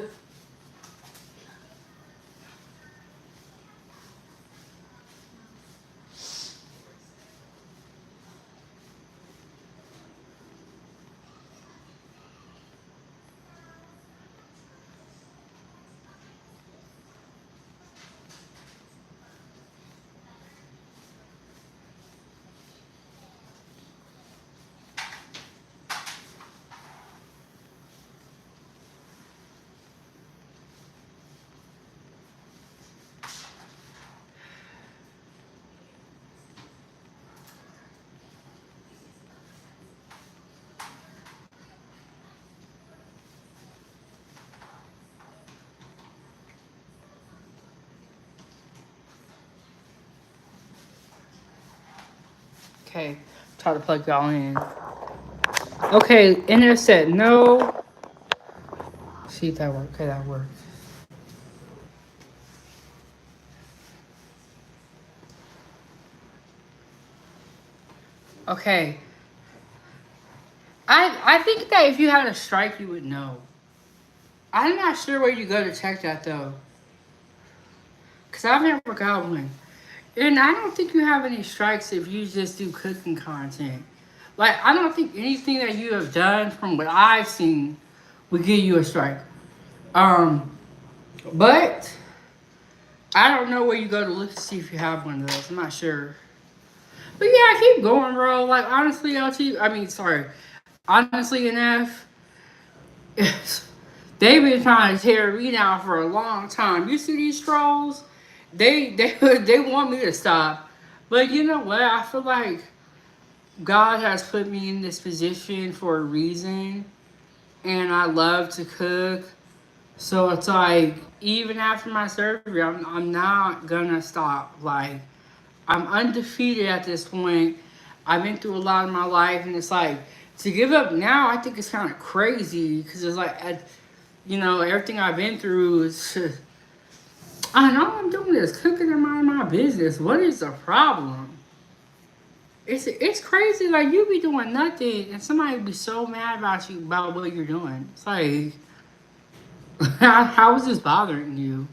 Okay, try to plug y'all in. Okay, Inna said no. See if that works. Okay, that works. Okay. I think that if you had a strike, you would know. I'm not sure where you go to check that though, cause I've never got one. And I don't think you have any strikes if you just do cooking content. Like I don't think anything that you have done from what I've seen would give you a strike. Um, but I don't know where you go to look to see if you have one of those. I'm not sure. But yeah, keep going, bro. Like honestly, LT. I mean, sorry. Honestly, enough. They've been trying to tear me down for a long time. You see these trolls? They want me to stop. But you know what? I feel like God has put me in this position for a reason, and I love to cook. So it's like even after my surgery, I'm not gonna stop. Like I'm undefeated at this point. I've been through a lot of my life, and it's like to give up now. I think it's kind of crazy because it's like, everything I've been through is. I know I'm doing is cooking and minding my business. What is the problem? It's crazy. Like you be doing nothing, and somebody be so mad about you about what you're doing. It's like, how is this bothering you?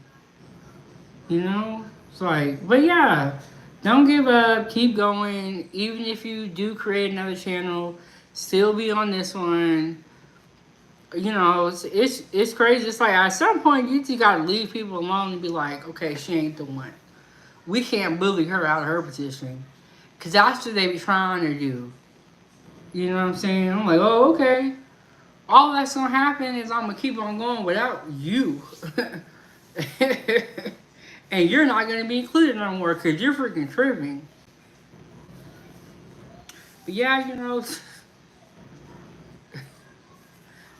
You know? It's like, but yeah, don't give up. Keep going. Even if you do create another channel, still be on this one. It's crazy. It's like at some point you just gotta leave people alone and be like, okay, she ain't the one. We can't bully her out of her position, cause that's what they be trying to do. You know what I'm saying? I'm like, oh, okay. All that's gonna happen is I'm gonna keep on going without you. And you're not gonna be included no more because you're freaking tripping. But yeah,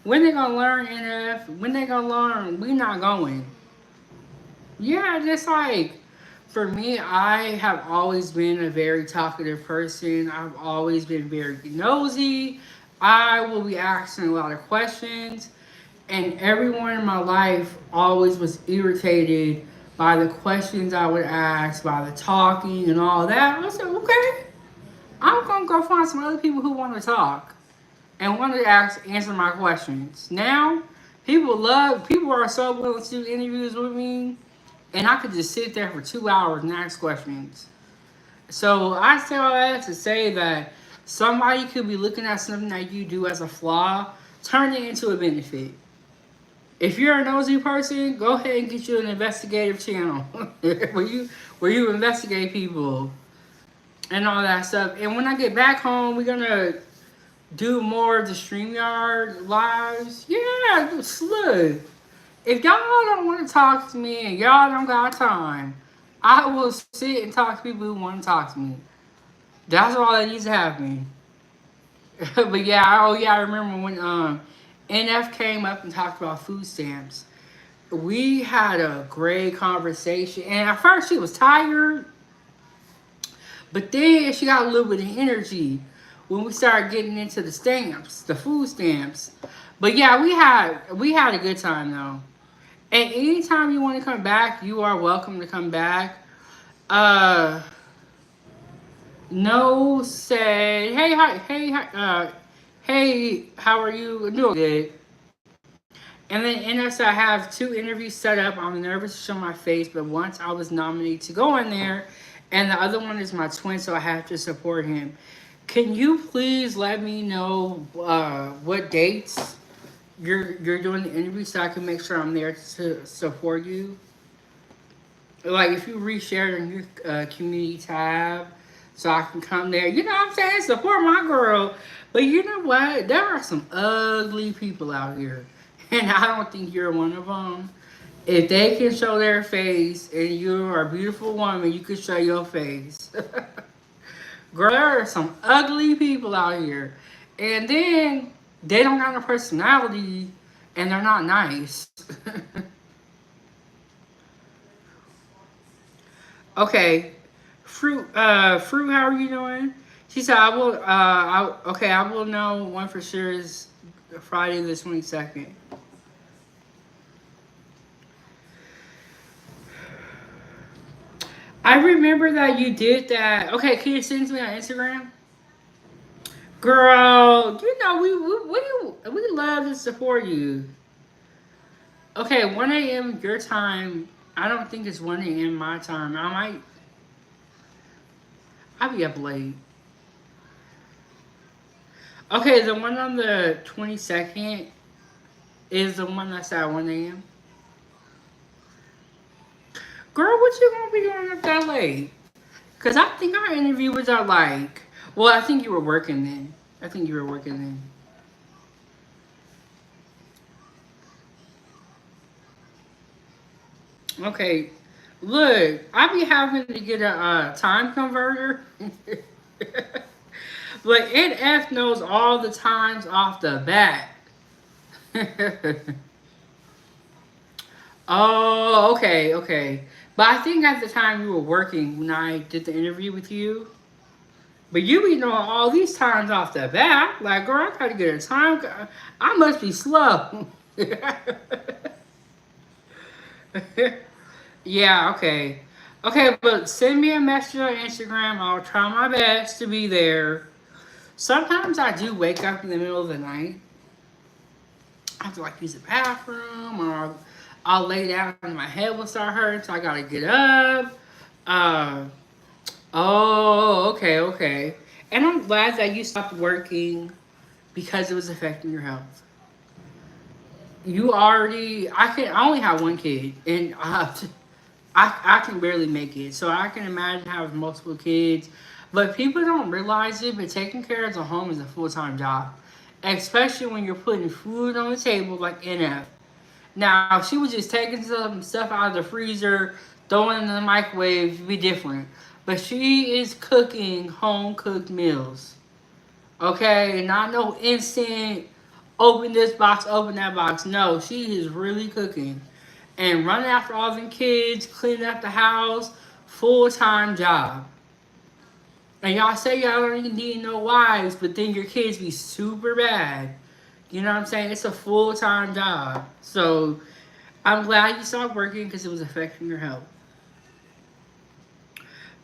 when they gonna learn NF? When they gonna learn? We not going. Yeah, just like for me, I have always been a very talkative person. I've always been very nosy. I will be asking a lot of questions, and everyone in my life always was irritated by the questions I would ask, by the talking and all that. I said, okay, I'm gonna go find some other people who want to talk and want to answer my questions. Now, people are so willing to do interviews with me, and I could just sit there for 2 hours and ask questions. So I say all that to say that somebody could be looking at something that you do as a flaw, turn it into a benefit. If you're a nosy person, go ahead and get you an investigative channel where you investigate people and all that stuff. And when I get back home, we're gonna do more of the StreamYard lives. Yeah, look. If y'all don't want to talk to me and y'all don't got time, I will sit and talk to people who want to talk to me. That's all that needs to happen. But yeah, oh yeah, I remember when NF came up and talked about food stamps. We had a great conversation, and at first she was tired, but then she got a little bit of energy when we started getting into the stamps, the food stamps. But yeah, we had a good time though. And anytime you want to come back, you are welcome to come back. Uh, no said, hey, how are you? Doing good. And then NS, I have 2 interviews set up. I'm nervous to show my face, but once I was nominated to go in there, and the other one is my twin, so I have to support him. Can you please let me know what dates you're doing the interview so I can make sure I'm there to support you? Like if you reshare in your community tab so I can come there. You know what I'm saying? Support my girl. But you know what? There are some ugly people out here. And I don't think you're one of them. If they can show their face and you are a beautiful woman, you can show your face. Girl, there are some ugly people out here. And then they don't got no personality and they're not nice. Okay. Fruit, how are you doing? She said, "I will. Okay, I will know one for sure is Friday the 22nd." I remember that you did that. Okay, can you send it to me on Instagram? Girl, you know we love to support you. Okay, 1 a.m. your time. I don't think it's 1 a.m. my time. I'll be up late. Okay, the one on the 22nd is the one that's at 1 a.m. Girl, what you gonna be doing up that late? Cause I think our interview was at like. Well, I think you were working then. I think you were working then. Okay, look, I be having to get a time converter. But NF knows all the times off the bat. Oh, okay, okay. But I think at the time you were working when I did the interview with you. But you be knowing all these times off the bat. Like, girl, I gotta get a time. I must be slow. Yeah, okay. Okay, but send me a message on Instagram. I'll try my best to be there. Sometimes I do wake up in the middle of the night. I have to like use the bathroom, or I'll lay down and my head will start hurting, so I gotta get up. Uh, oh, okay, okay. And I'm glad that you stopped working because it was affecting your health. You already, I only have one kid, and I can barely make it. So I can imagine having multiple kids. But people don't realize it, but taking care of the home is a full time job. Especially when you're putting food on the table like NF. Now, if she was just taking some stuff out of the freezer, throwing it in the microwave, it'd be different. But she is cooking home cooked meals. Okay? Not no instant, open this box, open that box. No, she is really cooking and running after all them kids, cleaning up the house, full time job. And y'all say y'all don't even need no wives, but then your kids be super bad. You know what I'm saying? It's a full time job. So I'm glad you stopped working because it was affecting your health.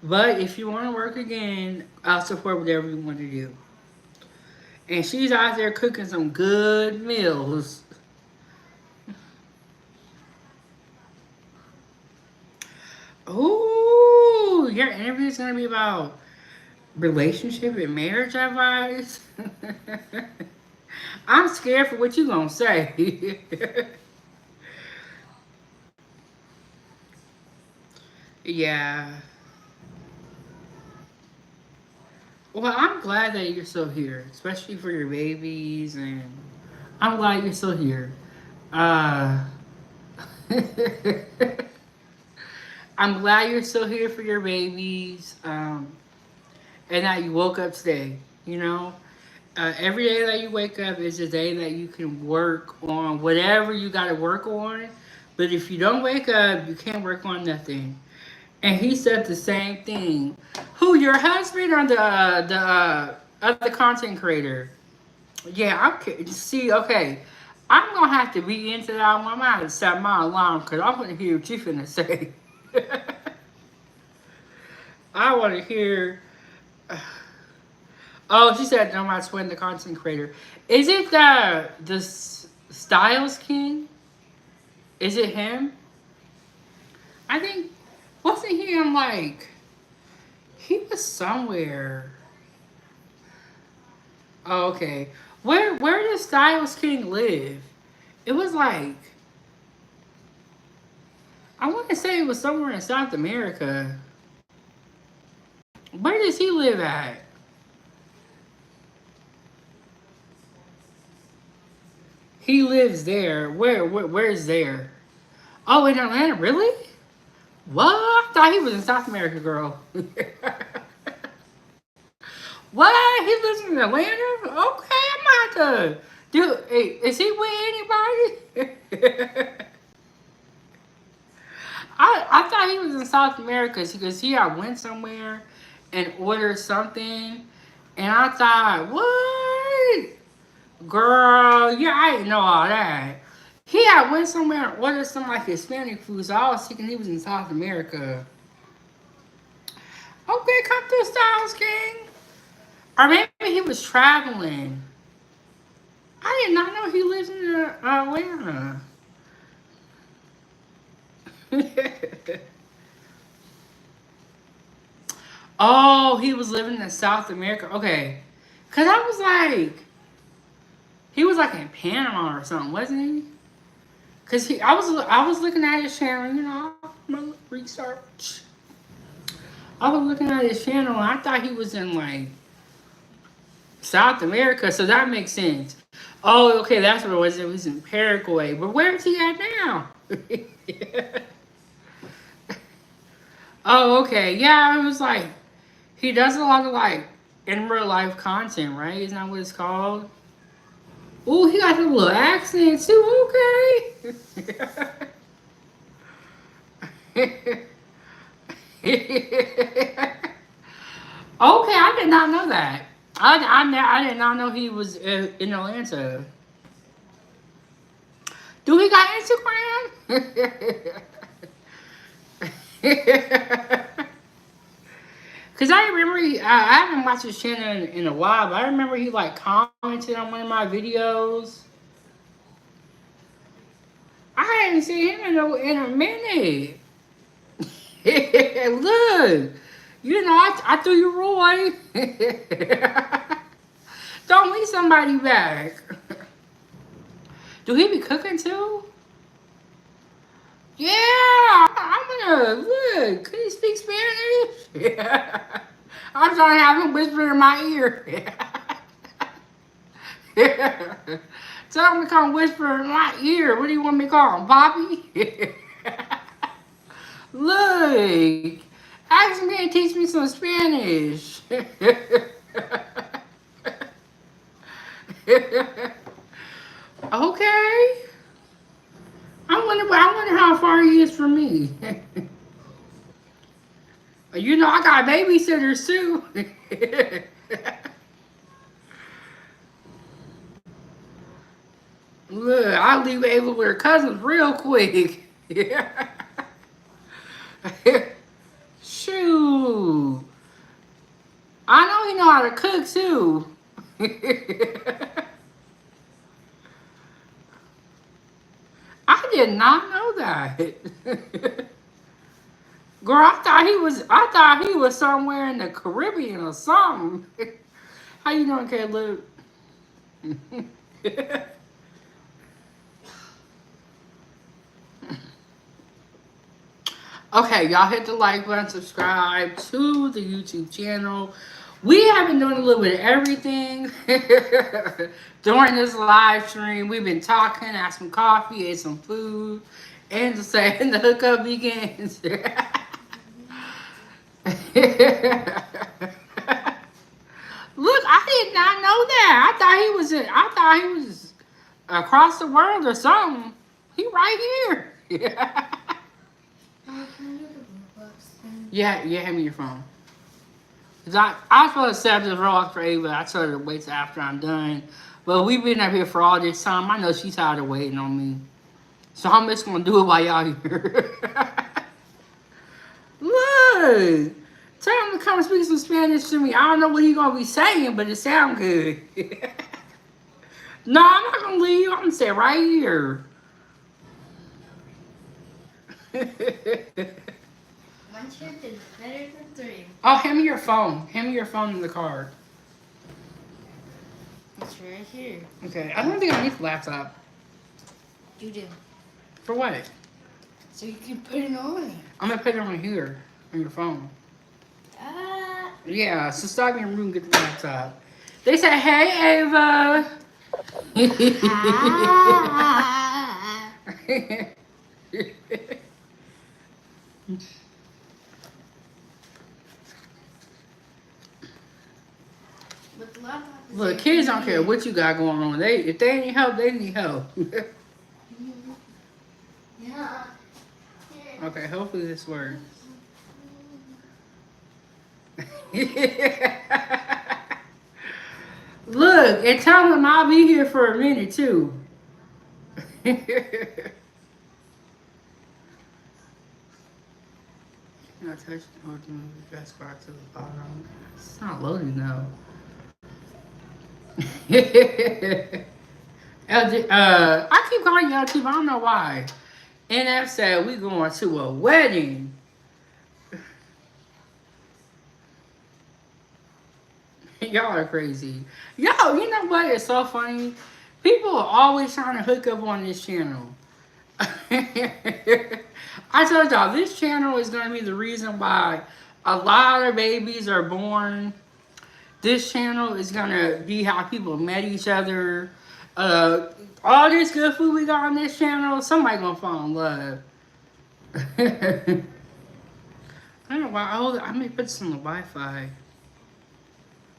But if you want to work again, I'll support whatever you want to do. And she's out there cooking some good meals. Ooh, your interview is gonna be about relationship and marriage advice. I'm scared for what you gonna say. Yeah. Well, I'm glad that you're still here, especially for your babies, and I'm glad you're still here. Uh, I'm glad you're still here for your babies, and that you woke up today. You know, every day that you wake up is a day that you can work on whatever you got to work on. But if you don't wake up, you can't work on nothing. And he said the same thing. Who, your husband or the other content creator? Yeah, see. Okay, I'm gonna have to be into that one. I'm gonna have to set my alarm because I want to hear what you finna say. I want to hear. Oh, she said, "No, my twin, the content creator." Is it the Styles King? Is it him? I think wasn't he in like he was somewhere. Oh, okay. Where does Styles King live? It was like I want to say it was somewhere in South America. Where does he live at? He lives there. Where's there? Oh, in Atlanta, really? What? I thought he was in South America, girl. What? He lives in Atlanta? Okay, I'm about to. Dude, hey, is he with anybody? I thought he was in South America because he had went somewhere and ordered something, And I thought, what? Girl, yeah, I didn't know all that. He had went somewhere and ordered some like Hispanic food, so I was thinking he was in South America. Okay, come through, Styles King. Or maybe he was traveling. I did not know he lives in Atlanta. Oh, he was living in South America. Okay. Cause I was like, he was like in Panama or something, wasn't he? Cause I was looking at his channel, my research. I was looking at his channel and I thought he was in like South America, so that makes sense. Oh, okay, that's what it was. It was in Paraguay. But where is he at now? Oh, okay. Yeah, it was like he does a lot of like in real life content, right? Isn't that what it's called? Oh, he got a little accent too. Okay. Okay, I did not know that. I did not know he was in Atlanta. Do he got Instagram? Cause I remember I haven't watched his channel in a while, but I remember he like commented on one of my videos. I hadn't seen him in a minute. Look, I threw you Roy. Don't leave somebody back. Do he be cooking too? Yeah, I'm gonna look. Could he speak Spanish? Yeah. I'm trying to have him whisper in my ear. Yeah. Tell him to come whisper in my ear. What do you want me to call him, Poppy? Look, ask me and teach me some Spanish. Okay. I wonder how far he is from me. I got babysitters too. Look, I'll leave Ava with her cousins real quick. Shoot. I know he know how to cook too. I did not know that. Girl, I thought he was somewhere in the Caribbean or something. How you doing, Caleb? Okay, y'all hit the like button, subscribe to the YouTube channel. We have been doing a little bit of everything during this live stream. We've been talking, had some coffee, ate some food, and just saying the hookup begins. Look, I did not know that. I thought he was across the world or something. He right here. Yeah, hand me your phone. Cause I was supposed to set up this Roblox for Ava. I told her to wait till after I'm done. But we've been up here for all this time. I know she's tired of waiting on me. So I'm just gonna do it while y'all here. Look! Tell him to come speak some Spanish to me. I don't know what he's gonna be saying, but it sounds good. No, I'm not gonna leave. I'm gonna stay right here. One trip is better than three. Oh, hand me your phone. Hand me your phone in the car. It's right here. Okay, I don't think I need the laptop. You do. For what? So you can put it on. I'm gonna put it on here, on your phone. Yeah, so stop being rude and get the laptop. They said, hey, Ava. Look, kids don't care what you got going on. If they need help, they need help. Yeah. Okay, hopefully this works. Look, and tell him I'll be here for a minute too. You know, touch the best part to the bottom. It's not loading though. I keep calling you LT, but I don't know why. NF said we going to a wedding. Y'all are crazy. Yo, you know what? It's so funny. People are always trying to hook up on this channel. I told y'all, this channel is going to be the reason why a lot of babies are born. This channel is going to be how people met each other. All this good food we got on this channel, somebody going to fall in love. I don't know why. I may put this on the Wi-Fi.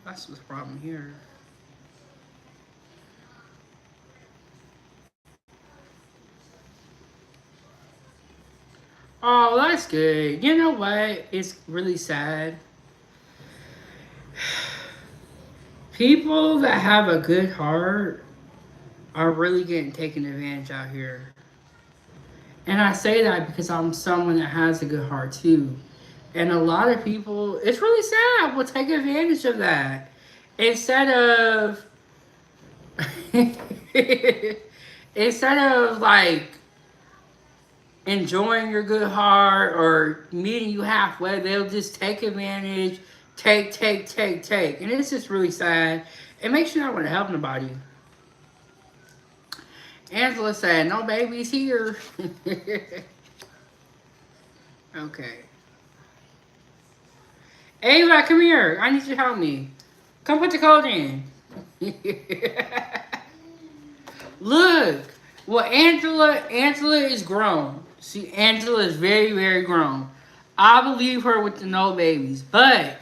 That's the problem here. Oh, that's good. You know what? It's really sad. People that have a good heart are really getting taken advantage out here. And I say that because I'm someone that has a good heart too. And a lot of people, it's really sad, will take advantage of that. Instead of, instead of like enjoying your good heart or meeting you halfway, they'll just take advantage, take. And it's just really sad. It makes you not want to help nobody. Angela said, no babies here. Okay. Ava, come here. I need you to help me. Come put the code in. Look. Well, Angela is grown. Angela is very, very grown. I believe her with the no babies. But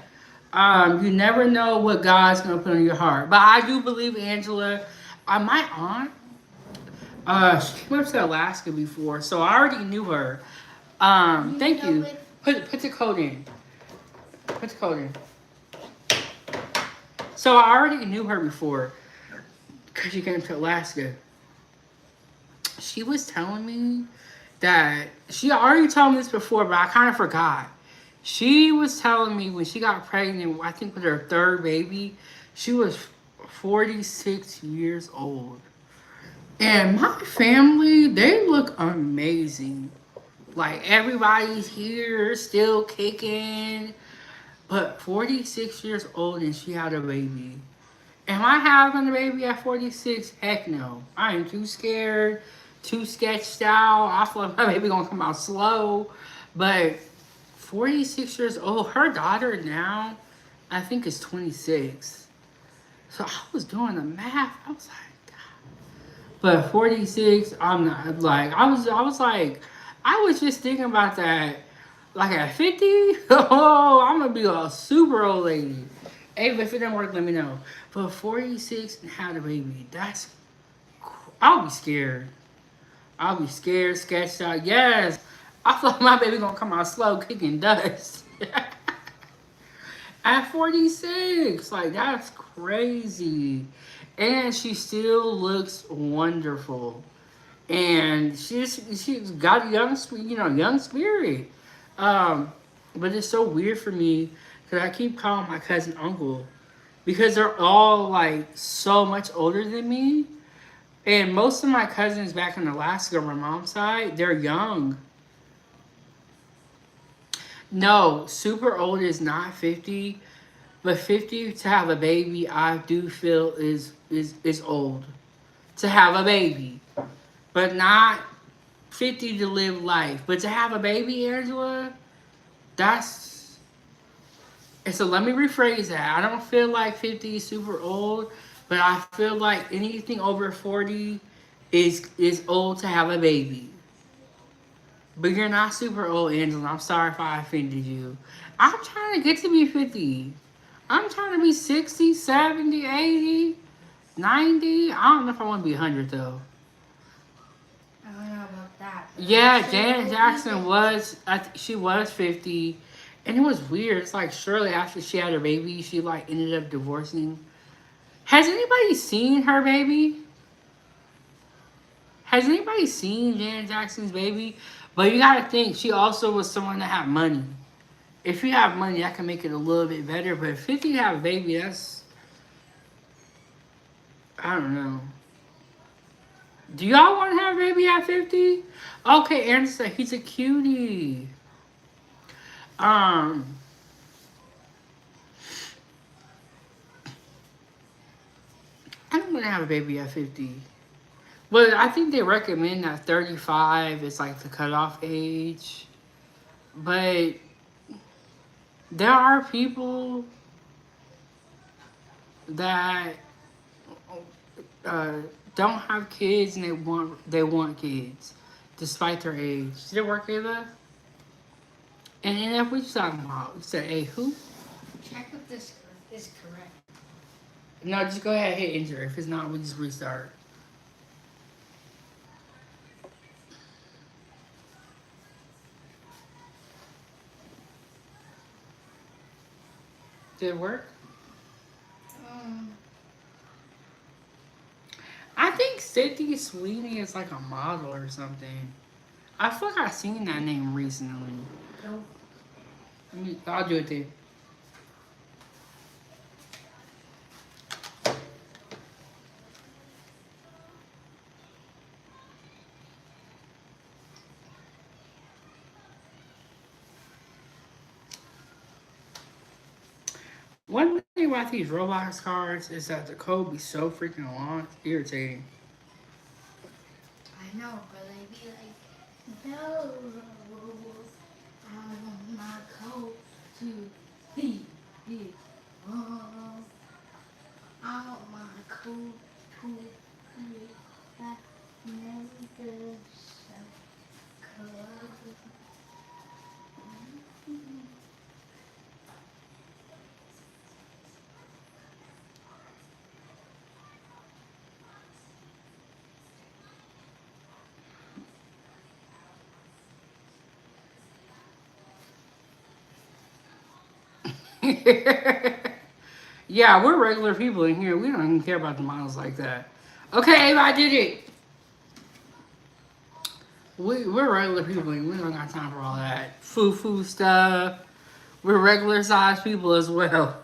you never know what God's going to put on your heart. But I do believe Angela. My aunt, she came up to Alaska before, so I already knew her. Thank you. Put the code in. Put the code in. So I already knew her before because she came to Alaska. She was telling me that she already told me this before, but I kind of forgot. She was telling me when she got pregnant, I think with her third baby, she was 46 years old. And my family, they look amazing. Like everybody's here, still kicking. But 46 years old and she had a baby. Am I having a baby at 46? Heck no. I am too scared, too sketched out. I feel like my baby gonna come out slow. But 46 years old, her daughter now, I think is 26. So I was doing the math. I was like, God. But 46, I'm not like, I was just thinking about that. Like at 50, oh, I'm gonna be a super old lady. Hey, if it didn't work, let me know. But 46 and had a baby, I'll be scared. I'll be scared, sketched out. Yes, I feel like my baby gonna come out slow, kicking dust. At 46, like that's crazy. And she still looks wonderful. And she's got a young spirit. But it's so weird for me because I keep calling my cousin uncle because they're all like so much older than me. And most of my cousins back in Alaska on my mom's side, they're young. No, super old is not 50, but 50 to have a baby, I do feel is old. To have a baby. But not 50 to live life. But to have a baby, Angela, and so let me rephrase that. I don't feel like 50 is super old, but I feel like anything over 40 is old to have a baby. But you're not super old, Angela. I'm sorry if I offended you. I'm trying to get to be 50. I'm trying to be 60, 70, 80, 90. I don't know if I want to be 100 though. I don't know about that. Yeah, Janet Jackson she was 50. And it was weird. It's like shortly after she had her baby, she like ended up divorcing. Has anybody seen her baby? Has anybody seen Janet Jackson's baby? But you gotta think she also was someone that had money. If you have money, that can make it a little bit better. But if 50 have a baby, that's, I don't know. Do y'all want to have a baby at 50? Okay, Aaron said he's a cutie. Um, I'm gonna have a baby at 50. But I think they recommend that 35 is like the cutoff age. But there are people that uh, don't have kids and they want kids despite their age. Did it work, Ava? And then what you talking about? You said, "Hey, who?" Check if this is correct. No, just go ahead and hit enter. If it's not, we'll just restart. Did it work? I think Sydney Sweeney is like a model or something. I feel like I've seen that name recently. No. I'll do it then. One thing about these Roblox cards is that the code be so freaking long, it's irritating. I know, but they be like, no, I want my coat to be big. I want my coat to be that never so cold. Yeah, we're regular people in here. We don't even care about the models like that. Okay, Ava, I did it. We're regular people. We don't got time for all that foo-foo stuff. We're regular sized people as well.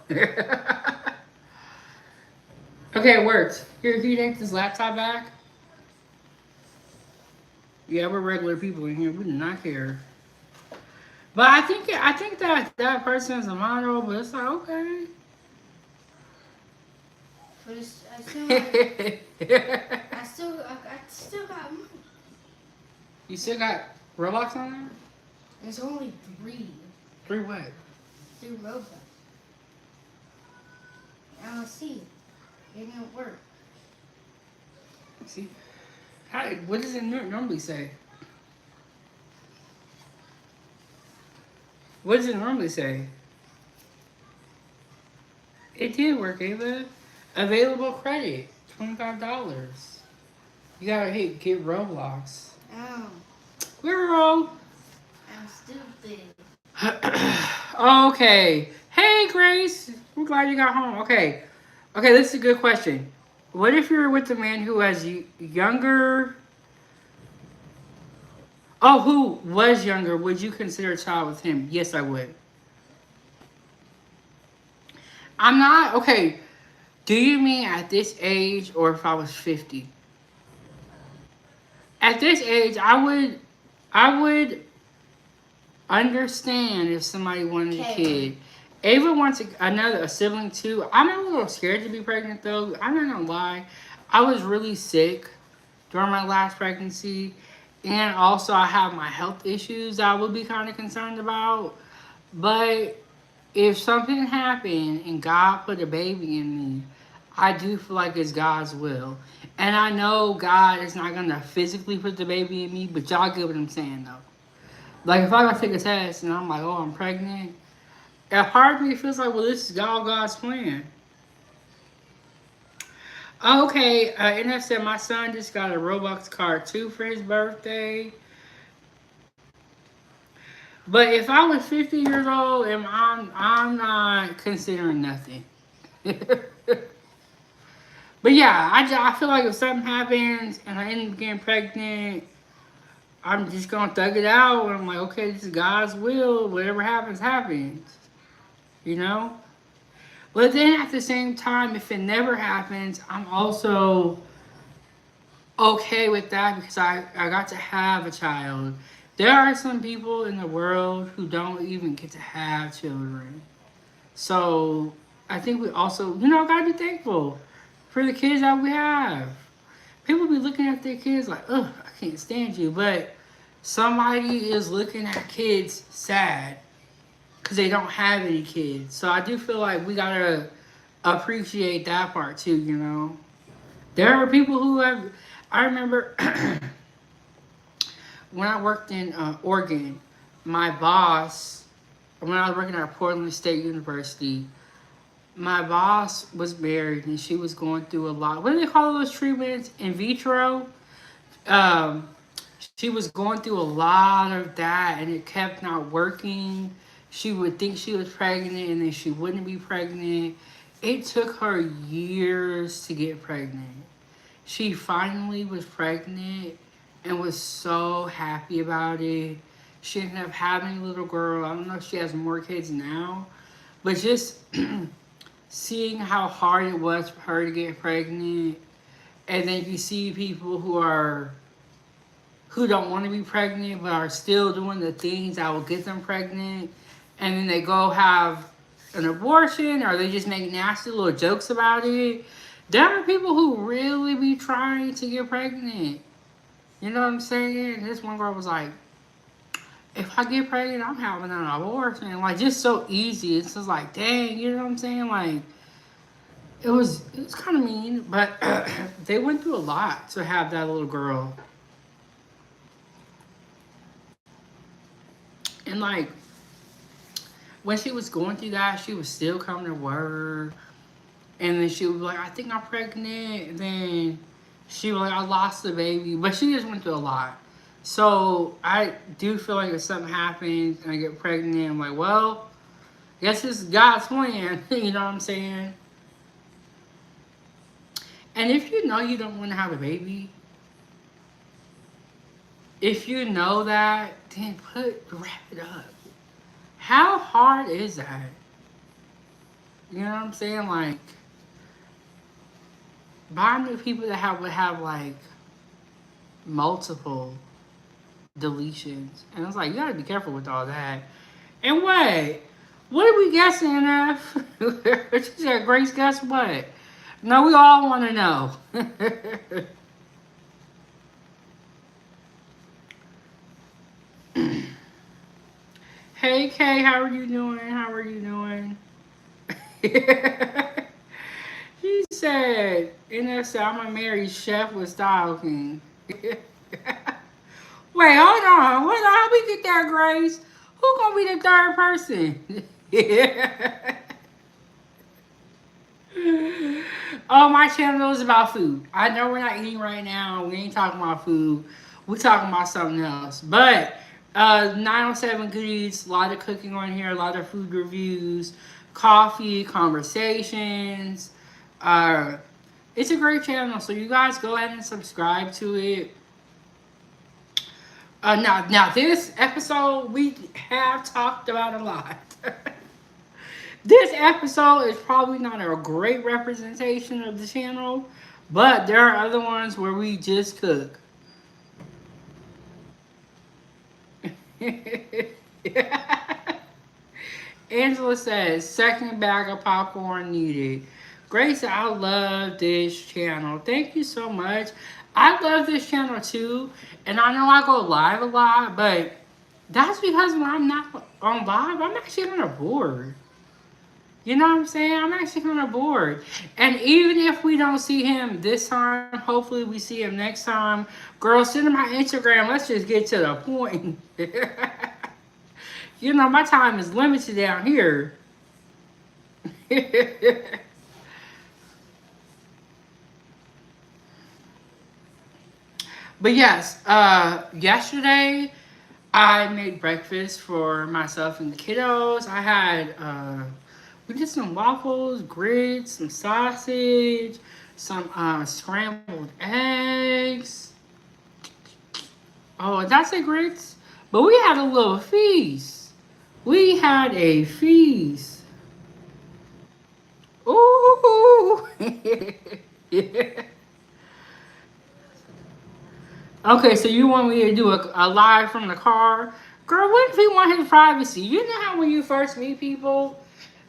Okay, it worked. Here, can you take this laptop back? Yeah, we're regular people in here. We do not care. But I think that person is a model, but it's like okay. But I still, I still got money. You still got Roblox on there? There's only 3. 3 what? 3 robots. Now let's see. It didn't work. See? What does it normally say? What does it normally say? It did work, Ava. Available credit, $25. You gotta hit get Roblox. Oh, Girl. I'm stupid. Okay. Hey, Grace. We're glad you got home. Okay. Okay, this is a good question. What if you're with a man who has younger... Oh, who was younger? Would you consider a child with him? Yes, I would. I'm not... Okay. Do you mean at this age or if I was 50? At this age, I would understand if somebody wanted a kid. Ava wants a sibling too. I'm a little scared to be pregnant though. I'm not gonna lie. I was really sick during my last pregnancy. And also I have my health issues I would be kind of concerned about. But if something happened and God put a baby in me, I do feel like it's God's will. And I know God is not going to physically put the baby in me, but y'all get what I'm saying though. Like if I gotta take a test and I'm like, oh, I'm pregnant, a part of me feels like, well, this is God's plan. Okay, NF said my son just got a Roblox card too for his birthday. But if I was 50 years old, I'm not considering nothing. But yeah, I feel like if something happens and I end up getting pregnant, I'm just gonna thug it out. And I'm like, okay, this is God's will. Whatever happens, happens. You know? But then at the same time, if it never happens, I'm also okay with that because I got to have a child. There are some people in the world who don't even get to have children. So I think we also, gotta be thankful for the kids that we have. People be looking at their kids like, ugh, I can't stand you. But somebody is looking at kids sad because they don't have any kids. So I do feel like we gotta appreciate that part too. There are people who have, I remember when I worked in Oregon, my boss, when I was working at Portland State University, my boss was married and she was going through a lot. What do they call those treatments? In vitro? Um, she was going through a lot of that and it kept not working. She would think she was pregnant and then she wouldn't be pregnant. It took her years to get pregnant. She finally was pregnant and was so happy about it. She ended up having a little girl. I don't know if she has more kids now, but just seeing how hard it was for her to get pregnant, and then you see people who don't want to be pregnant but are still doing the things that will get them pregnant, and then they go have an abortion or they just make nasty little jokes about it. There are people who really be trying to get pregnant. You know what I'm saying? This one girl was like, if I get pregnant, I'm having an abortion. Like, just so easy. It's just like, dang, you know what I'm saying? Like, it was kind of mean, but they went through a lot to have that little girl. And like, when she was going through that, she was still coming to work. And then she was like, I think I'm pregnant. And then she was like, I lost the baby. But she just went through a lot. So I do feel like if something happens and I get pregnant, I'm like, well, guess it's God's plan. You know what I'm saying? And if you know you don't want to have a baby, if you know that, then wrap it up. How hard is that? You know what I'm saying? Like, but I knew people that would have like multiple deletions, and I was like, you gotta be careful with all that. And what are we guessing, F? She said, Grace, guess what? No, we all want to know. Hey, Kay, how are you doing? How are you doing? She said, NF I'm a married chef with Style King. Wait, hold on. How we get there, Grace? Who gonna be the third person? Oh, my channel is about food. I know we're not eating right now. We ain't talking about food. We're talking about something else. But 907 Goodies, a lot of cooking on here, a lot of food reviews, coffee, conversations. It's a great channel, so you guys go ahead and subscribe to it. Now this episode we have talked about a lot. This episode is probably not a great representation of the channel, but there are other ones where we just cook. Angela says, second bag of popcorn needed. Grace, I love this channel. Thank you so much. I love this channel too. And I know I go live a lot, but that's because when I'm not on live, I'm actually kind of bored. You know what I'm saying? I'm actually kind of bored. And even if we don't see him this time, hopefully we see him next time. Girl, send him my Instagram. Let's just get to the point. You know, my time is limited down here. But yes, yesterday I made breakfast for myself and the kiddos. I had, we did some waffles, grits, some sausage, some scrambled eggs. Oh, that's a grits. But we had a little feast. We had a feast. Ooh. Yeah. Okay, so you want me to do a live from the car? Girl, what if he want his privacy? You know how when you first meet people,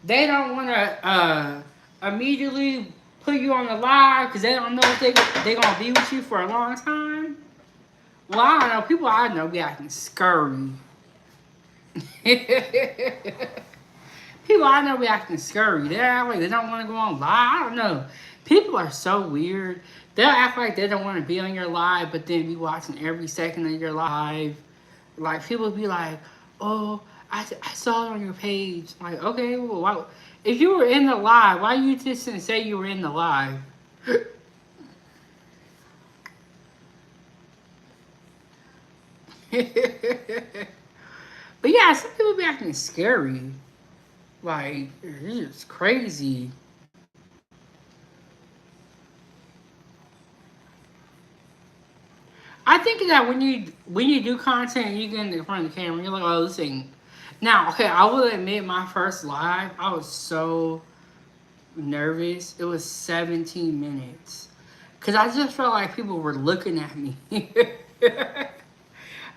they don't want to immediately put you on the live because they don't know if they gonna be with you for a long time. Well, I don't know. People I know be acting scurry. People I know be acting scurry. They act like they don't want to go on live. I don't know. People are so weird. They'll act like they don't want to be on your live, but then be watching every second of your live. Like people be like, "Oh, I saw it on your page." Like, okay, well, why, if you were in the live, why you just didn't say you were in the live? But yeah, some people be acting scary. Like, it's crazy. I think that when you do content, you get in front of the camera, you're like, oh, this ain't. Now, okay, I will admit, my first live, I was so nervous. It was 17 minutes, cause I just felt like people were looking at me.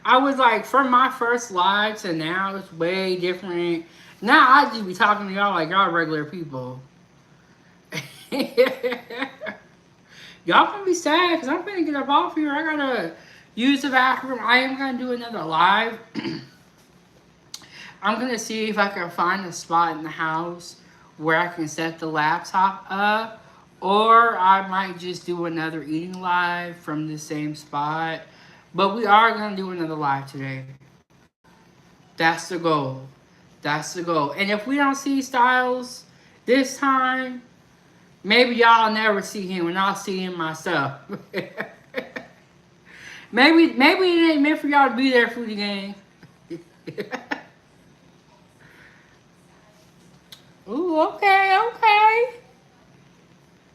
I was like, from my first live to now, it's way different. Now I just be talking to y'all like y'all regular people. Y'all gonna be sad because I'm gonna get up off here. I gotta use the bathroom. I am gonna do another live. I'm gonna see if I can find a spot in the house where I can set the laptop up, or I might just do another eating live from the same spot. But we are gonna do another live today. That's the goal. That's the goal. And if we don't see Styles this time, maybe y'all never see him and I'll see him myself. maybe it ain't meant for y'all to be there for the game. Ooh, okay.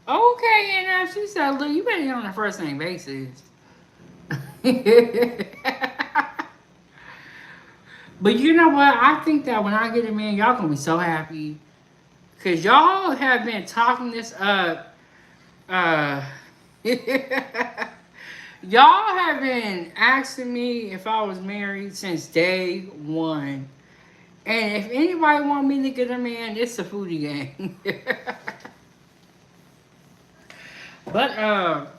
Okay, and she said, look, you better get on a first name basis. But you know what? I think that when I get a man, y'all gonna be so happy. Cause y'all have been talking this up. Y'all have been asking me if I was married since day one. And if anybody want me to get a man, it's a foodie gang. But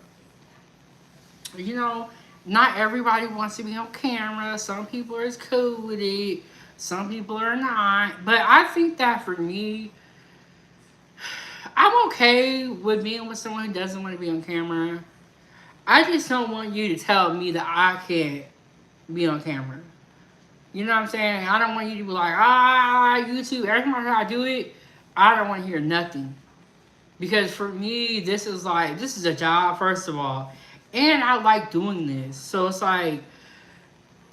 you know, not everybody wants to be on camera. Some people are cool with it. Some people are not. But I think that for me, I'm okay with being with someone who doesn't want to be on camera. I just don't want you to tell me that I can't be on camera. You know what I'm saying? I don't want you to be like, YouTube. Every time I do it, I don't want to hear nothing. Because for me, this is a job, first of all. And I like doing this. So it's like,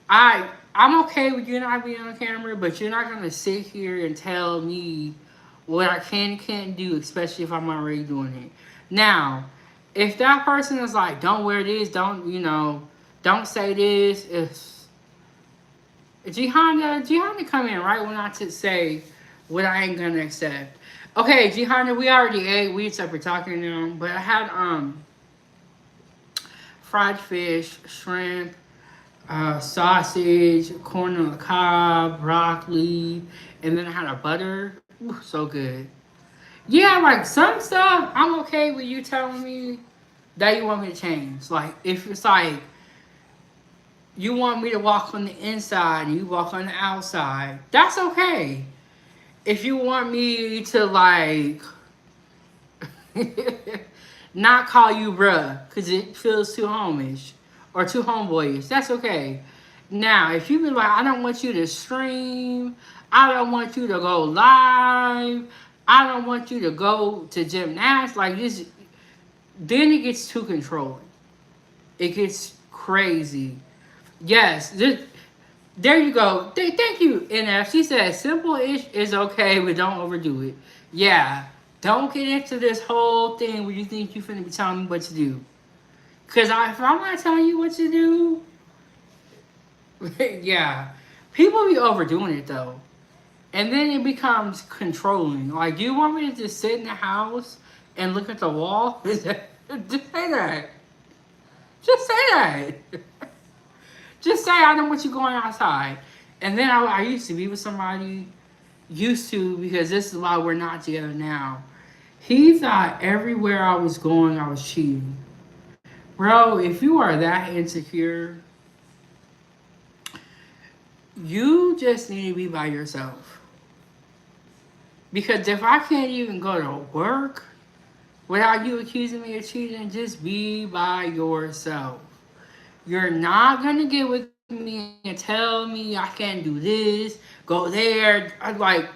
I'm okay with you not being on camera, but you're not going to sit here and tell me what I can and can't do, especially if I'm already doing it. Now, if that person is like, don't wear this, don't say this, if Jihanna come in right when I say what I ain't gonna accept. Okay, Jihanna, we already ate, we except for talking now, but I had fried fish, shrimp, sausage, corn on the cob, broccoli, and then I had a butter. Ooh, so good. Yeah, like some stuff, I'm okay with you telling me that you want me to change. Like, if it's like, you want me to walk on the inside and you walk on the outside, that's okay. If you want me to, like, not call you bruh, because it feels too homish or too homeboyish, that's okay. Now, if you be like, I don't want you to stream, I don't want you to go live, I don't want you to go to gymnastics, like this, then it gets too controlling. It gets crazy. Yes, there you go. Thank you, NF. She said simple-ish is okay, but don't overdo it. Yeah. Don't get into this whole thing where you think you finna be telling me what to do. Cause if I'm not telling you what to do, yeah, people be overdoing it though, and then it becomes controlling. Like, you want me to just sit in the house and look at the wall? Just say that. Just say that. Just say I don't want you going outside. And then I used to be with somebody, used to, because this is why we're not together now. He thought everywhere I was going, I was cheating. Bro, if you are that insecure, you just need to be by yourself. Because if I can't even go to work without you accusing me of cheating, just be by yourself. You're not going to get with me and tell me I can't do this, go there. I'm like,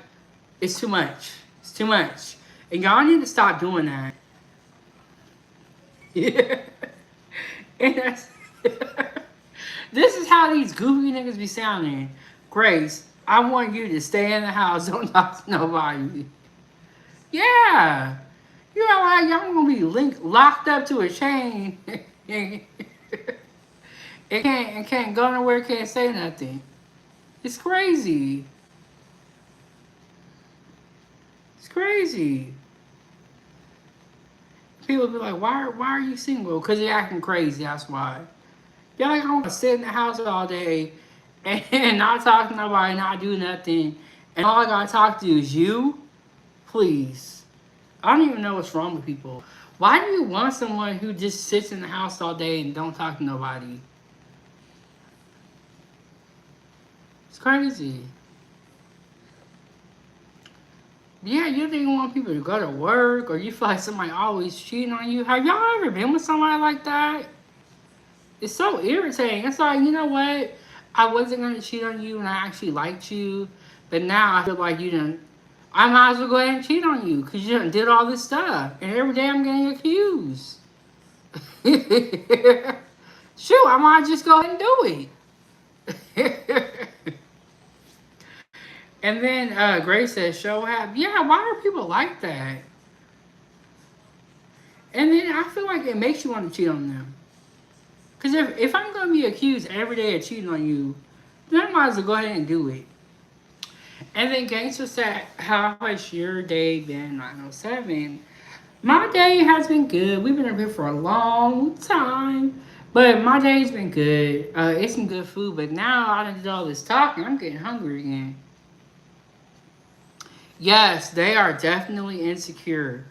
it's too much. It's too much. And y'all need to stop doing that. Yeah. And that's this is how these goofy niggas be sounding. Grace, I want you to stay in the house. Don't talk to nobody. Yeah. You know like y'all gonna be locked up to a chain. It can't go nowhere, can't say nothing. It's crazy. It's crazy. People be like, why are you single? Because you're acting crazy, that's why. You're like, I'm gonna sit in the house all day and not talk to nobody, not do nothing, and all I gotta talk to is you? Please. I don't even know what's wrong with people. Why do you want someone who just sits in the house all day and don't talk to nobody? It's crazy. Yeah, you think you want people to go to work, or you feel like somebody always cheating on you. Have y'all ever been with somebody like that? It's so irritating. It's like, you know what? I wasn't going to cheat on you and I actually liked you. But now I feel like you done. I might as well go ahead and cheat on you because you done did all this stuff. And every day I'm getting accused. Shoot, I might just go ahead and do it. And then Grace says, show have. Yeah, why are people like that? And then I feel like it makes you want to cheat on them. Because if I'm going to be accused every day of cheating on you, then I might as well go ahead and do it. And then Gangster said, how has your day been? 907. My day has been good. We've been up here for a long time. But my day's been good. It's some good food. But now I done did all this talking. I'm getting hungry again. Yes, they are definitely insecure.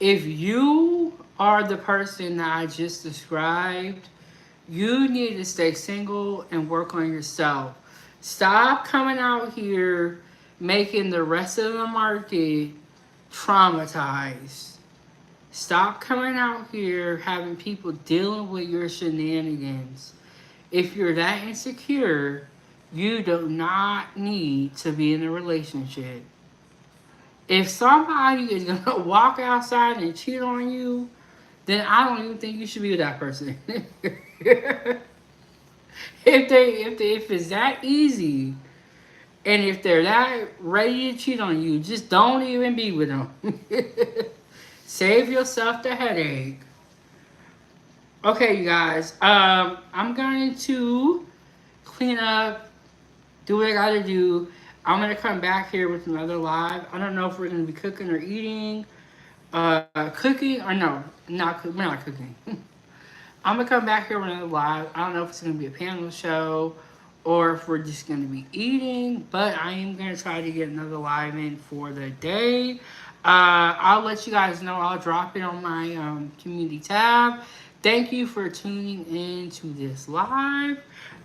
If you are the person that I just described, you need to stay single and work on yourself. Stop coming out here making the rest of the market traumatized. Stop coming out here having people dealing with your shenanigans. If you're that insecure, you do not need to be in a relationship. If somebody is going to walk outside and cheat on you, then I don't even think you should be with that person. If it's that easy, and if they're that ready to cheat on you, just don't even be with them. Save yourself the headache. Okay, you guys. I'm going to clean up, do what I gotta do. I'm gonna come back here with another live. I don't know if we're gonna be cooking or eating. Cooking or no, we're not cooking. I'm gonna come back here with another live. I don't know if it's gonna be a panel show or if we're just gonna be eating, but I am gonna try to get another live in for the day. I'll let you guys know. I'll drop it on my community tab. Thank you for tuning in to this live.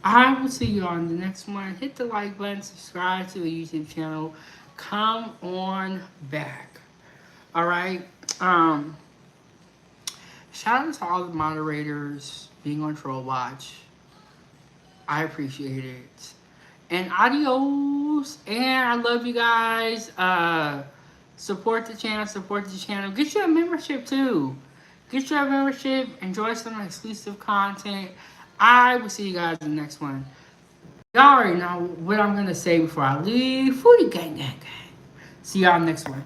I will see you on the next one. Hit the like button, subscribe to the YouTube channel. Come on back. All right. Shout out to all the moderators being on Troll Watch. I appreciate it. And adios. And I love you guys. Support the channel. Support the channel. Get you a membership too. Get your membership. Enjoy some exclusive content. I will see you guys in the next one. Y'all already know what I'm going to say before I leave. Foodie gang gang gang. See y'all next one.